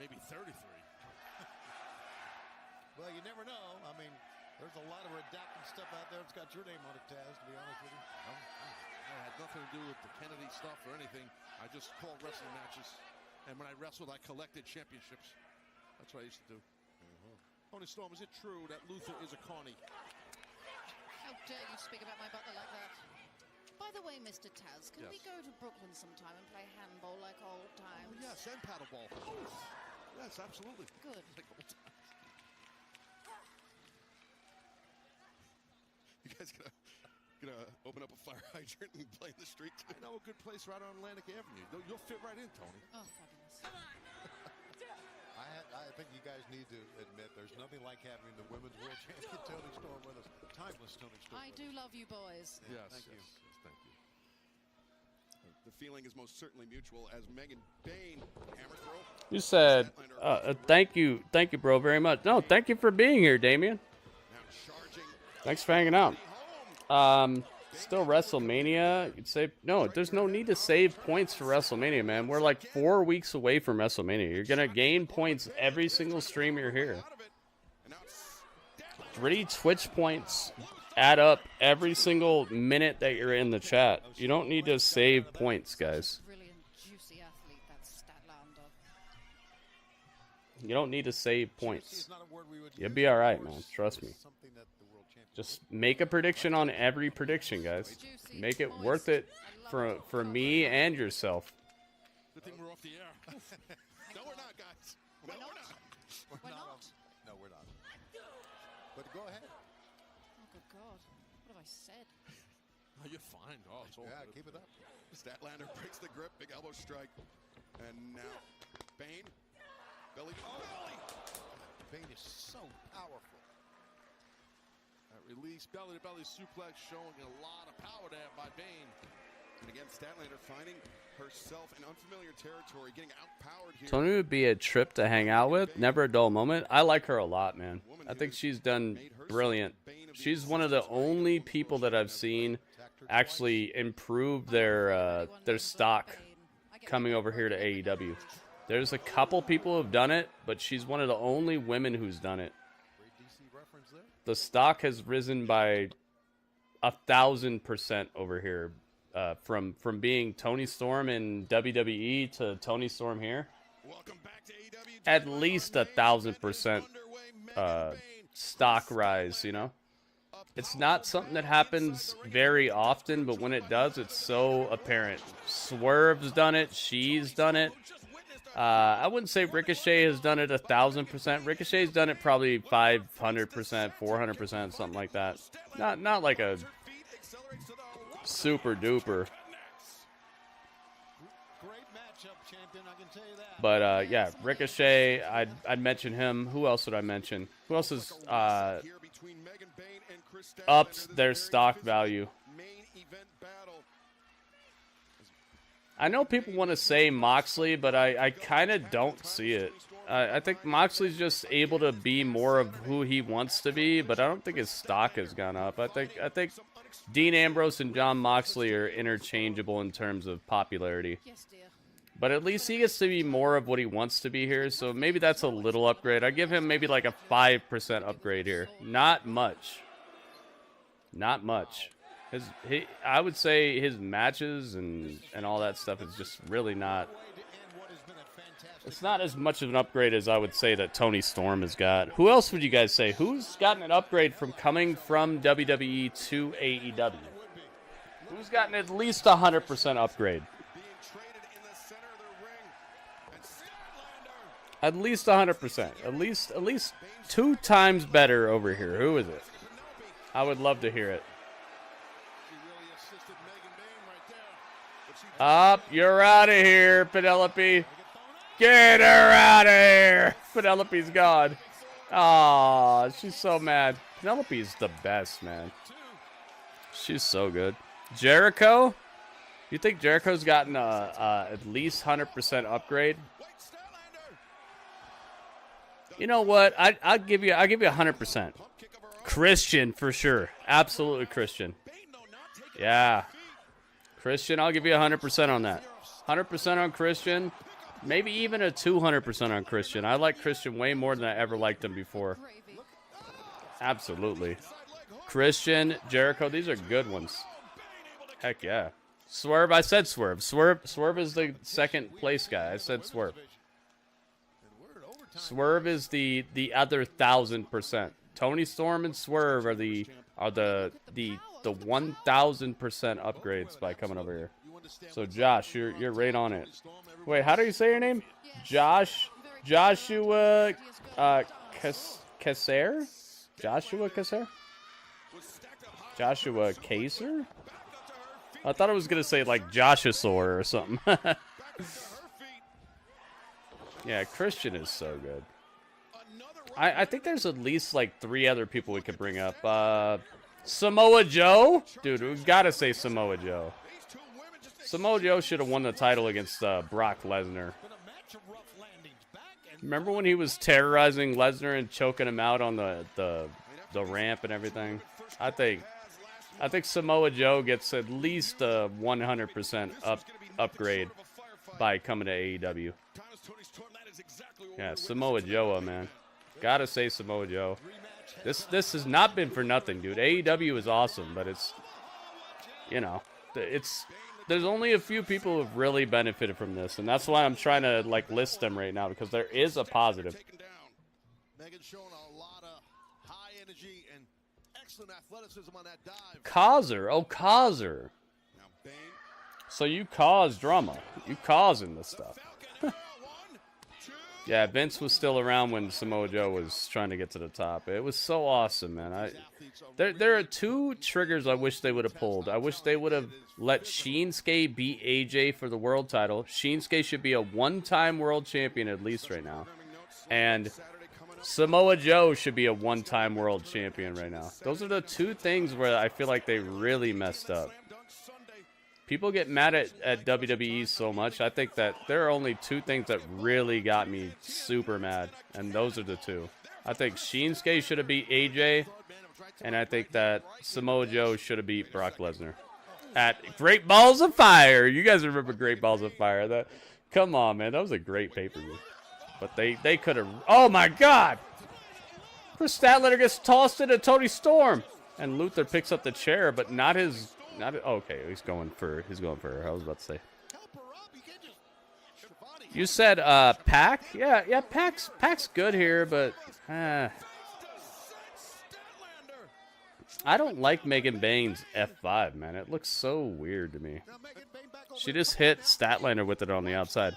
Maybe 33. Well, you never know. I mean, there's a lot of redacted stuff out there. It's got your name on it, Taz, to be honest with you. I had nothing to do with the Kennedy stuff or anything. I just called wrestling matches. And when I wrestled, I collected championships. That's what I used to do. Toni Storm, is it true that Luther is a carny? How dare you speak about my butler like that? By the way, Mr. Taz, can we go to Brooklyn sometime and play handball like old times? Oh, yes, and paddleball. Yes, absolutely. Good. Like old times. You guys gonna open up a fire hydrant and play in the street? I know a good place right on Atlantic Avenue. You'll fit right in, Tony. Oh, fabulous. I think you guys need to admit there's nothing like having the women's world champion Toni Storm with us. Timeless Toni Storm. I do love you boys. Yes, thank you. Yes, thank you. The feeling is most certainly mutual as Megan Bane hammer throw. You said, thank you, bro, very much. No, thank you for being here, Damian. Now charging. Thanks for hanging out. Still WrestleMania. You'd say no. There's no need to save points for WrestleMania, man. We're like 4 weeks away from WrestleMania. You're gonna gain points every single stream you're here. 3 Twitch points add up every single minute that you're in the chat. You don't need to save points, guys. Brilliant, juicy athlete, that's Statlander. You don't need to save points. You'll be all right, man. Trust me. Just make a prediction on every prediction, guys. Make it worth it for me and yourself. Good thing we're off the air. No, we're not, guys. No, we're not. We're not? No, we're not. But go ahead. Oh, good God. What have I said? No, you're fine. Oh, it's all good. Keep it up. Statlander breaks the grip, big elbow strike. And now Bane. Billie. Oh, Billie! Bane is so powerful. Release belly-to-belly suplex showing a lot of power there by Bane. And again, Statlander finding herself in unfamiliar territory, getting outpowered here. Toni would be a trip to hang out with. Never a dull moment. I like her a lot, man. I think she's done brilliant. She's one of the only people that I've seen actually improve their stock coming over here to AEW. There's a couple people who've done it, but she's one of the only women who's done it. The stock has risen by 1,000% over here, from being Toni Storm in WWE to Toni Storm here. Welcome back to AEW. At least 1,000%. stock rise, you know? It's not something that happens very often, but when it does, it's so apparent. Swerve's done it. She's done it. I wouldn't say Ricochet has done it 1,000%. Ricochet's done it probably 500%, 400%, something like that. Not like a super duper. But yeah, Ricochet, I'd mention him. Who else would I mention? Who else has upped their stock value? I know people want to say Moxley, but I kind of don't see it. I think Moxley's just able to be more of who he wants to be, but I don't think his stock has gone up. I think Dean Ambrose and Jon Moxley are interchangeable in terms of popularity. But at least he gets to be more of what he wants to be here, so maybe that's a little upgrade. I give him maybe like a 5% upgrade here. Not much. Not much. I would say his matches and all that stuff is just really not... It's not as much of an upgrade as I would say that Tony Storm has got. Who else would you guys say? Who's gotten an upgrade from coming from WWE to AEW? Who's gotten at least 100% upgrade? At least 100%. At least 2 times better over here. Who is it? I would love to hear it. Up, you're out of here, Penelope. Get her out of here. Penelope's gone. Aw, she's so mad. Penelope's the best, man. She's so good. Jericho? You think Jericho's gotten at least 100% upgrade? You know what? I'll give you 100%. Christian for sure. Absolutely Christian. Yeah. Christian, I'll give you 100% on that. 100% on Christian. Maybe even a 200% on Christian. I like Christian way more than I ever liked him before. Absolutely. Christian, Jericho, these are good ones. Heck yeah. Swerve, I said Swerve. Swerve is the second place guy. I said Swerve. Swerve is the other 1,000%. Tony Storm and Swerve are the 1,000% upgrades by coming over here. So Josh, you're right on it. Wait, how do you say your name? Joshua Kasser? Joshua Kasser? Joshua Kaser? I thought I was gonna say like Joshusaur or something. Yeah, Christian is so good. I think there's at least like 3 other people we could bring up. Samoa Joe? Dude, we've got to say Samoa Joe. Samoa Joe should have won the title against Brock Lesnar. Remember when he was terrorizing Lesnar and choking him out on the ramp and everything? I think Samoa Joe gets at least a 100% upgrade by coming to AEW. Yeah, Samoa Joe, man. Gotta say Samoa Joe. This has not been for nothing, dude. AEW is awesome, but it's, you know, there's only a few people who have really benefited from this, and that's why I'm trying to like list them right now, because there is a positive. Causer, oh Causer. So you cause drama. You causing this stuff. Yeah, Vince was still around when Samoa Joe was trying to get to the top. It was so awesome, man. There are 2 triggers I wish they would have pulled. I wish they would have let Shinsuke beat AJ for the world title. Shinsuke should be a 1-time world champion at least right now. And Samoa Joe should be a 1-time world champion right now. Those are the 2 things where I feel like they really messed up. People get mad at WWE so much. I think that there are only 2 things that really got me super mad, and those are the 2. I think Shinsuke should have beat AJ, and I think that Samoa Joe should have beat Brock Lesnar at Great Balls of Fire. You guys remember Great Balls of Fire? Come on, man. That was a great pay-per-view. But they could have... Oh, my God! Chris Statlander gets tossed into Tony Storm, and Luther picks up the chair, but not his... okay, he's going for her. I was about to say. You said Pac? Yeah, Pac's good here, but I don't like Megan Bane's F5, man. It looks so weird to me. She just hit Statlander with it on the outside.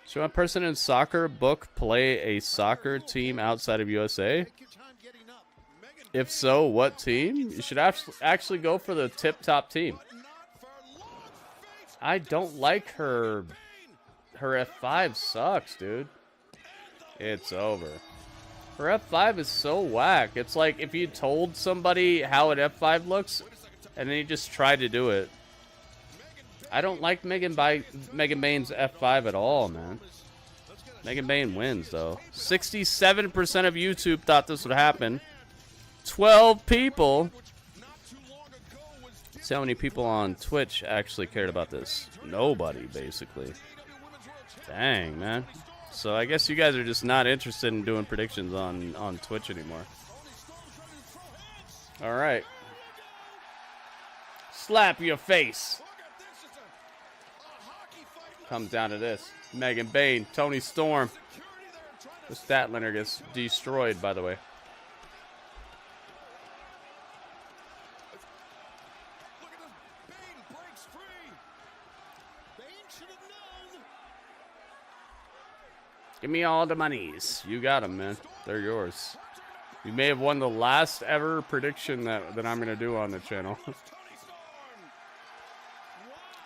Should a person in soccer book play a soccer team outside of USA? If so, what team? You should actually go for the tip-top team. I don't like her. Her F5 sucks, dude. It's over. Her F5 is so whack. It's like if you told somebody how an F5 looks, and then you just tried to do it. I don't like Megan Bane's F5 at all, man. Megan Bane wins, though. 67% of YouTube thought this would happen. 12 people. See how many people on Twitch actually cared about this? Nobody, basically. Dang, man. So I guess you guys are just not interested in doing predictions on Twitch anymore. All right. Slap your face. Comes down to this. Megan Bane, Tony Storm. The Statlander gets destroyed, by the way. Give me all the monies. You got them, man. They're yours. You may have won the last ever prediction that I'm going to do on the channel.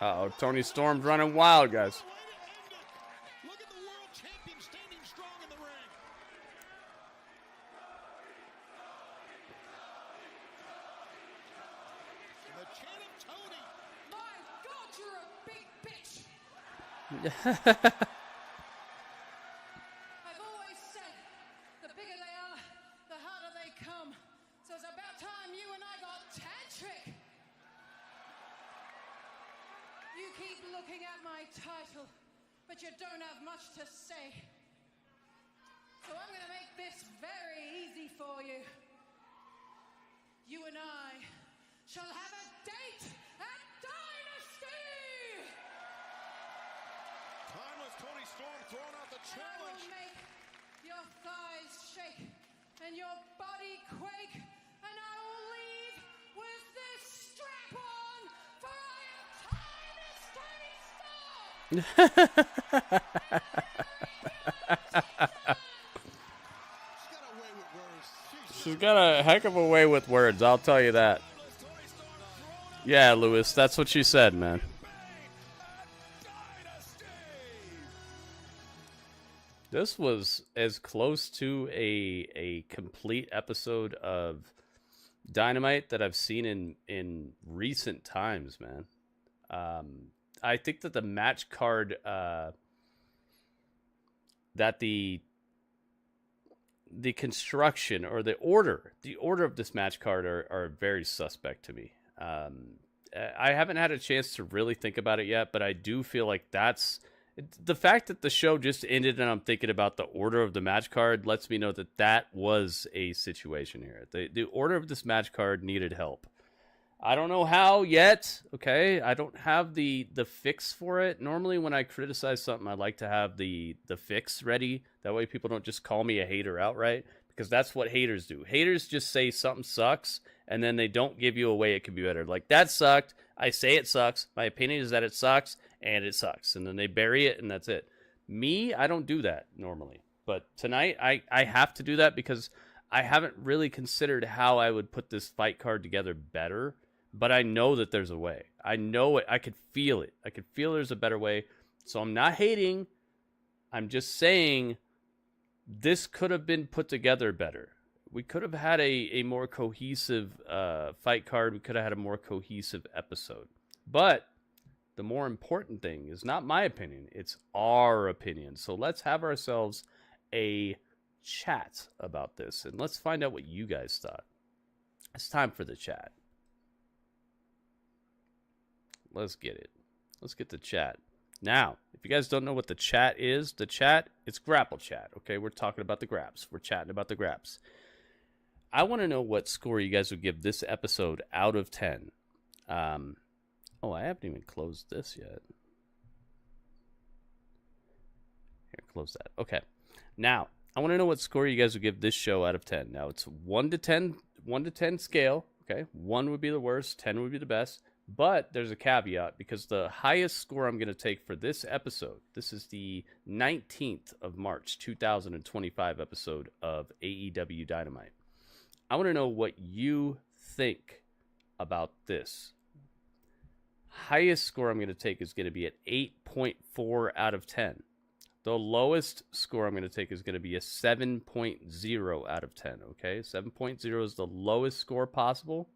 Uh-oh, Tony Storm's running wild, guys. I've always said the bigger they are, the harder they come. So it's about time you and I got tantric. You keep looking at my title, but you don't have much to say. So I'm going to make this very easy for you. You and I shall have a date at Dynasty! Timeless Tony Storm throwing out the challenge. I will make your thighs shake and your body quake, and I will leave with this strap on, for I am Timeless Tony Storm! She's got a heck of a way with words, I'll tell you that. Yeah, Lewis, that's what she said, man. This was as close to a complete episode of Dynamite that I've seen in recent times, man. I think that the match card that the construction or the order of this match card are very suspect to me. I haven't had a chance to really think about it yet, but I do feel like that's the fact that the show just ended and I'm thinking about the order of the match card lets me know that that was a situation here. The order of this match card needed help. I don't know how yet, okay? I don't have the fix for it. Normally when I criticize something, I like to have the fix ready. That way people don't just call me a hater outright, because that's what haters do. Haters just say something sucks, and then they don't give you a way it can be better. Like, that sucked. I say it sucks. My opinion is that it sucks, and it sucks. And then they bury it, and that's it. Me, I don't do that normally. But tonight, I have to do that because I haven't really considered how I would put this fight card together better. But I know that there's a way. I know it. I could feel it. I could feel there's a better way. So I'm not hating. I'm just saying this could have been put together better. We could have had a more cohesive fight card. We could have had a more cohesive episode. But the more important thing is not my opinion. It's our opinion. So let's have ourselves a chat about this. And let's find out what you guys thought. It's time for the chat. Let's get it. Let's get the chat. Now, if you guys don't know what the chat is, it's Grapple Chat, okay? We're talking about the graps. We're chatting about the graps. I want to know what score you guys would give this episode out of 10. Oh, I haven't even closed this yet. Here, close that. Okay. Now, I want to know what score you guys would give this show out of 10. Now, it's 1 to 10 1 to 10 scale. Okay, 1 would be the worst, 10 would be the best. But there's a caveat, because the highest score I'm going to take for this episode, this is the 19th of March, 2025 episode of AEW Dynamite. I want to know what you think about this. Highest score I'm going to take is going to be at 8.4 out of 10. The lowest score I'm going to take is going to be a 7.0 out of 10. Okay, 7.0 is the lowest score possible.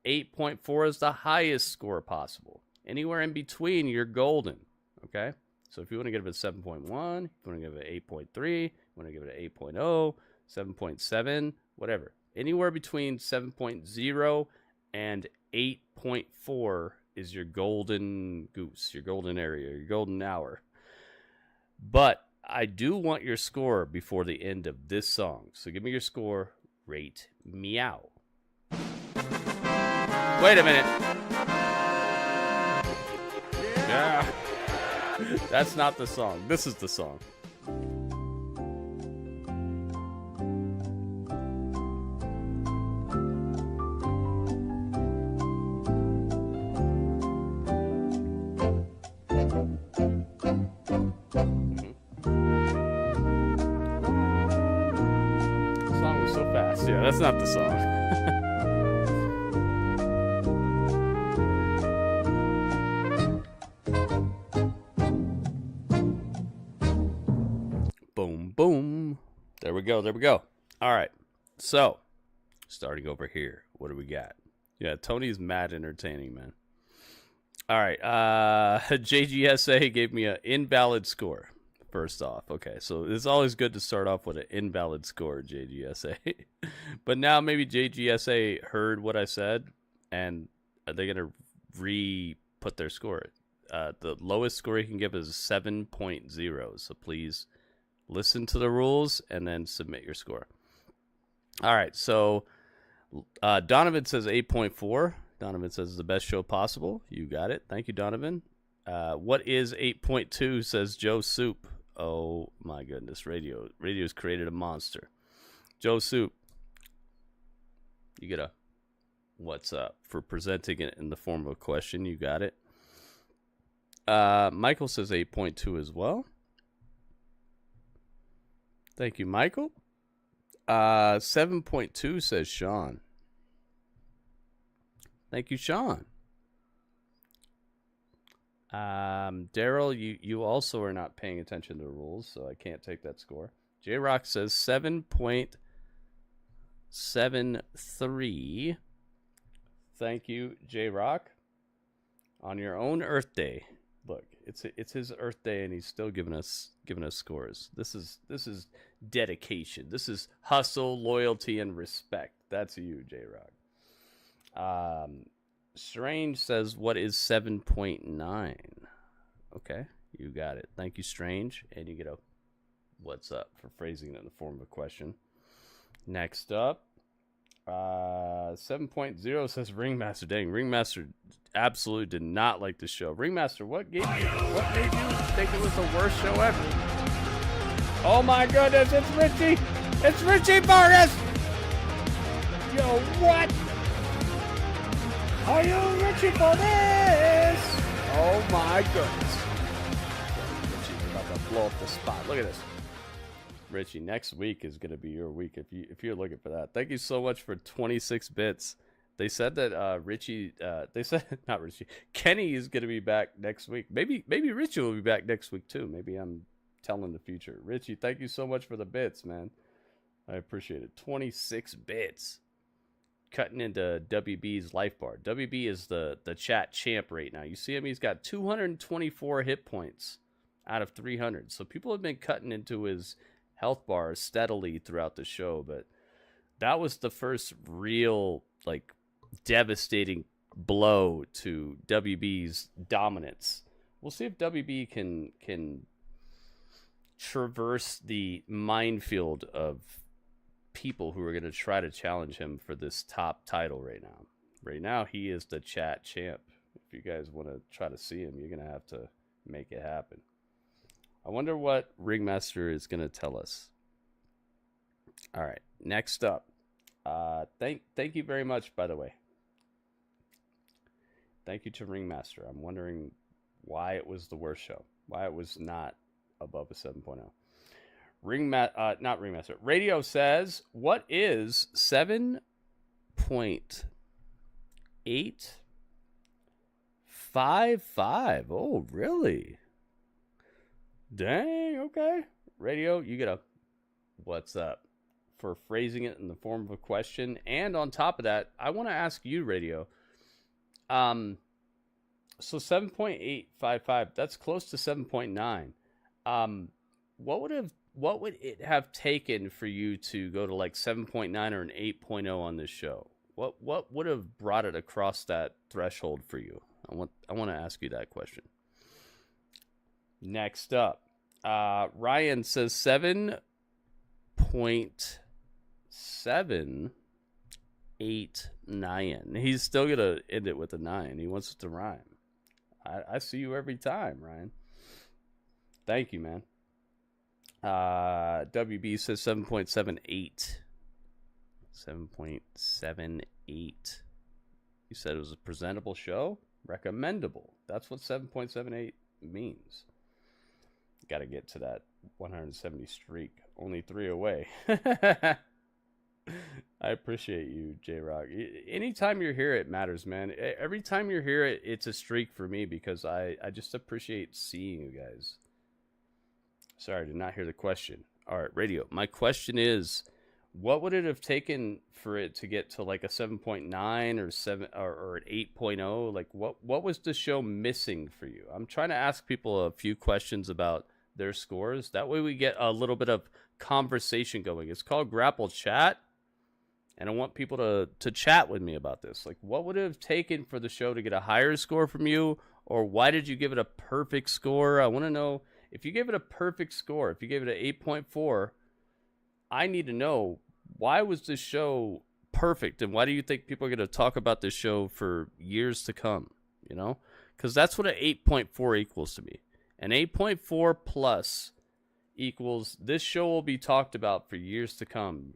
8.4 is the highest score possible. Anywhere in between, you're golden. Okay? So if you want to give it a 7.1, if you want to give it an 8.3, you want to give it an 8.0, 7.7, whatever. Anywhere between 7.0 and 8.4 is your golden goose, your golden area, your golden hour. But I do want your score before the end of this song. So give me your score. Rate meow. Wait a minute. Yeah. That's not the song. This is the song. The song was so fast. Yeah, that's not the song. Boom. There we go. All right. So, starting over here, what do we got? Yeah, Tony's mad entertaining, man. All right. JGSA gave me an invalid score, first off. Okay, so it's always good to start off with an invalid score, JGSA. But now maybe JGSA heard what I said, and they're going to re-put their score. The lowest score you can give is 7.0, so please listen to the rules and then submit your score. All right, so Donovan says 8.4. Donovan says the best show possible. You got it. Thank you, Donovan. What is 8.2, says Joe Soup. Oh, my goodness. Radio's created a monster. Joe Soup, you get a what's up for presenting it in the form of a question. You got it. Michael says 8.2 as well. Thank you, Michael. 7.2 says Sean. Thank you, Sean. Daryl, you also are not paying attention to the rules, so I can't take that score. J-Rock says 7.73. Thank you, J-Rock. On your own Earth Day. Look, it's his Earth Day, and he's still giving us scores. This is dedication. This is hustle, loyalty, and respect. That's you, J-Rock. Strange says, what is 7.9? Okay, you got it. Thank you, Strange. And you get a what's up for phrasing it in the form of a question. Next up, 7.0 says Ringmaster. Dang, Ringmaster absolutely did not like the show. Ringmaster, what made you think it was the worst show ever? Oh my goodness, it's Richie! It's Richie Vargas! Yo, what? Are you Richie for this? Oh my goodness. Richie's about to blow up the spot. Look at this. Richie, next week is going to be your week if you're looking for that. Thank you so much for 26 bits. They said that Kenny is going to be back next week. Maybe Richie will be back next week too. Maybe I'm telling the future. Richie, thank you so much for the bits, man. I appreciate it. 26 bits. Cutting into WB's life bar. WB is the chat champ right now. You see him? He's got 224 hit points out of 300. So people have been cutting into his health bar steadily throughout the show, but that was the first real devastating blow to WB's dominance. We'll see if WB can traverse the minefield of people who are going to try to challenge him for this top title right now. Right now, he is the chat champ. If you guys want to try to see him, you're going to have to make it happen. I wonder what Ringmaster is going to tell us. All right, next up. Thank you very much, by the way. Thank you to Ringmaster. I'm wondering why it was the worst show. Why it was not above a 7.0. Not Ringmaster. Radio says, what is 7.855? Oh, really? Dang, okay. Radio, you get a what's up for phrasing it in the form of a question. And on top of that, I want to ask you, Radio. So 7.855, that's close to 7.9. What would it have taken for you to go to like 7.9 or an 8.0 on this show? What would have brought it across that threshold for you? I want to ask you that question. Next up, Ryan says 7.789. He's still gonna end it with a 9. He wants it to rhyme. I see you every time, Ryan. Thank you, man. WB says 7.78. 7.78. You said it was a presentable show? Recommendable. That's what 7.78 means. Got to get to that 170 streak. Only 3 away. I appreciate you, J-Rock. Anytime you're here, it matters, man. Every time you're here, it's a streak for me because I just appreciate seeing you guys. Sorry, I did not hear the question. All right, Radio. My question is, what would it have taken for it to get to like a 7.9 or 7 or an 8.0? Like, what was the show missing for you? I'm trying to ask people a few questions about their scores. That way we get a little bit of conversation going. It's called Grapple Chat. And I want people to chat with me about this. Like, what would it have taken for the show to get a higher score from you? Or why did you give it a perfect score? I want to know, if you gave it a perfect score, if you gave it an 8.4, I need to know, why was this show perfect? And why do you think people are going to talk about this show for years to come? You know? Because that's what an 8.4 equals to me. An 8.4 plus equals, this show will be talked about for years to come.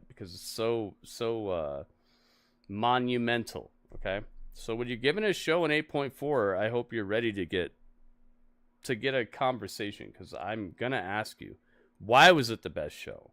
Because it's so monumental, okay? So when you're giving a show an 8.4, I hope you're ready to get a conversation, because I'm going to ask you, why was it the best show?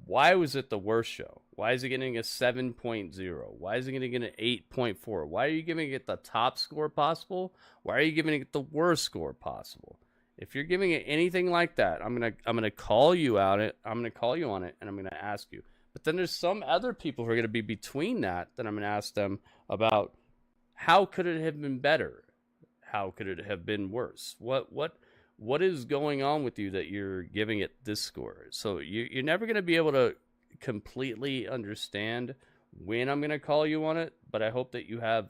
Why was it the worst show? Why is it getting a 7.0? Why is it going to get an 8.4? Why are you giving it the top score possible? Why are you giving it the worst score possible? If you're giving it anything like that, I'm gonna call you out it. I'm gonna call you on it, and I'm gonna ask you. But then there's some other people who are gonna be between that I'm gonna ask them about, how could it have been better? How could it have been worse? What is going on with you that you're giving it this score? So you're never gonna be able to completely understand when I'm gonna call you on it. But I hope that you have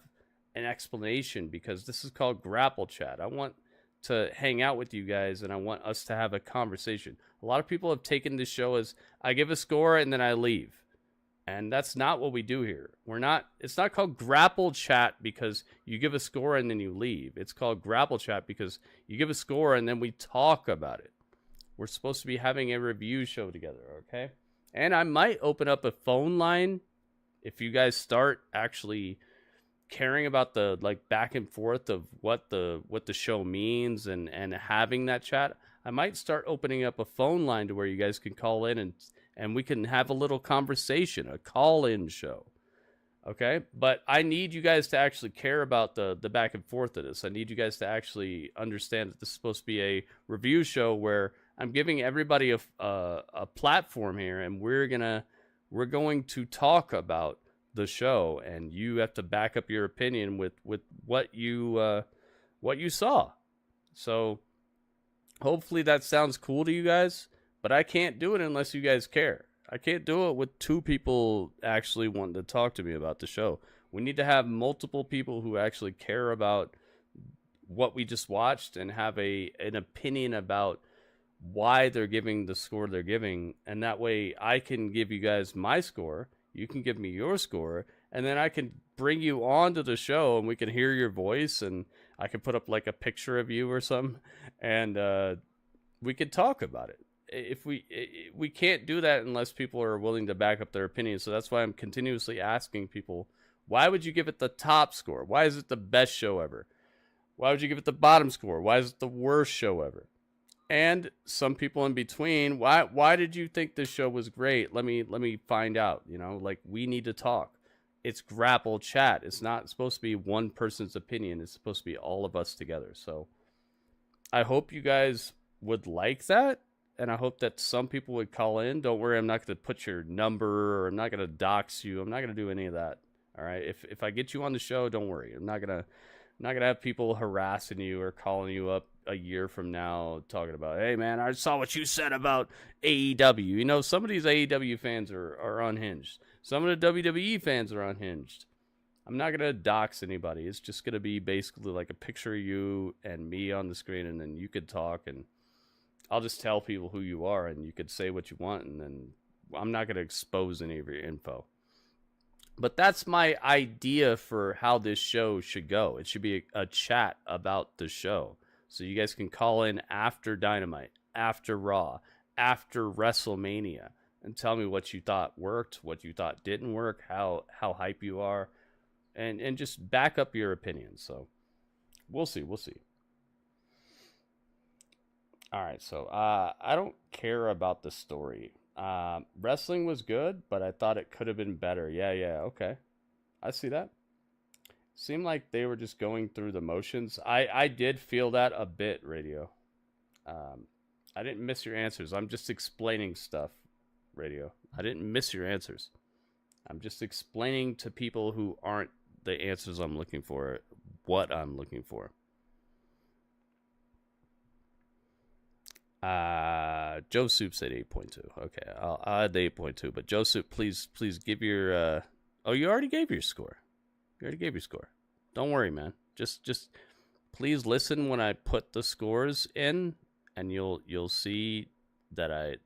an explanation, because this is called Grapple Chat. I want to hang out with you guys, and I want us to have a conversation. A lot of people have taken this show as, I give a score and then I leave. And that's not what we do here. It's not called Grapple Chat because you give a score and then you leave. It's called Grapple Chat because you give a score and then we talk about it. We're supposed to be having a review show together, okay? And I might open up a phone line if you guys start actually caring about the like back and forth of what the show means and having that chat. I might start opening up a phone line to where you guys can call in and we can have a little conversation, a call-in show. Okay? But I need you guys to actually care about the back and forth of this. I need you guys to actually understand that this is supposed to be a review show where I'm giving everybody a platform here, and we're going to talk about the show, and you have to back up your opinion with what you saw. So hopefully that sounds cool to you guys, but I can't do it unless you guys care. I can't do it with 2 people actually wanting to talk to me about the show. We need to have multiple people who actually care about what we just watched and have an opinion about why they're giving the score they're giving, and that way I can give you guys my score. You can give me your score, and then I can bring you onto the show, and we can hear your voice, and I can put up like a picture of you or something, and we can talk about it. if we can't do that unless people are willing to back up their opinions. So that's why I'm continuously asking people, why would you give it the top score? Why is it the best show ever? Why would you give it the bottom score? Why is it the worst show ever? And some people in between, why did you think this show was great? Let me find out. You know, like, we need to talk. It's grapple chat. It's not supposed to be one person's opinion. It's supposed to be all of us together. So I hope you guys would like that. And I hope that some people would call in. Don't worry, I'm not going to put your number, or I'm not going to dox you. I'm not going to do any of that. All right. If I get you on the show, don't worry. I'm not going to have people harassing you or calling you up a year from now talking about, hey man, I saw what you said about AEW. You know, some of these AEW fans are unhinged. Some of the WWE fans are unhinged. I'm not going to dox anybody. It's just going to be basically like a picture of you and me on the screen, and then you could talk, and I'll just tell people who you are, and you could say what you want, and then I'm not going to expose any of your info. But that's my idea for how this show should go. It should be a chat about the show. So you guys can call in after Dynamite, after Raw, after WrestleMania, and tell me what you thought worked, what you thought didn't work, how hype you are, and just back up your opinions. So we'll see. All right, so I don't care about the story. Wrestling was good, but I thought it could have been better. Yeah, okay. I see that. Seemed like they were just going through the motions. I did feel that a bit, Radio. I didn't miss your answers. I'm just explaining stuff, Radio. I didn't miss your answers. I'm just explaining to people who aren't the answers I'm looking for, what I'm looking for. Joe Soup said 8.2. Okay, I'll add the 8.2. But Joe Soup, please give your. Oh, you already gave your score. Don't worry, man. Just please listen when I put the scores in, and you'll see that I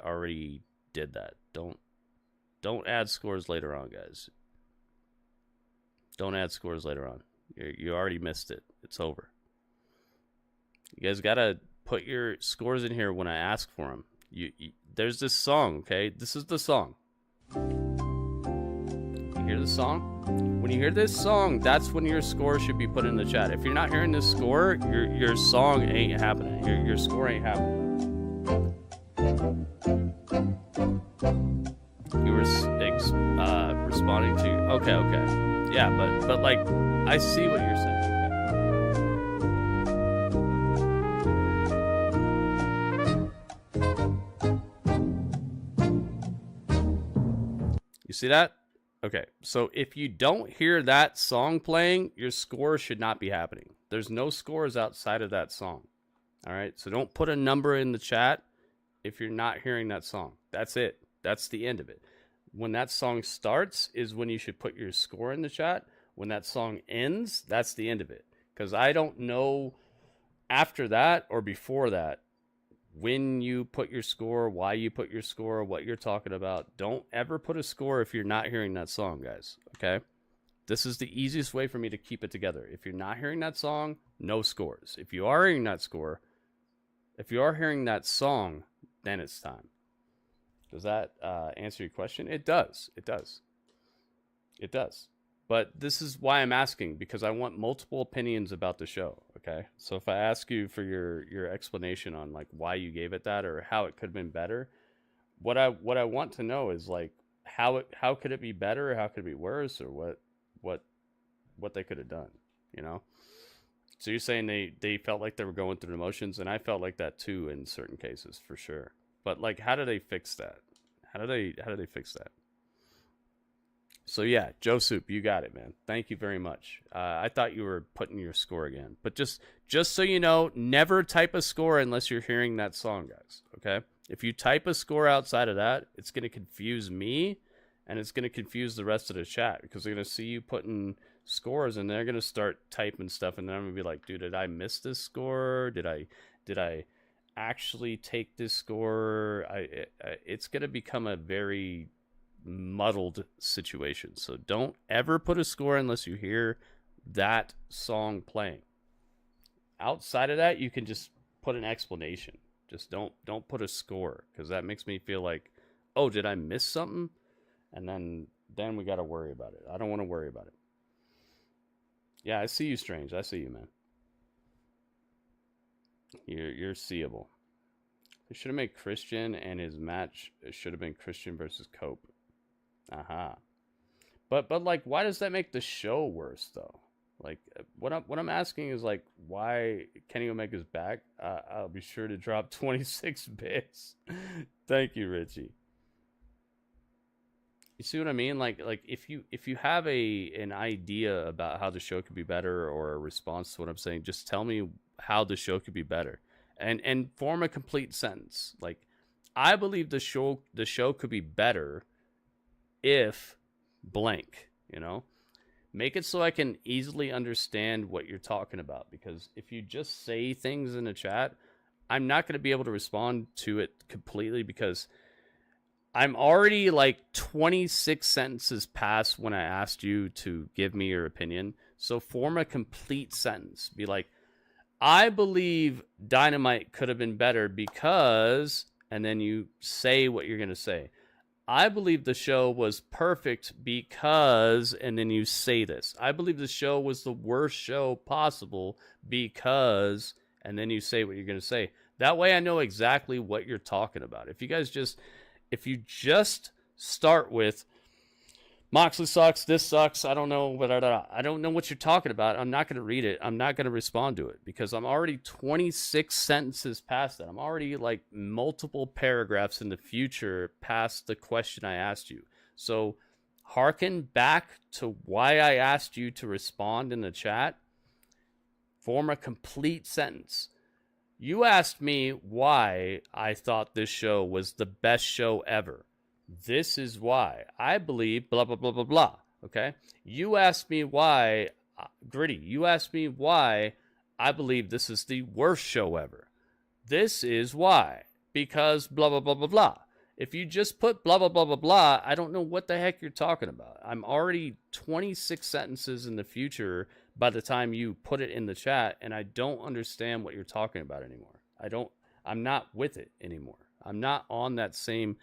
already did that. Don't add scores later on, guys. Don't add scores later on. You already missed it. It's over. You guys gotta put your scores in here when I ask for them. There's this song, okay? This is the song. You hear the song? When you hear this song, that's when your score should be put in the chat. If you're not hearing this score, your song ain't happening. Your score ain't happening. You were responding to... Okay. Yeah, but like, I see what you're saying. You see that? Okay, so if you don't hear that song playing, your score should not be happening. There's no scores outside of that song. All right, so don't put a number in the chat if you're not hearing that song. That's it. That's the end of it. When that song starts is when you should put your score in the chat. When that song ends, that's the end of it. Because I don't know after that or before that when you put your score, why you put your score, what you're talking about. Don't ever put a score if you're not hearing that song, guys. Okay? This is the easiest way for me to keep it together. If you're not hearing that song, no scores. If you are hearing that song, then it's time. Does that answer your question? It does. But this is why I'm asking, because I want multiple opinions about the show, okay? So if I ask you for your explanation on like why you gave it that or how it could have been better, what I want to know is like how could it be better, or how could it be worse, or what they could have done, you know? So you're saying they felt like they were going through the motions, and I felt like that too in certain cases, for sure. But like, how do they fix that? How do they fix that? So yeah, Joe Soup, you got it, man. Thank you very much. I thought you were putting your score again, but just so you know, never type a score unless you're hearing that song, guys. Okay? If you type a score outside of that, it's going to confuse me, and it's going to confuse the rest of the chat, because they're going to see you putting scores, and they're going to start typing stuff, and then I'm going to be like, dude, did I miss this score? Did I actually take this score? It's going to become a very muddled situation. So don't ever put a score unless you hear that song playing. Outside of that, you can just put an explanation. Just don't put a score, because that makes me feel like, oh, did I miss something? And then we got to worry about it. I don't want to worry about it. Yeah, I see you, Strange. I see you, man. You're seeable. They should have made Christian, and his match should have been Christian versus Cope. Aha. But like, why does that make the show worse though? Like, what I'm asking is, like, why Kenny Omega's back? I'll be sure to drop 26 bits. Thank you, Richie. You see what I mean? Like if you have an idea about how the show could be better, or a response to what I'm saying, just tell me how the show could be better, and form a complete sentence. Like, I believe the show could be better if blank, you know? Make it so I can easily understand what you're talking about, because if you just say things in the chat, I'm not going to be able to respond to it completely, because I'm already like 26 sentences past when I asked you to give me your opinion. So form a complete sentence. Be like, I believe Dynamite could have been better because, and then you say what you're going to say. I believe the show was perfect because, and then you say this. I believe the show was the worst show possible because, and then you say what you're going to say. That way I know exactly what you're talking about. If you just start with, Moxley sucks, this sucks, I don't know, I don't know what you're talking about, I'm not going to read it, I'm not going to respond to it, because I'm already 26 sentences past that. I'm already like multiple paragraphs in the future past the question I asked you. So hearken back to why I asked you to respond in the chat. Form a complete sentence. You asked me why I thought this show was the best show ever. This is why. I believe blah, blah, blah, blah, blah. Okay? You asked me why, Gritty, you asked me why I believe this is the worst show ever. This is why. Because blah, blah, blah, blah, blah. If you just put blah, blah, blah, blah, blah, I don't know what the heck you're talking about. I'm already 26 sentences in the future by the time you put it in the chat, and I don't understand what you're talking about anymore. I'm not with it anymore. I'm not on that same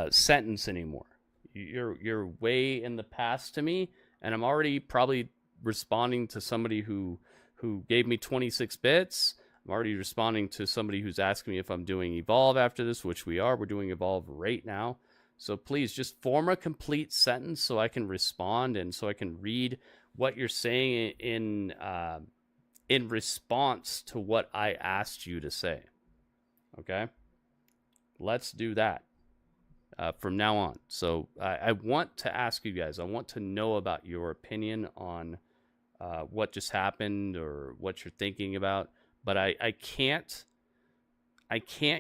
sentence anymore. You're way in the past to me, and I'm already probably responding to somebody who gave me 26 bits. I'm already responding to somebody who's asking me if I'm doing Evolve after this, which we are. We're doing Evolve right now. So please just form a complete sentence so I can respond and so I can read what you're saying in response to what I asked you to say. Okay? Let's do that from now on. So I want to ask you guys, I want to know about your opinion on what just happened or what you're thinking about. But I can't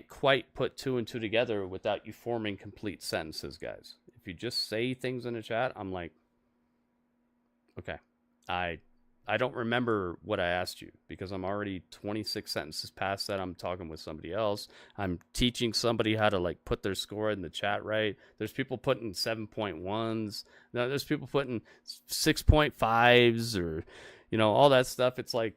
quite put two and two together without you forming complete sentences, guys. If you just say things in the chat, I'm like, okay, I don't remember what I asked you because I'm already 26 sentences past that. I'm talking with somebody else. I'm teaching somebody how to like put their score in the chat right. There's people putting 7.1s. No, there's people putting 6.5s or, you know, all that stuff. It's like,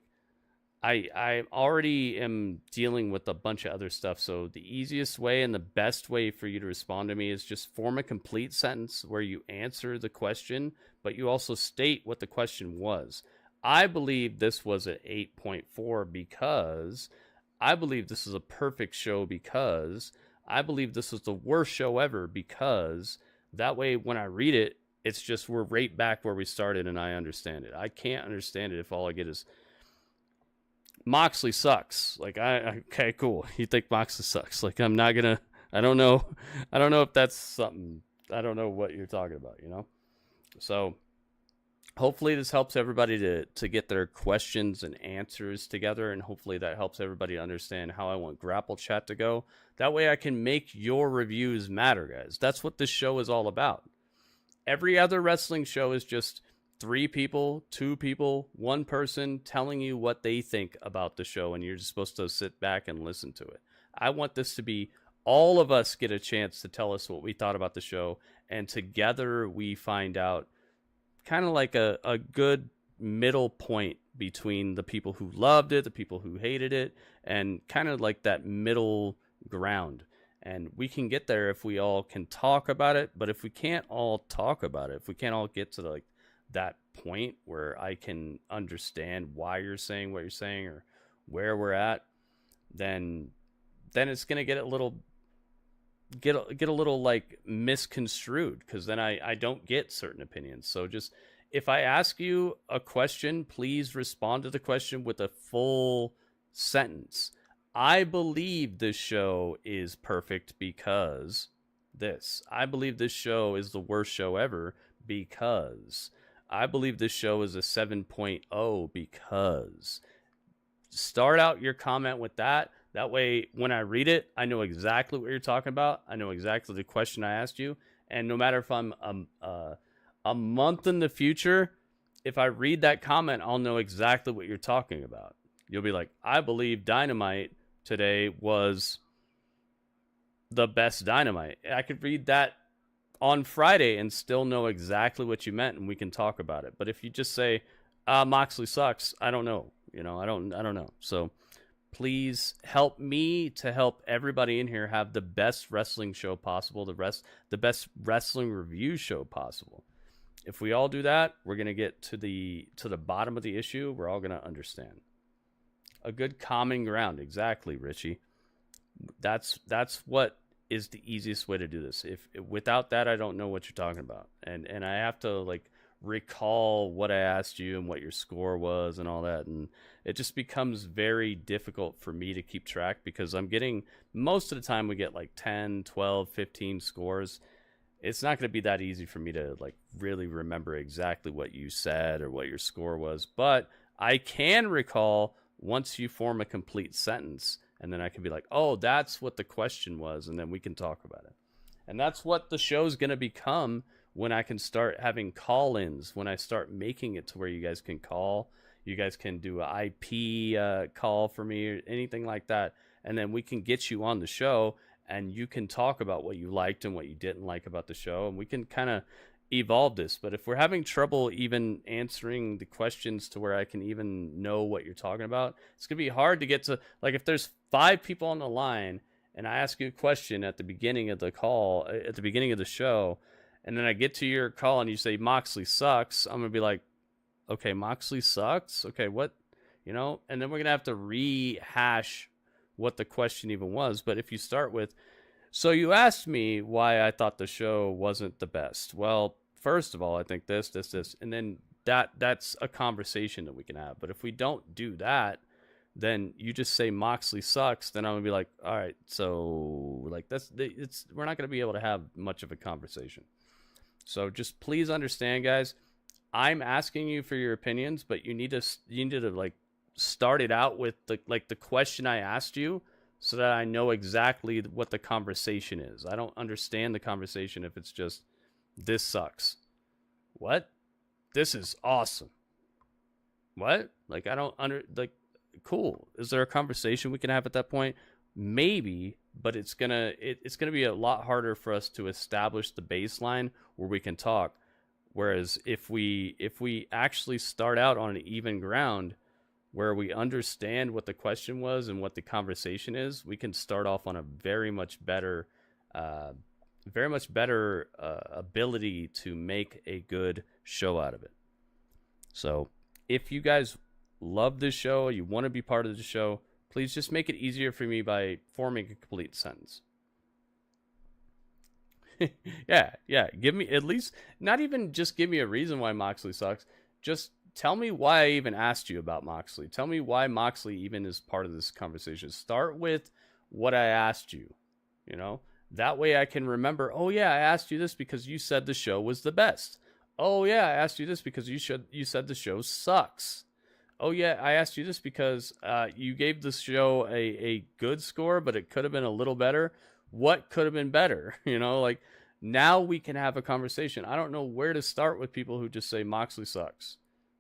I already am dealing with a bunch of other stuff. So the easiest way and the best way for you to respond to me is just form a complete sentence where you answer the question, but you also state what the question was. I believe this was an 8.4 because I believe this is a perfect show because I believe this is the worst show ever because that way when I read it, it's just we're right back where we started and I understand it. I can't understand it if all I get is Moxley sucks. Like, okay, cool. You think Moxley sucks. Like, I'm not gonna, I don't know if that's something, I don't know what you're talking about, you know? So, hopefully this helps everybody to get their questions and answers together, and hopefully that helps everybody understand how I want Grapple Chat to go. That way I can make your reviews matter, guys. That's what this show is all about. Every other wrestling show is just 3 people, 2 people, 1 person telling you what they think about the show, and you're just supposed to sit back and listen to it. I want this to be all of us get a chance to tell us what we thought about the show, and together we find out kind of like a good middle point between the people who loved it, the people who hated it, and kind of like that middle ground. And we can get there if we all can talk about it. But if we can't all talk about it, if we can't all get to like that point where I can understand why you're saying what you're saying or where we're at, then it's gonna get a little like misconstrued, because then I don't get certain opinions. So just, if I ask you a question, please respond to the question with a full sentence. I believe this show is perfect because this. I believe this show is the worst show ever because. I believe this show is a 7.0 because. Start out your comment with that. That way, when I read it, I know exactly what you're talking about. I know exactly the question I asked you. And no matter if I'm a month in the future, if I read that comment, I'll know exactly what you're talking about. You'll be like, I believe Dynamite today was the best Dynamite. I could read that on Friday and still know exactly what you meant, and we can talk about it. But if you just say, Moxley sucks, I don't know. I don't know. So please help me to help everybody in here have the best wrestling show possible, the best wrestling review show possible. If we all do that, we're going to get to the bottom of the issue. We're all going to understand. A good common ground. Exactly, Richie. That's what is the easiest way to do this. If without that, I don't know what you're talking about. And I have to like recall what I asked you and what your score was and all that, and it just becomes very difficult for me to keep track, because I'm getting, most of the time we get like 10, 12, 15 scores. It's not going to be that easy for me to like really remember exactly what you said or what your score was, but I can recall once you form a complete sentence, and then I can be like, oh, that's what the question was, and then we can talk about it. And that's what the show's going to become when I can start having call-ins, when I start making it to where you guys can call, you guys can do an IP call for me or anything like that, and then we can get you on the show, and you can talk about what you liked and what you didn't like about the show, and we can kind of evolve this. But if we're having trouble even answering the questions to where I can even know what you're talking about, it's going to be hard to get to, like, if there's 5 people on the line, and I ask you a question at the beginning of the call, at the beginning of the show, and then I get to your call and you say, Moxley sucks, I'm going to be like, okay, Moxley sucks? Okay, what? And then we're going to have to rehash what the question even was. But if you start with, so you asked me why I thought the show wasn't the best. Well, first of all, I think this, and then that's a conversation that we can have. But if we don't do that, then you just say Moxley sucks, then I'm going to be like, all right, so like we're not going to be able to have much of a conversation. So just please understand, guys, I'm asking you for your opinions, but you need to like start it out with the question I asked you, so that I know exactly what the conversation is. I don't understand the conversation if it's just, this sucks. What? This is awesome. What? Like, I don't cool. Is there a conversation we can have at that point? Maybe, but it's gonna be a lot harder for us to establish the baseline where we can talk. Whereas if we actually start out on an even ground where we understand what the question was and what the conversation is, we can start off on a very much better ability to make a good show out of it. So if you guys love this show, you want to be part of the show, please just make it easier for me by forming a complete sentence. Yeah. Give me at least, not even just give me a reason why Moxley sucks. Just tell me why I even asked you about Moxley. Tell me why Moxley even is part of this conversation. Start with what I asked you, That way I can remember, oh yeah, I asked you this because you said the show was the best. Oh yeah, I asked you this because you said the show sucks. Oh yeah, I asked you this because you gave the show a good score, but it could have been a little better. What could have been better? Now we can have a conversation. I don't know where to start with people who just say Moxley sucks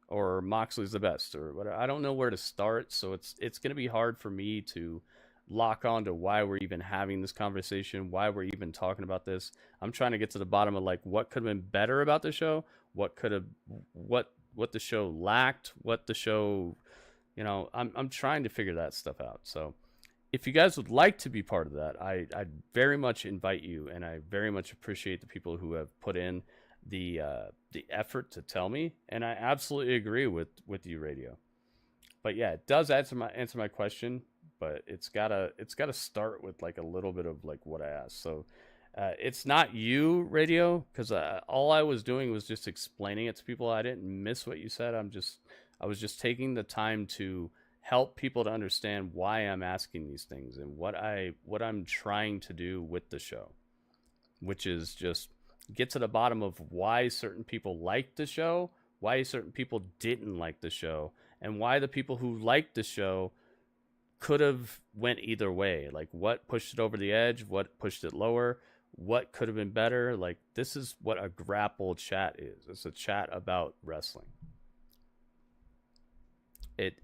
or Moxley's the best or whatever. I don't know where to start, so it's going to be hard for me to lock on to why we're even having this conversation, why we're even talking about this. I'm trying to get to the bottom of what could have been better about the show, what the show lacked, what the show, I'm trying to figure that stuff out. So if you guys would like to be part of that, I'd very much invite you, and I very much appreciate the people who have put in the effort to tell me, and I absolutely agree with you, Radio. But yeah, it does answer my question, but it's gotta start with like a little bit of like what I asked. So it's not you, Radio, because all I was doing was just explaining it to people. I didn't miss what you said. I was just taking the time to help people to understand why I'm asking these things and what I'm trying to do with the show, which is just get to the bottom of why certain people liked the show, why certain people didn't like the show, and why the people who liked the show could have went either way. Like what pushed it over the edge, what pushed it lower, what could have been better. Like this is what a grapple chat is. It's a chat about wrestling. It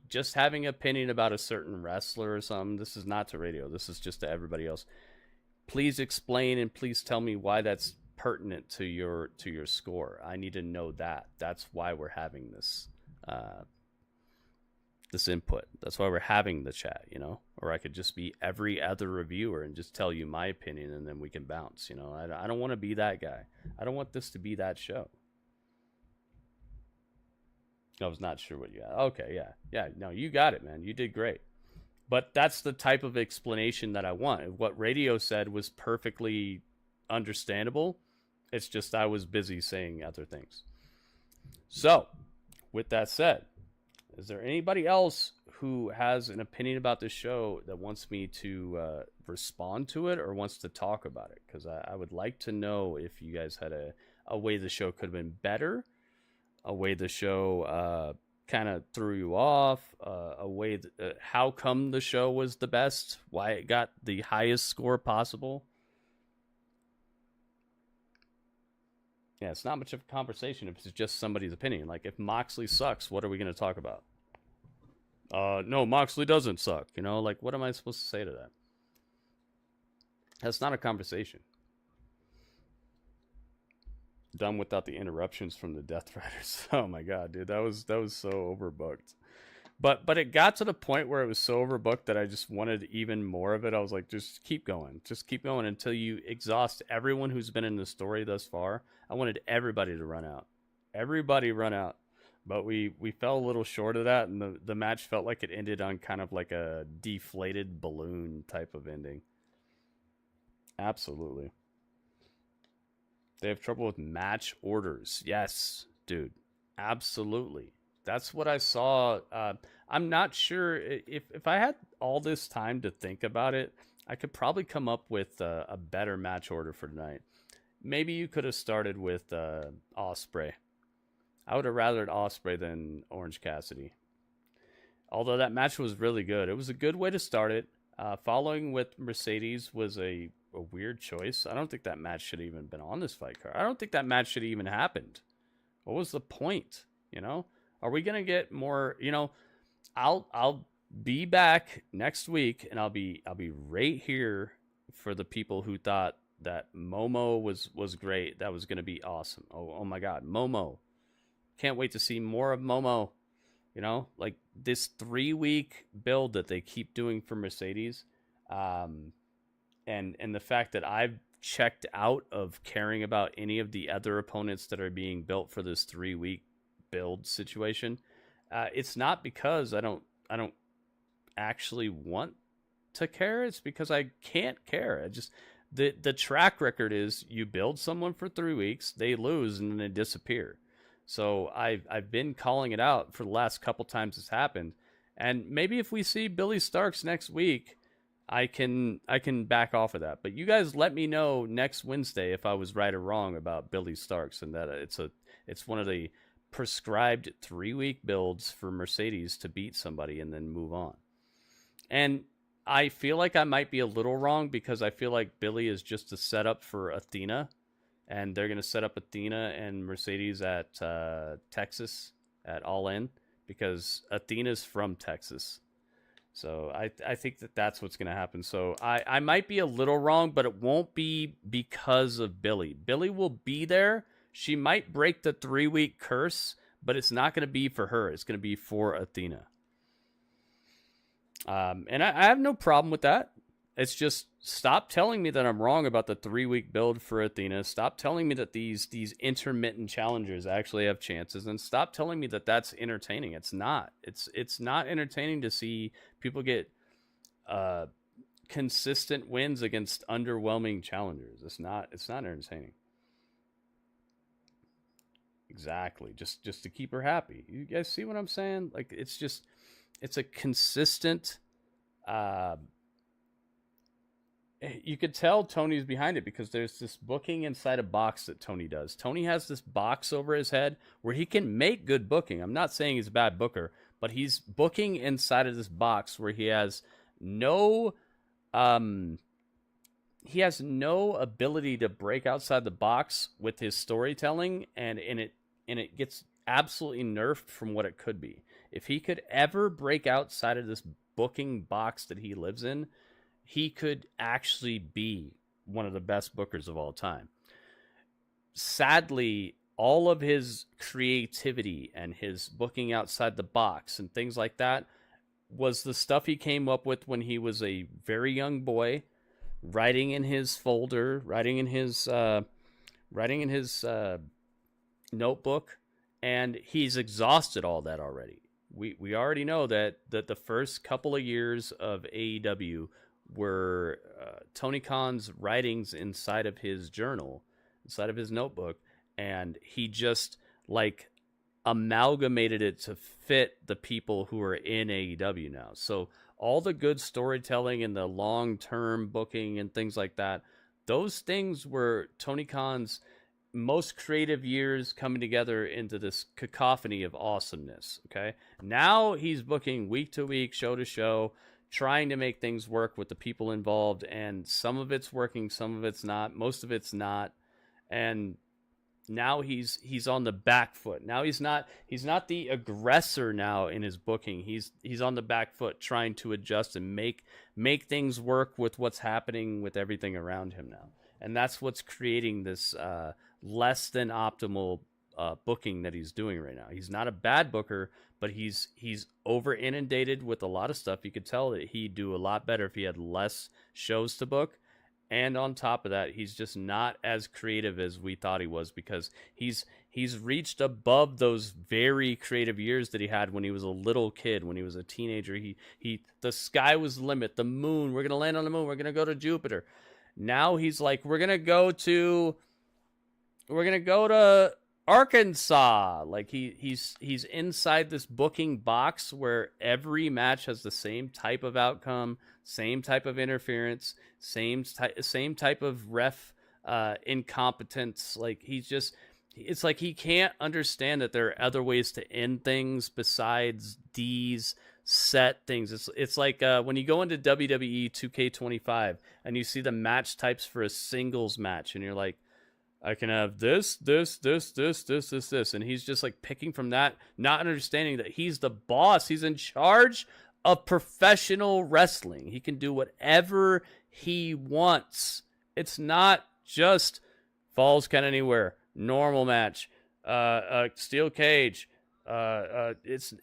just having an opinion about a certain wrestler or something, this is not to Radio. This is just to everybody else. Please explain and please tell me why that's pertinent to your score. I need to know that. That's why we're having this this input. That's why we're having the chat, Or I could just be every other reviewer and just tell you my opinion and then we can bounce, I don't want to be that guy. I don't want this to be that show. I was not sure what you had. Okay, yeah. No, you got it, man. You did great. But that's the type of explanation that I want. What Radio said was perfectly understandable. It's just I was busy saying other things. So, with that said, is there anybody else who has an opinion about this show that wants me to respond to it or wants to talk about it? Because I would like to know if you guys had a way the show could have been better, a way the show kind of threw you off, a way how come the show was the best, why it got the highest score possible. Yeah, it's not much of a conversation if it's just somebody's opinion. Like, if Moxley sucks, what are we going to talk about? No, Moxley doesn't suck. Like, what am I supposed to say to that? That's not a conversation. Done without the interruptions from the Death Riders. Oh my god, dude, that was so overbooked. But it got to the point where it was so overbooked that I just wanted even more of it. I was like, just keep going until you exhaust everyone who's been in the story thus far. I wanted everybody to run out. But we fell a little short of that, and the match felt like it ended on kind of like a deflated balloon type of ending. Absolutely. They have trouble with match orders. Yes, dude. Absolutely. That's what I saw. I'm not sure if I had all this time to think about it, I could probably come up with a better match order for tonight. Maybe you could have started with Ospreay. I would have rathered Ospreay than Orange Cassidy. Although that match was really good. It was a good way to start it. Following with Mercedes was a weird choice. I don't think that match should have even been on this fight card. I don't think that match should have even happened. What was the point? Are we gonna get more? I'll be back next week, and I'll be right here for the people who thought that Momo was great. That was gonna be awesome. Oh my God, Momo! Can't wait to see more of Momo. Like this 3-week build that they keep doing for Mercedes, and the fact that I've checked out of caring about any of the other opponents that are being built for this 3-week build situation. It's not because I don't actually want to care. It's because I can't care. The track record is you build someone for 3 weeks, they lose, and then they disappear. So I've been calling it out for the last couple times it's happened. And maybe if we see Billie Starkz next week, I can back off of that. But you guys let me know next Wednesday if I was right or wrong about Billie Starkz and that it's one of the prescribed 3-week builds for Mercedes to beat somebody and then move on. And I feel like I might be a little wrong because I feel like Billie is just a setup for Athena, and they're going to set up Athena and Mercedes at Texas at All In because Athena's from Texas. So I think that's what's going to happen. So I might be a little wrong, but it won't be because of Billie. Billie will be there. She might break the 3-week curse, but it's not going to be for her. It's going to be for Athena. And I have no problem with that. It's just, stop telling me that I'm wrong about the 3-week build for Athena. Stop telling me that these intermittent challengers actually have chances, and stop telling me that that's entertaining. It's not. It's not entertaining to see people get consistent wins against underwhelming challengers. It's not entertaining. Exactly. Just to keep her happy. You guys see what I'm saying? Like, it's a consistent. You could tell Tony's behind it because there's this booking inside a box that Tony does. Tony has this box over his head where he can make good booking. I'm not saying he's a bad booker, but he's booking inside of this box where he has no ability to break outside the box with his storytelling, and it gets absolutely nerfed from what it could be. If he could ever break outside of this booking box that he lives in, he could actually be one of the best bookers of all time. Sadly, all of his creativity and his booking outside the box and things like that was the stuff he came up with when he was a very young boy, writing in his folder, writing in his notebook, and he's exhausted all that already. We already know that the first couple of years of AEW were Tony Khan's writings inside of his journal, inside of his notebook, and he just like amalgamated it to fit the people who are in AEW now. So all the good storytelling and the long-term booking and things like that, those things were Tony Khan's most creative years coming together into this cacophony of awesomeness. Okay. Now he's booking week to week, show to show, trying to make things work with the people involved, and some of it's working, some of it's not, most of it's not. And now he's on the back foot. Now he's not the aggressor now in his booking. He's on the back foot trying to adjust and make things work with what's happening with everything around him now. And that's what's creating this less than optimal booking that he's doing right now. He's not a bad booker, but he's over inundated with a lot of stuff. You could tell that he'd do a lot better if he had less shows to book. And on top of that, he's just not as creative as we thought he was, because he's reached above those very creative years that he had when he was a little kid, when he was a teenager. The sky was the limit. The moon, we're going to land on the moon. We're going to go to Jupiter. Now he's like, we're going to go to Arkansas. Like he's inside this booking box where every match has the same type of outcome, same type of interference, same type of ref incompetence. Like it's like he can't understand that there are other ways to end things besides these set things. It's like when you go into WWE 2K25 and you see the match types for a singles match, and you're like, I can have this, and he's just like picking from that, not understanding that he's the boss. He's in charge of professional wrestling. He can do whatever he wants. It's not just falls count anywhere, normal match, steel cage, it's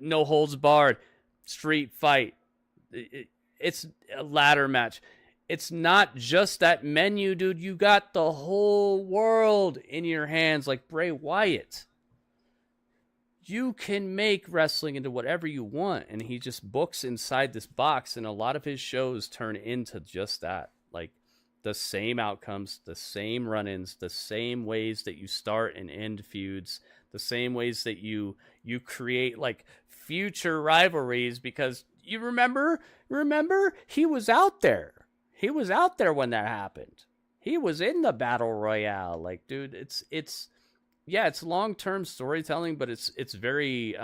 no holds barred, street fight, it's a ladder match. It's not just that menu, dude. You got the whole world in your hands like Bray Wyatt. You can make wrestling into whatever you want, and he just books inside this box, and a lot of his shows turn into just that. Like the same outcomes, the same run-ins, the same ways that you start and end feuds, the same ways that you create like future rivalries, because you remember he was out there. He was out there when that happened. He was in the battle royale. Like, dude, it's long-term storytelling, but it's very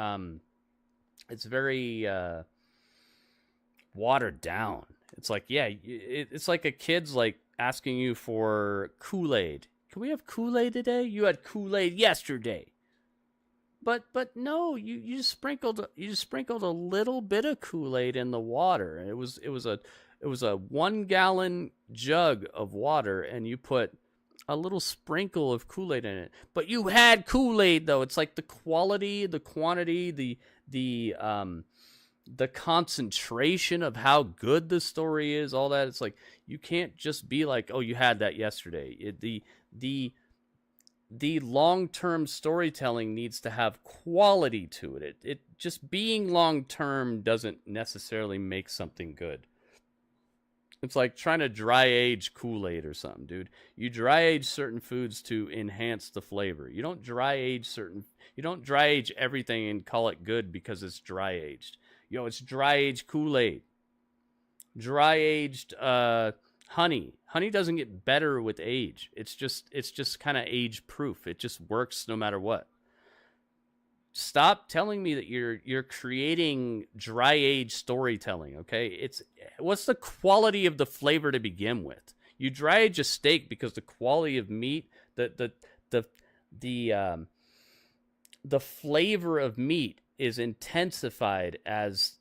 watered down. It's like, it's like a kid's like asking you for Kool-Aid. Can we have Kool-Aid today? You had Kool-Aid yesterday. But no, you just sprinkled a little bit of Kool-Aid in the water. And it was a 1 gallon jug of water, and you put a little sprinkle of Kool-Aid in it. But you had Kool-Aid though. It's like the quality, the quantity, the concentration of how good the story is, all that. It's like you can't just be like, oh, you had that yesterday. The long-term storytelling needs to have quality to it. It just being long-term doesn't necessarily make something good. It's like trying to dry age Kool-Aid or something, dude. You dry age certain foods to enhance the flavor. You don't dry age everything and call it good because it's dry aged. It's dry aged Kool-Aid. Dry aged honey. Honey doesn't get better with age. It's just kind of age proof. It just works no matter what. Stop telling me that you're creating dry age storytelling, okay? What's the quality of the flavor to begin with? You dry age a steak because the quality of meat, the flavor of meat is intensified as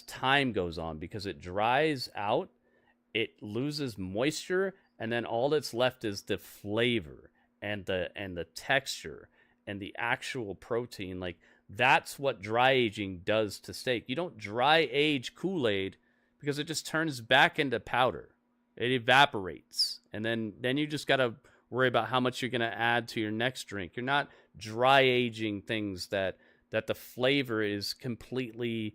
time goes on because it dries out, it loses moisture, and then all that's left is the flavor and the texture and the actual protein. Like, that's what dry aging does to steak. You don't dry age Kool-Aid because it just turns back into powder. It evaporates. And then you just got to worry about how much you're going to add to your next drink. You're not dry aging things that the flavor is completely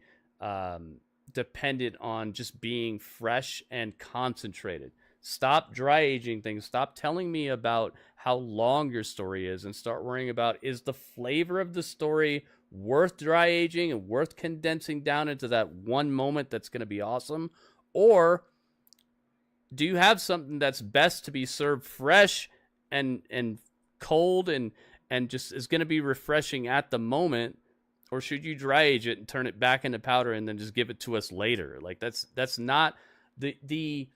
dependent on just being fresh and concentrated. Stop dry aging things. Stop telling me about how long your story is and start worrying about, is the flavor of the story worth dry aging and worth condensing down into that one moment that's going to be awesome? Or do you have something that's best to be served fresh and cold and just is going to be refreshing at the moment? Or should you dry age it and turn it back into powder and then just give it to us later? Like, that's not the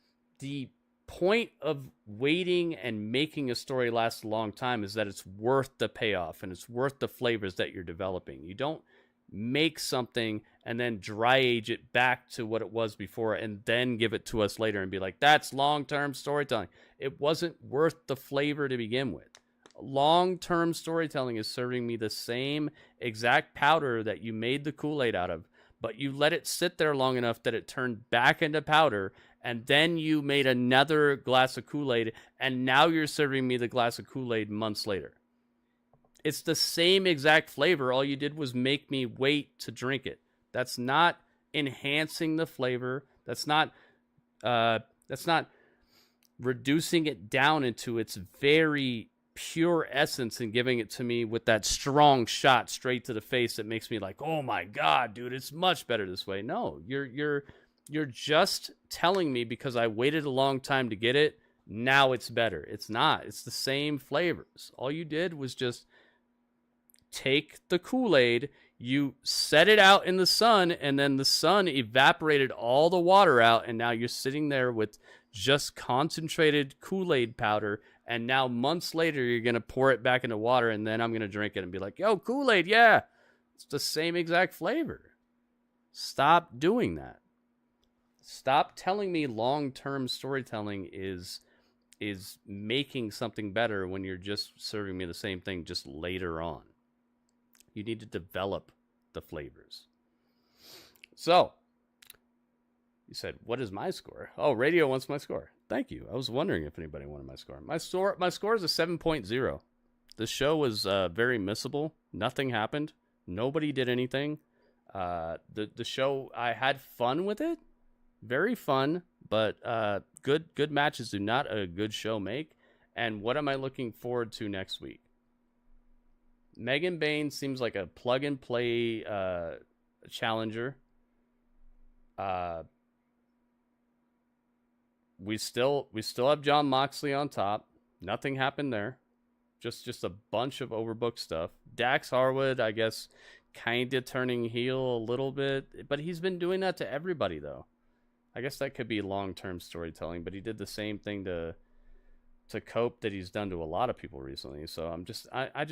point of waiting and making a story last a long time is that it's worth the payoff and it's worth the flavors that you're developing. You don't make something and then dry age it back to what it was before and then give it to us later and be like, that's long-term storytelling. It wasn't worth the flavor to begin with. Long-term storytelling is serving me the same exact powder that you made the Kool-Aid out of, but you let it sit there long enough that it turned back into powder, and then you made another glass of Kool-Aid, and now you're serving me the glass of Kool-Aid months later. It's the same exact flavor. All you did was make me wait to drink it. That's not enhancing the flavor. That's not reducing it down into its very pure essence and giving it to me with that strong shot straight to the face that makes me like, oh my God, dude, it's much better this way. No, you're just telling me because I waited a long time to get it, now it's better. It's not. It's the same flavors. All you did was just take the Kool-Aid, you set it out in the sun, and then the sun evaporated all the water out, and now you're sitting there with just concentrated Kool-Aid powder. And now months later, you're going to pour it back into water, and then I'm going to drink it and be like, yo, Kool-Aid, yeah. It's the same exact flavor. Stop doing that. Stop telling me long-term storytelling is making something better when you're just serving me the same thing just later on. You need to develop the flavors. So, you said, what is my score? Oh, radio wants my score. Thank you. I was wondering if anybody wanted my score. My score is a 7.0. The show was very missable. Nothing happened. Nobody did anything. The show, I had fun with it. Very fun, but good matches do not a good show make. And what am I looking forward to next week? Megan Bane seems like a plug-and-play challenger. We still have Jon Moxley on top. Nothing happened there. Just a bunch of overbooked stuff. Dax Harwood, I guess, kind of turning heel a little bit, but he's been doing that to everybody though. I guess that could be long-term storytelling, but he did the same thing to Cope that he's done to a lot of people recently. So I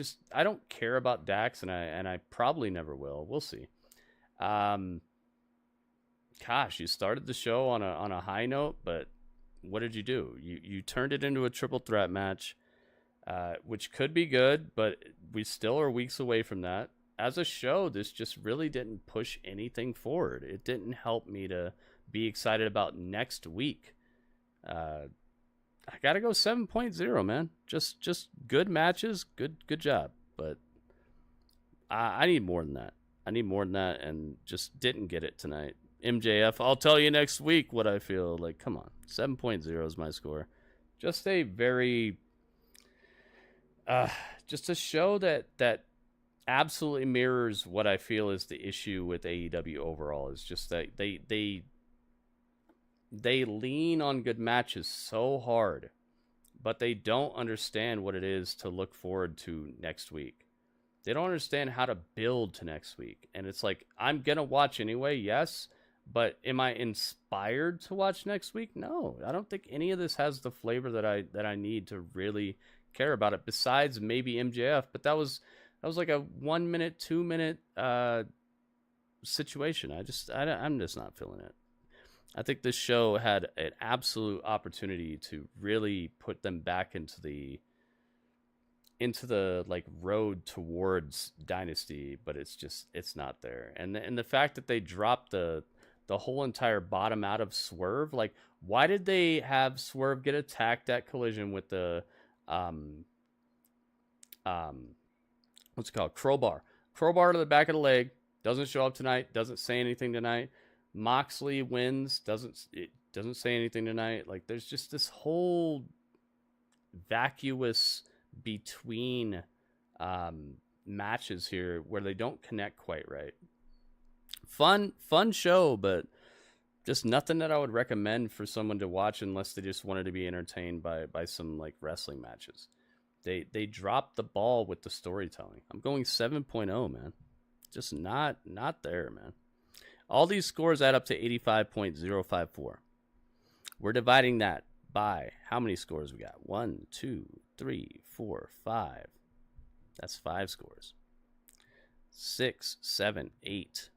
don't care about Dax, and I probably never will. We'll see. Gosh, you started the show on a high note, but what did you do? You turned it into a triple threat match, which could be good, but we still are weeks away from that. As a show, this just really didn't push anything forward. It didn't help me to be excited about next week. I gotta go 7.0, man. Just good matches, good job. But I need more than that. And just didn't get it tonight. MJF, I'll tell you next week what I feel. Like, come on. 7.0 is my score. Just a very... just a show that absolutely mirrors what I feel is the issue with AEW overall. Is just that they lean on good matches so hard, but they don't understand what it is to look forward to next week. They don't understand how to build to next week. And it's like, I'm going to watch anyway, yes, but am I inspired to watch next week? No, I don't think any of this has the flavor that I need to really care about it, besides maybe MJF. But that was like a 1 minute, 2 minute situation. I'm just not feeling it. I think this show had an absolute opportunity to really put them back into the like road towards Dynasty, but it's not there. And the fact that they dropped the whole entire bottom out of Swerve, like, why did they have Swerve get attacked at Collision with the what's it called, crowbar to the back of the leg? Doesn't show up tonight, doesn't say anything tonight. Moxley wins, doesn't say anything tonight. Like, there's just this whole vacuous between matches here where they don't connect quite right. Fun show, but just nothing that I would recommend for someone to watch unless they just wanted to be entertained by some like wrestling matches. They dropped the ball with the storytelling. I'm going 7.0, man. Just not there, man. All these scores add up to 85.054. We're dividing that by how many scores we got? 1, 2, 3, 4, 5. That's 5 scores. 6, 7, 8,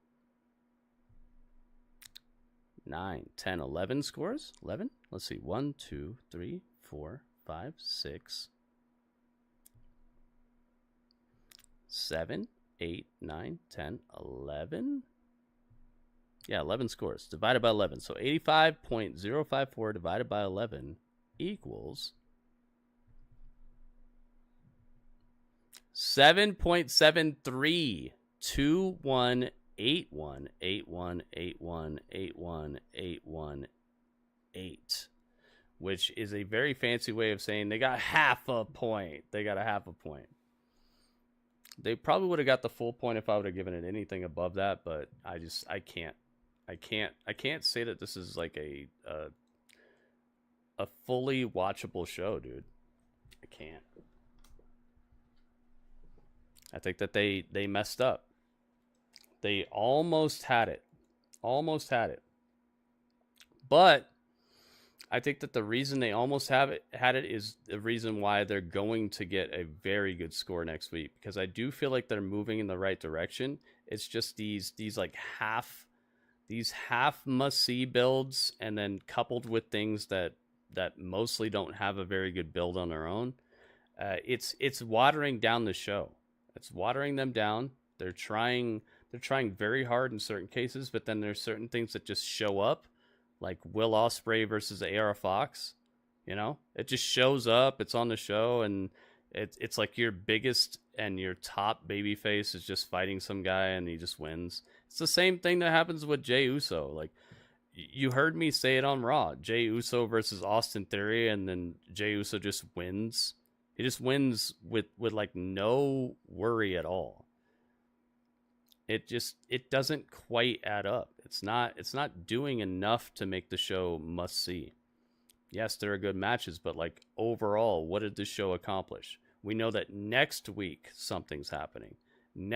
9, 10, 11 scores? 11? Let's see. 1, 2, 3, 4, 5, 6, 7, 8, 9, 10, 11. Yeah, 11 scores. Divided by 11. So 85.054 divided by 11 equals 7.73. 21818181818181 which is a very fancy way of saying they got half a point. They got a half a point. They probably would have got the full point if I would have given it anything above that, but I can't say that this is like a fully watchable show, dude. I can't. I think that they messed up. They almost had it. But I think that the reason they almost had it is the reason why they're going to get a very good score next week, because I do feel like they're moving in the right direction. It's just these half must-see builds, and then coupled with things that mostly don't have a very good build on their own. It's watering down the show. It's watering them down. They're trying very hard in certain cases, but then there's certain things that just show up, like Will Ospreay versus AR Fox. You know, it just shows up. It's on the show, and it's like your biggest and your top babyface is just fighting some guy, and he just wins. It's the same thing that happens with Jey Uso. Like, you heard me say it on Raw. Jey Uso versus Austin Theory, and then Jey Uso just wins. He just wins with like no worry at all. It doesn't quite add up. It's not doing enough to make the show must see. Yes, there are good matches, but like overall, what did this show accomplish? We know that next week something's happening. We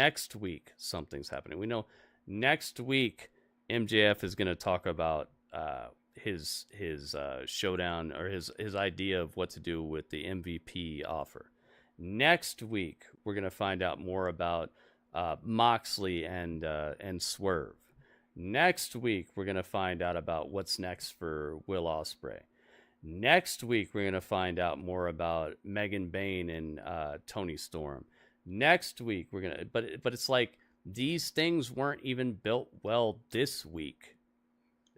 know next week MJF is going to talk about his showdown, or his idea of what to do with the MVP offer. Next week we're going to find out more about Moxley and Swerve. Next week we're going to find out about what's next for Will Ospreay. Next week, we're going to find out more about Megan Bane and Tony Storm. Next week, we're going to... But it's like these things weren't even built well this week.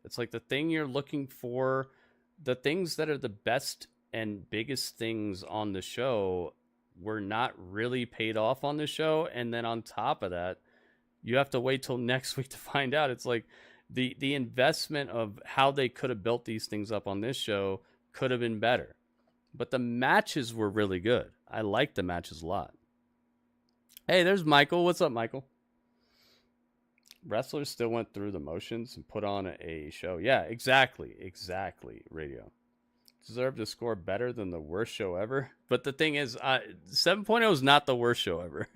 It's like the thing you're looking for, the things that are the best and biggest things on the show were not really paid off on the show. And then on top of that, you have to wait till next week to find out. It's like the investment of how they could have built these things up on this show could have been better. But the matches were really good. I liked the matches a lot. Hey, there's Michael. What's up, Michael? Wrestlers still went through the motions and put on a show. Yeah, exactly, Radio. Deserve to score better than the worst show ever. But the thing is, 7.0 is not the worst show ever.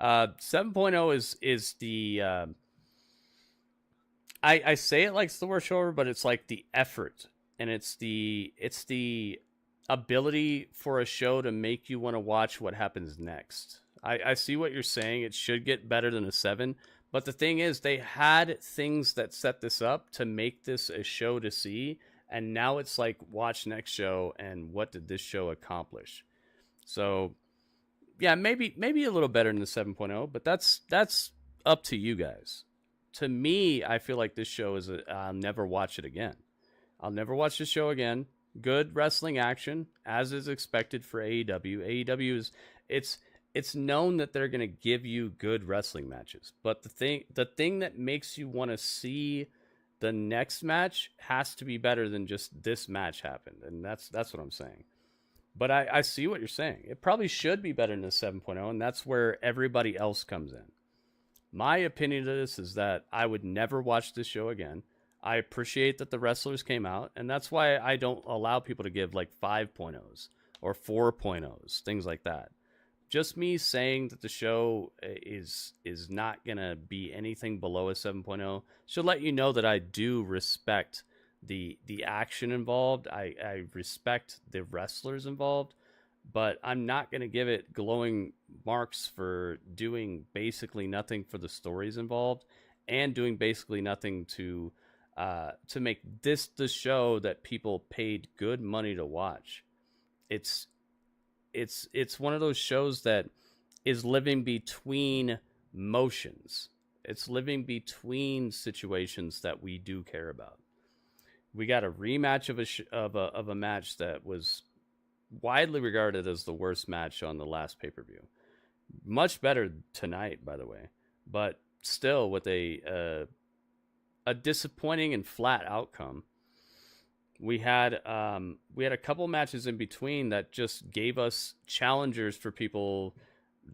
7.0 is the... I say it like it's the worst show ever, but it's like the effort. And it's the ability for a show to make you want to watch what happens next. I see what you're saying. It should get better than a 7. But the thing is, they had things that set this up to make this a show to see. And now it's like, watch next show, and what did this show accomplish? So, yeah, maybe a little better than the 7.0, but that's up to you guys. To me, I feel like this show is I'll never watch it again. I'll never watch this show again. Good wrestling action, as is expected for AEW. AEW is it's known that they're going to give you good wrestling matches, but the thing that makes you want to see the next match has to be better than just this match happened, and that's what I'm saying. But I see what you're saying. It probably should be better than the 7.0, and that's where everybody else comes in. My opinion of this is that I would never watch this show again. I appreciate that the wrestlers came out, and that's why I don't allow people to give like 5.0s or 4.0s, things like that. Just me saying that the show is not going to be anything below a 7.0 should let you know that I do respect the action involved. I respect the wrestlers involved, but I'm not going to give it glowing marks for doing basically nothing for the stories involved and doing basically nothing to make this the show that people paid good money to watch. It's one of those shows that is living between motions. It's living between situations that we do care about. We got a rematch of a match that was widely regarded as the worst match on the last pay-per-view. Much better tonight, by the way, but still with a disappointing and flat outcome. We had a couple matches in between that just gave us challengers for people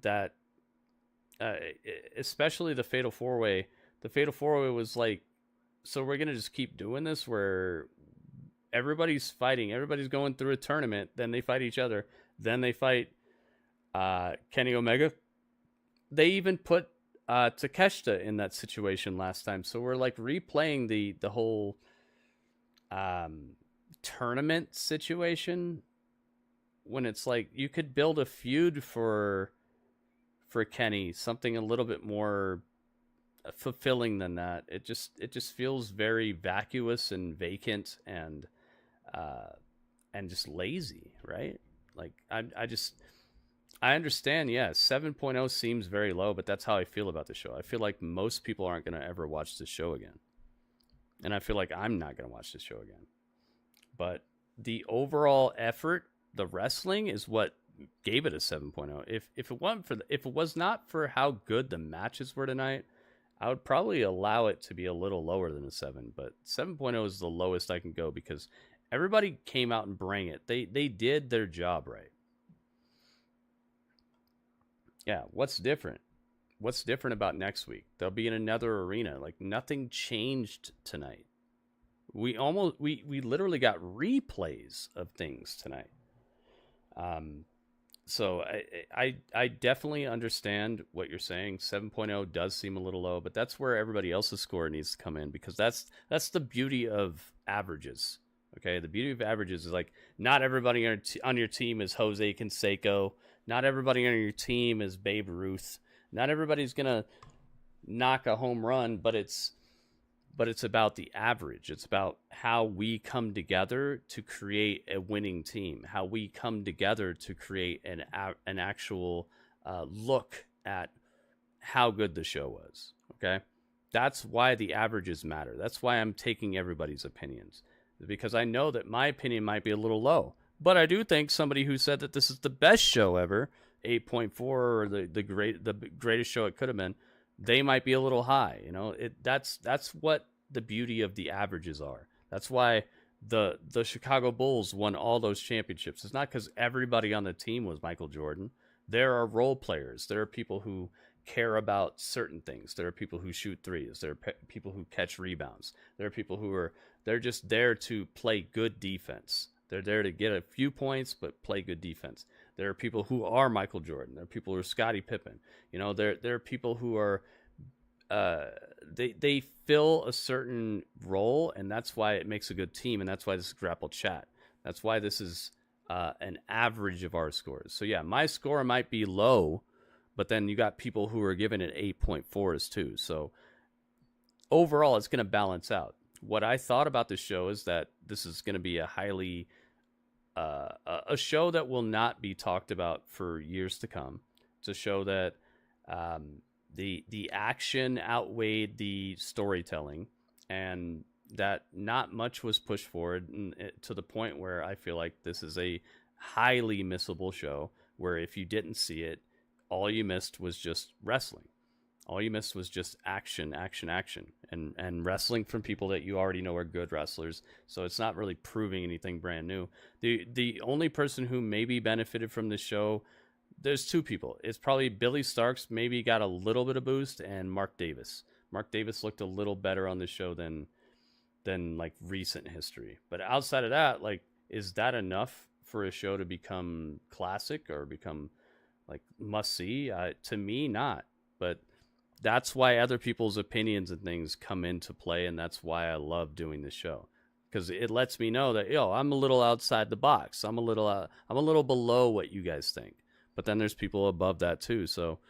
that, especially the Fatal 4-Way. The Fatal 4-Way was like, so we're going to just keep doing this where everybody's fighting, everybody's going through a tournament, then they fight each other, then they fight Kenny Omega. They even put Takeshita in that situation last time. So we're like replaying the whole tournament situation when it's like you could build a feud for Kenny, something a little bit more fulfilling than that. It just feels very vacuous and vacant and just lazy, right? Like I understand, yeah, 7.0 seems very low, but that's how I feel about the show. I feel like most people aren't going to ever watch this show again. And I feel like I'm not going to watch this show again. But the overall effort, the wrestling, is what gave it a 7.0. If it was not for how good the matches were tonight, I would probably allow it to be a little lower than a 7. But 7.0 is the lowest I can go because everybody came out and bring it. They did their job right. Yeah, what's different? What's different about next week? They'll be in another arena. Like, nothing changed tonight. We literally got replays of things tonight. So I definitely understand what you're saying. 7.0 does seem a little low, but that's where everybody else's score needs to come in, because that's the beauty of averages. Okay, the beauty of averages is like not everybody on your team is Jose Canseco. Not everybody on your team is Babe Ruth. Not everybody's gonna knock a home run, but but it's about the average. It's about how we come together to create a winning team, how we come together to create an actual look at how good the show was. Okay, that's why the averages matter. That's why I'm taking everybody's opinions, because I know that my opinion might be a little low, but I do think somebody who said that this is the best show ever, 8.4, or the greatest show it could have been, they might be a little high. You know, that's what the beauty of the averages are. That's why the Chicago Bulls won all those championships. It's not because everybody on the team was Michael Jordan. There are role players. There are people who care about certain things. There are people who shoot threes. There are people who catch rebounds. There are people who they're just there to play good defense. They're there to get a few points, but play good defense. There are people who are Michael Jordan. There are people who are Scottie Pippen. You know, there are people who are, they fill a certain role, and that's why it makes a good team, and that's why this is Grapple Chat. That's why this is an average of our scores. So yeah, my score might be low, but then you got people who are giving it 8.4s too. So overall, it's going to balance out. What I thought about this show is that this is going to be a highly a show that will not be talked about for years to come. It's a show that the action outweighed the storytelling, and that not much was pushed forward, to the point where I feel like this is a highly missable show, where if you didn't see it, all you missed was just wrestling. All you missed was just action, and wrestling from people that you already know are good wrestlers. So it's not really proving anything brand new. The only person who maybe benefited from this show, there's two people. It's probably Billie Starkz maybe got a little bit of boost, and Mark Davis. Mark Davis looked a little better on this show than like recent history. But outside of that, like, is that enough for a show to become classic or become like must see? To me, not. But that's why other people's opinions and things come into play, and that's why I love doing this show, because it lets me know that I'm a little outside the box. I'm a little below what you guys think. But then there's people above that too. So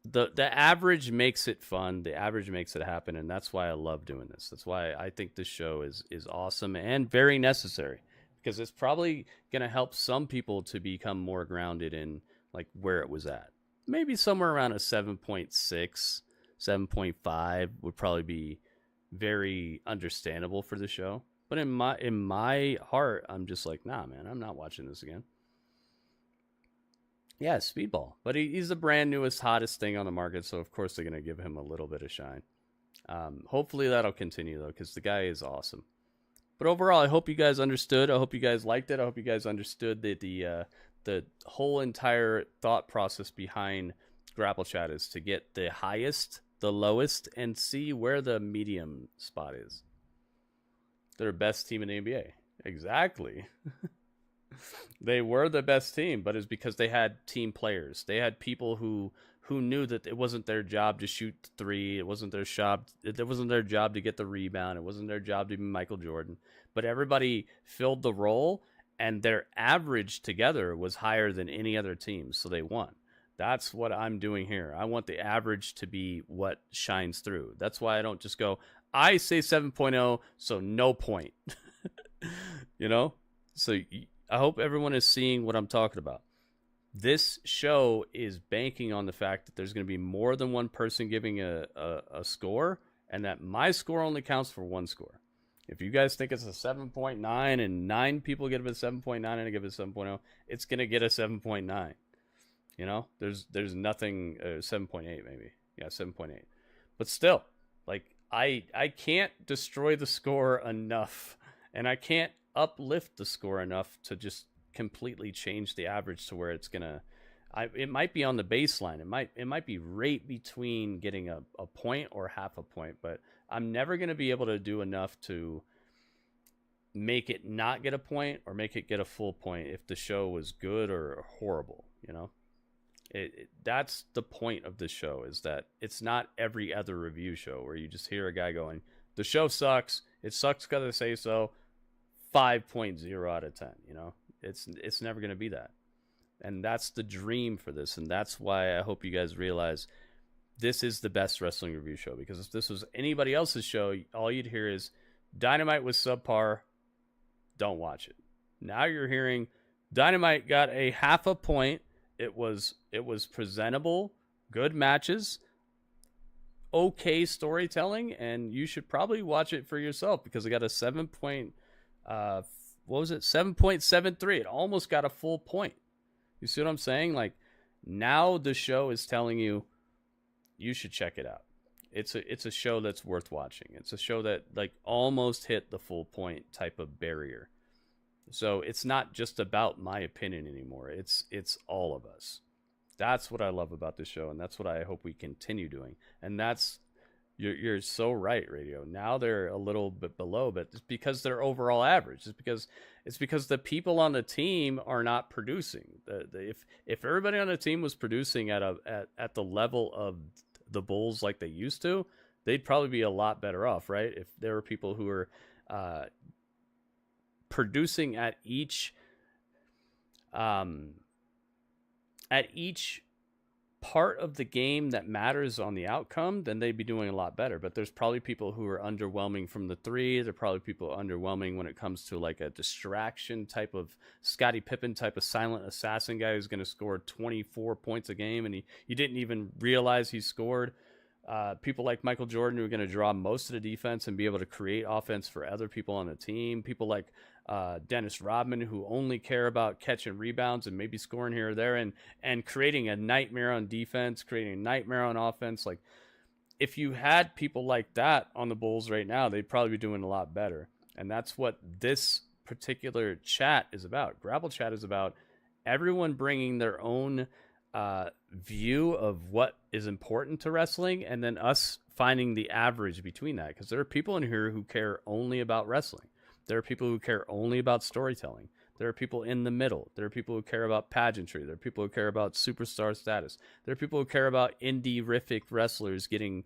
the average makes it fun. The average makes it happen, and that's why I love doing this. That's why I think this show is awesome and very necessary, because it's probably going to help some people to become more grounded in like where it was at. Maybe somewhere around a 7.6, 7.5 would probably be very understandable for the show. But in my heart, I'm just like, nah, man, I'm not watching this again. Yeah, Speedball. But he's the brand newest, hottest thing on the market, so of course they're going to give him a little bit of shine. Hopefully that'll continue, though, because the guy is awesome. But overall, I hope you guys understood. I hope you guys liked it. I hope you guys understood that the whole entire thought process behind Grapple Chat is to get the highest, the lowest, and see where the medium spot is. They're the best team in the NBA. Exactly. They were the best team, but it's because they had team players. They had people who knew that it wasn't their job to shoot the three. It wasn't their job. It wasn't their job to get the rebound. It wasn't their job to be Michael Jordan. But everybody filled the role, and their average together was higher than any other team, so they won. That's what I'm doing here. I want the average to be what shines through. That's why I don't just go, I say 7.0, so no point. You know? So I hope everyone is seeing what I'm talking about. This show is banking on the fact that there's going to be more than one person giving a score, and that my score only counts for one score. If you guys think it's a 7.9 and 9 people give it a 7.9 and I give it a 7.0, it's going to get a 7.9. You know, there's nothing, 7.8 maybe. Yeah, 7.8. But still, like, I can't destroy the score enough, and I can't uplift the score enough to just completely change the average to where it's going to, it might be on the baseline. It might be right between getting a point or half a point, but I'm never going to be able to do enough to make it not get a point or make it get a full point if the show was good or horrible, you know? That's the point of the show, is that it's not every other review show where you just hear a guy going, the show sucks, it sucks because I say so, 5.0 out of 10, you know? It's never going to be that. And that's the dream for this, and that's why I hope you guys realize this is the best wrestling review show, because if this was anybody else's show, all you'd hear is Dynamite was subpar, don't watch it. Now you're hearing Dynamite got a half a point. It was presentable, good matches, okay storytelling, and you should probably watch it for yourself because it got a 7.73. It almost got a full point. You see what I'm saying? Like, now the show is telling you you should check it out. It's a show that's worth watching. It's a show that like almost hit the full point type of barrier. So it's not just about my opinion anymore. It's all of us. That's what I love about this show, and that's what I hope we continue doing. And that's you're so right, Radio. Now they're a little bit below, but it's because they're overall average. It's because the people on the team are not producing. If everybody on the team was producing at the level of the Bulls like they used to, they'd probably be a lot better off, right? If there were people who were producing at each part of the game that matters on the outcome, then they'd be doing a lot better. But there's probably people who are underwhelming from the three. There are probably people underwhelming when it comes to like a distraction type of Scottie Pippen type of silent assassin guy who's going to score 24 points a game and you didn't even realize he scored. People like Michael Jordan who are going to draw most of the defense and be able to create offense for other people on the team. People like Dennis Rodman who only care about catching rebounds and maybe scoring here or there and creating a nightmare on defense, creating a nightmare on offense. Like, if you had people like that on the Bulls right now, they'd probably be doing a lot better. And that's what this particular chat is about. Gravel Chat is about everyone bringing their own view of what is important to wrestling, and then us finding the average between that, because there are people in here who care only about wrestling. There are people who care only about storytelling. There are people in the middle. There are people who care about pageantry. There are people who care about superstar status. There are people who care about indie-rific wrestlers getting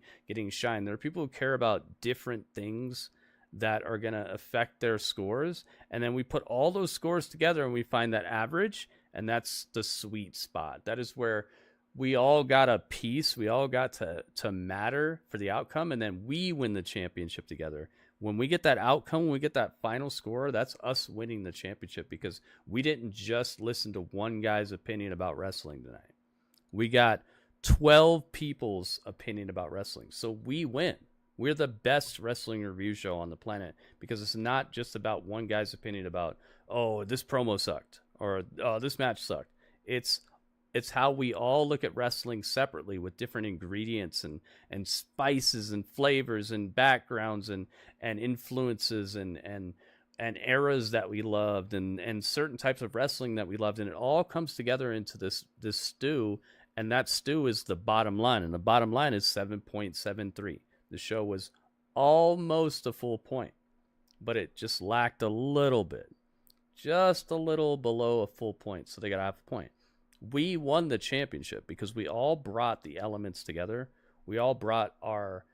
shine. There are people who care about different things that are going to affect their scores, and then we put all those scores together and we find that average, and that's the sweet spot. That is where we all got a piece. We all got to matter for the outcome, and then we win the championship together. When we get that outcome, when we get that final score, that's us winning the championship, because we didn't just listen to one guy's opinion about wrestling tonight. We got 12 people's opinion about wrestling. So we win. We're the best wrestling review show on the planet, because it's not just about one guy's opinion about, oh, this promo sucked, or oh, this match sucked. It's how we all look at wrestling separately with different ingredients and spices and flavors and backgrounds and influences and eras that we loved and certain types of wrestling that we loved. And it all comes together into this stew, and that stew is the bottom line. And the bottom line is 7.73. The show was almost a full point, but it just lacked a little bit. Just a little below a full point, so they got half a point. We won the championship because we all brought the elements together. We all brought our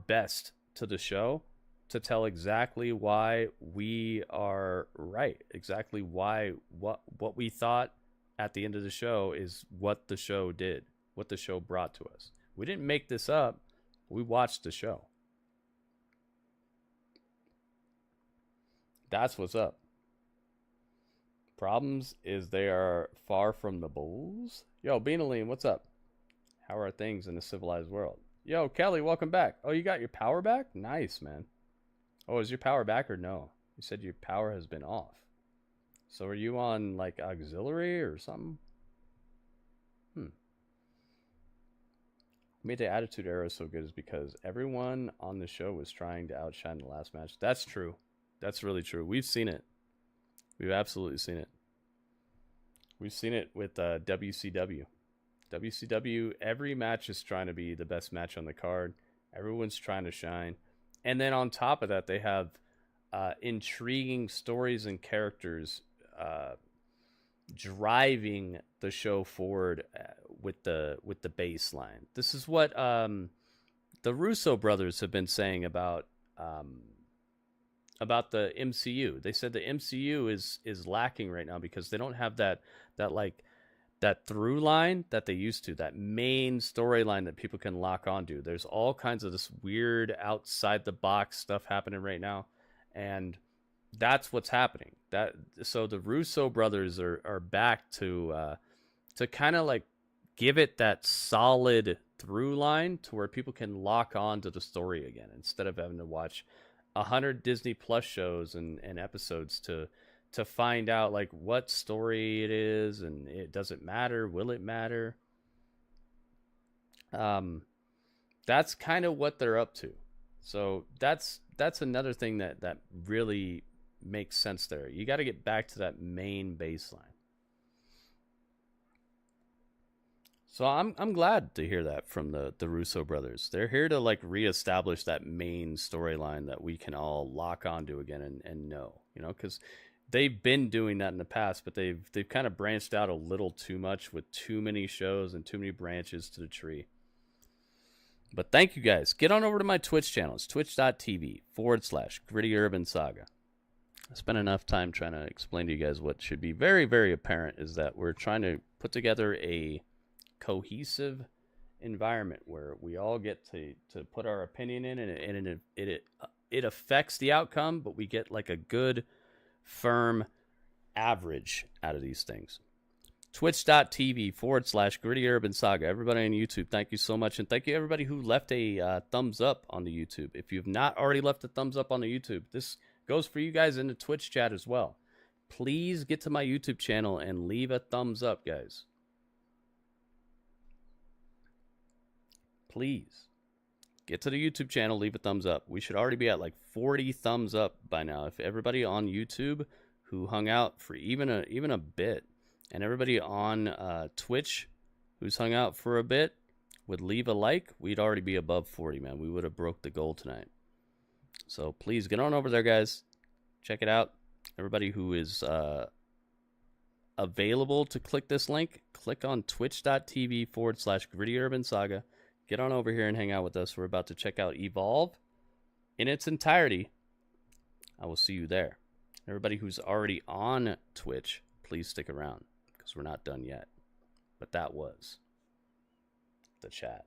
best to the show to tell exactly why we are right, exactly why what we thought at the end of the show is what the show did, what the show brought to us. We didn't make this up. We watched the show. That's what's up. Problems is they are far from the Bulls. Yo, Beanaline, what's up? How are things in the civilized world? Yo, Kelly, welcome back. Oh, you got your power back? Nice, man. Oh, is your power back or no? You said your power has been off. So are you on, like, auxiliary or something? Made the Attitude Era so good is because everyone on the show was trying to outshine the last match. That's true. That's really true. We've seen it. We've absolutely seen it. We've seen it with WCW. WCW, every match is trying to be the best match on the card. Everyone's trying to shine. And then on top of that, they have intriguing stories and characters driving the show forward with the baseline. This is what the Russo brothers have been saying about the MCU. They said the MCU is lacking right now because they don't have that like that through line that they used to, that main storyline that people can lock onto. There's all kinds of this weird outside the box stuff happening right now, and that's what's happening. So the Russo brothers are back to kind of like give it that solid through line to where people can lock on to the story again, instead of having to watch 100 Disney Plus shows and episodes to find out like what story it is, and it doesn't matter. Will it matter? That's kind of what they're up to. So that's another thing that really makes sense there. You got to get back to that main baseline. So I'm glad to hear that from the Russo brothers. They're here to like reestablish that main storyline that we can all lock onto again and know, because they've been doing that in the past, but they've kind of branched out a little too much with too many shows and too many branches to the tree. But thank you guys. Get on over to my Twitch channel. It's twitch.tv/Gritty Urban Saga. I spent enough time trying to explain to you guys what should be very, very apparent is that we're trying to put together a cohesive environment where we all get to put our opinion in, and it affects the outcome, but we get like a good, firm average out of these things. Twitch.tv/Gritty Urban Saga. Everybody on YouTube, thank you so much. And thank you everybody who left a thumbs up on the YouTube. If you've not already left a thumbs up on the YouTube, this goes for you guys in the Twitch chat as well. Please get to my YouTube channel and leave a thumbs up, guys. Please get to the YouTube channel, leave a thumbs up. We should already be at like 40 thumbs up by now. If everybody on YouTube who hung out for even a bit, and everybody on Twitch who's hung out for a bit would leave a like, we'd already be above 40, man. We would have broke the goal tonight. So please get on over there, guys. Check it out. Everybody who is available to click this link, click on twitch.tv/Gritty Urban Saga. Get on over here and hang out with us. We're about to check out Evolve in its entirety. I will see you there. Everybody who's already on Twitch, please stick around because we're not done yet. But that was the chat.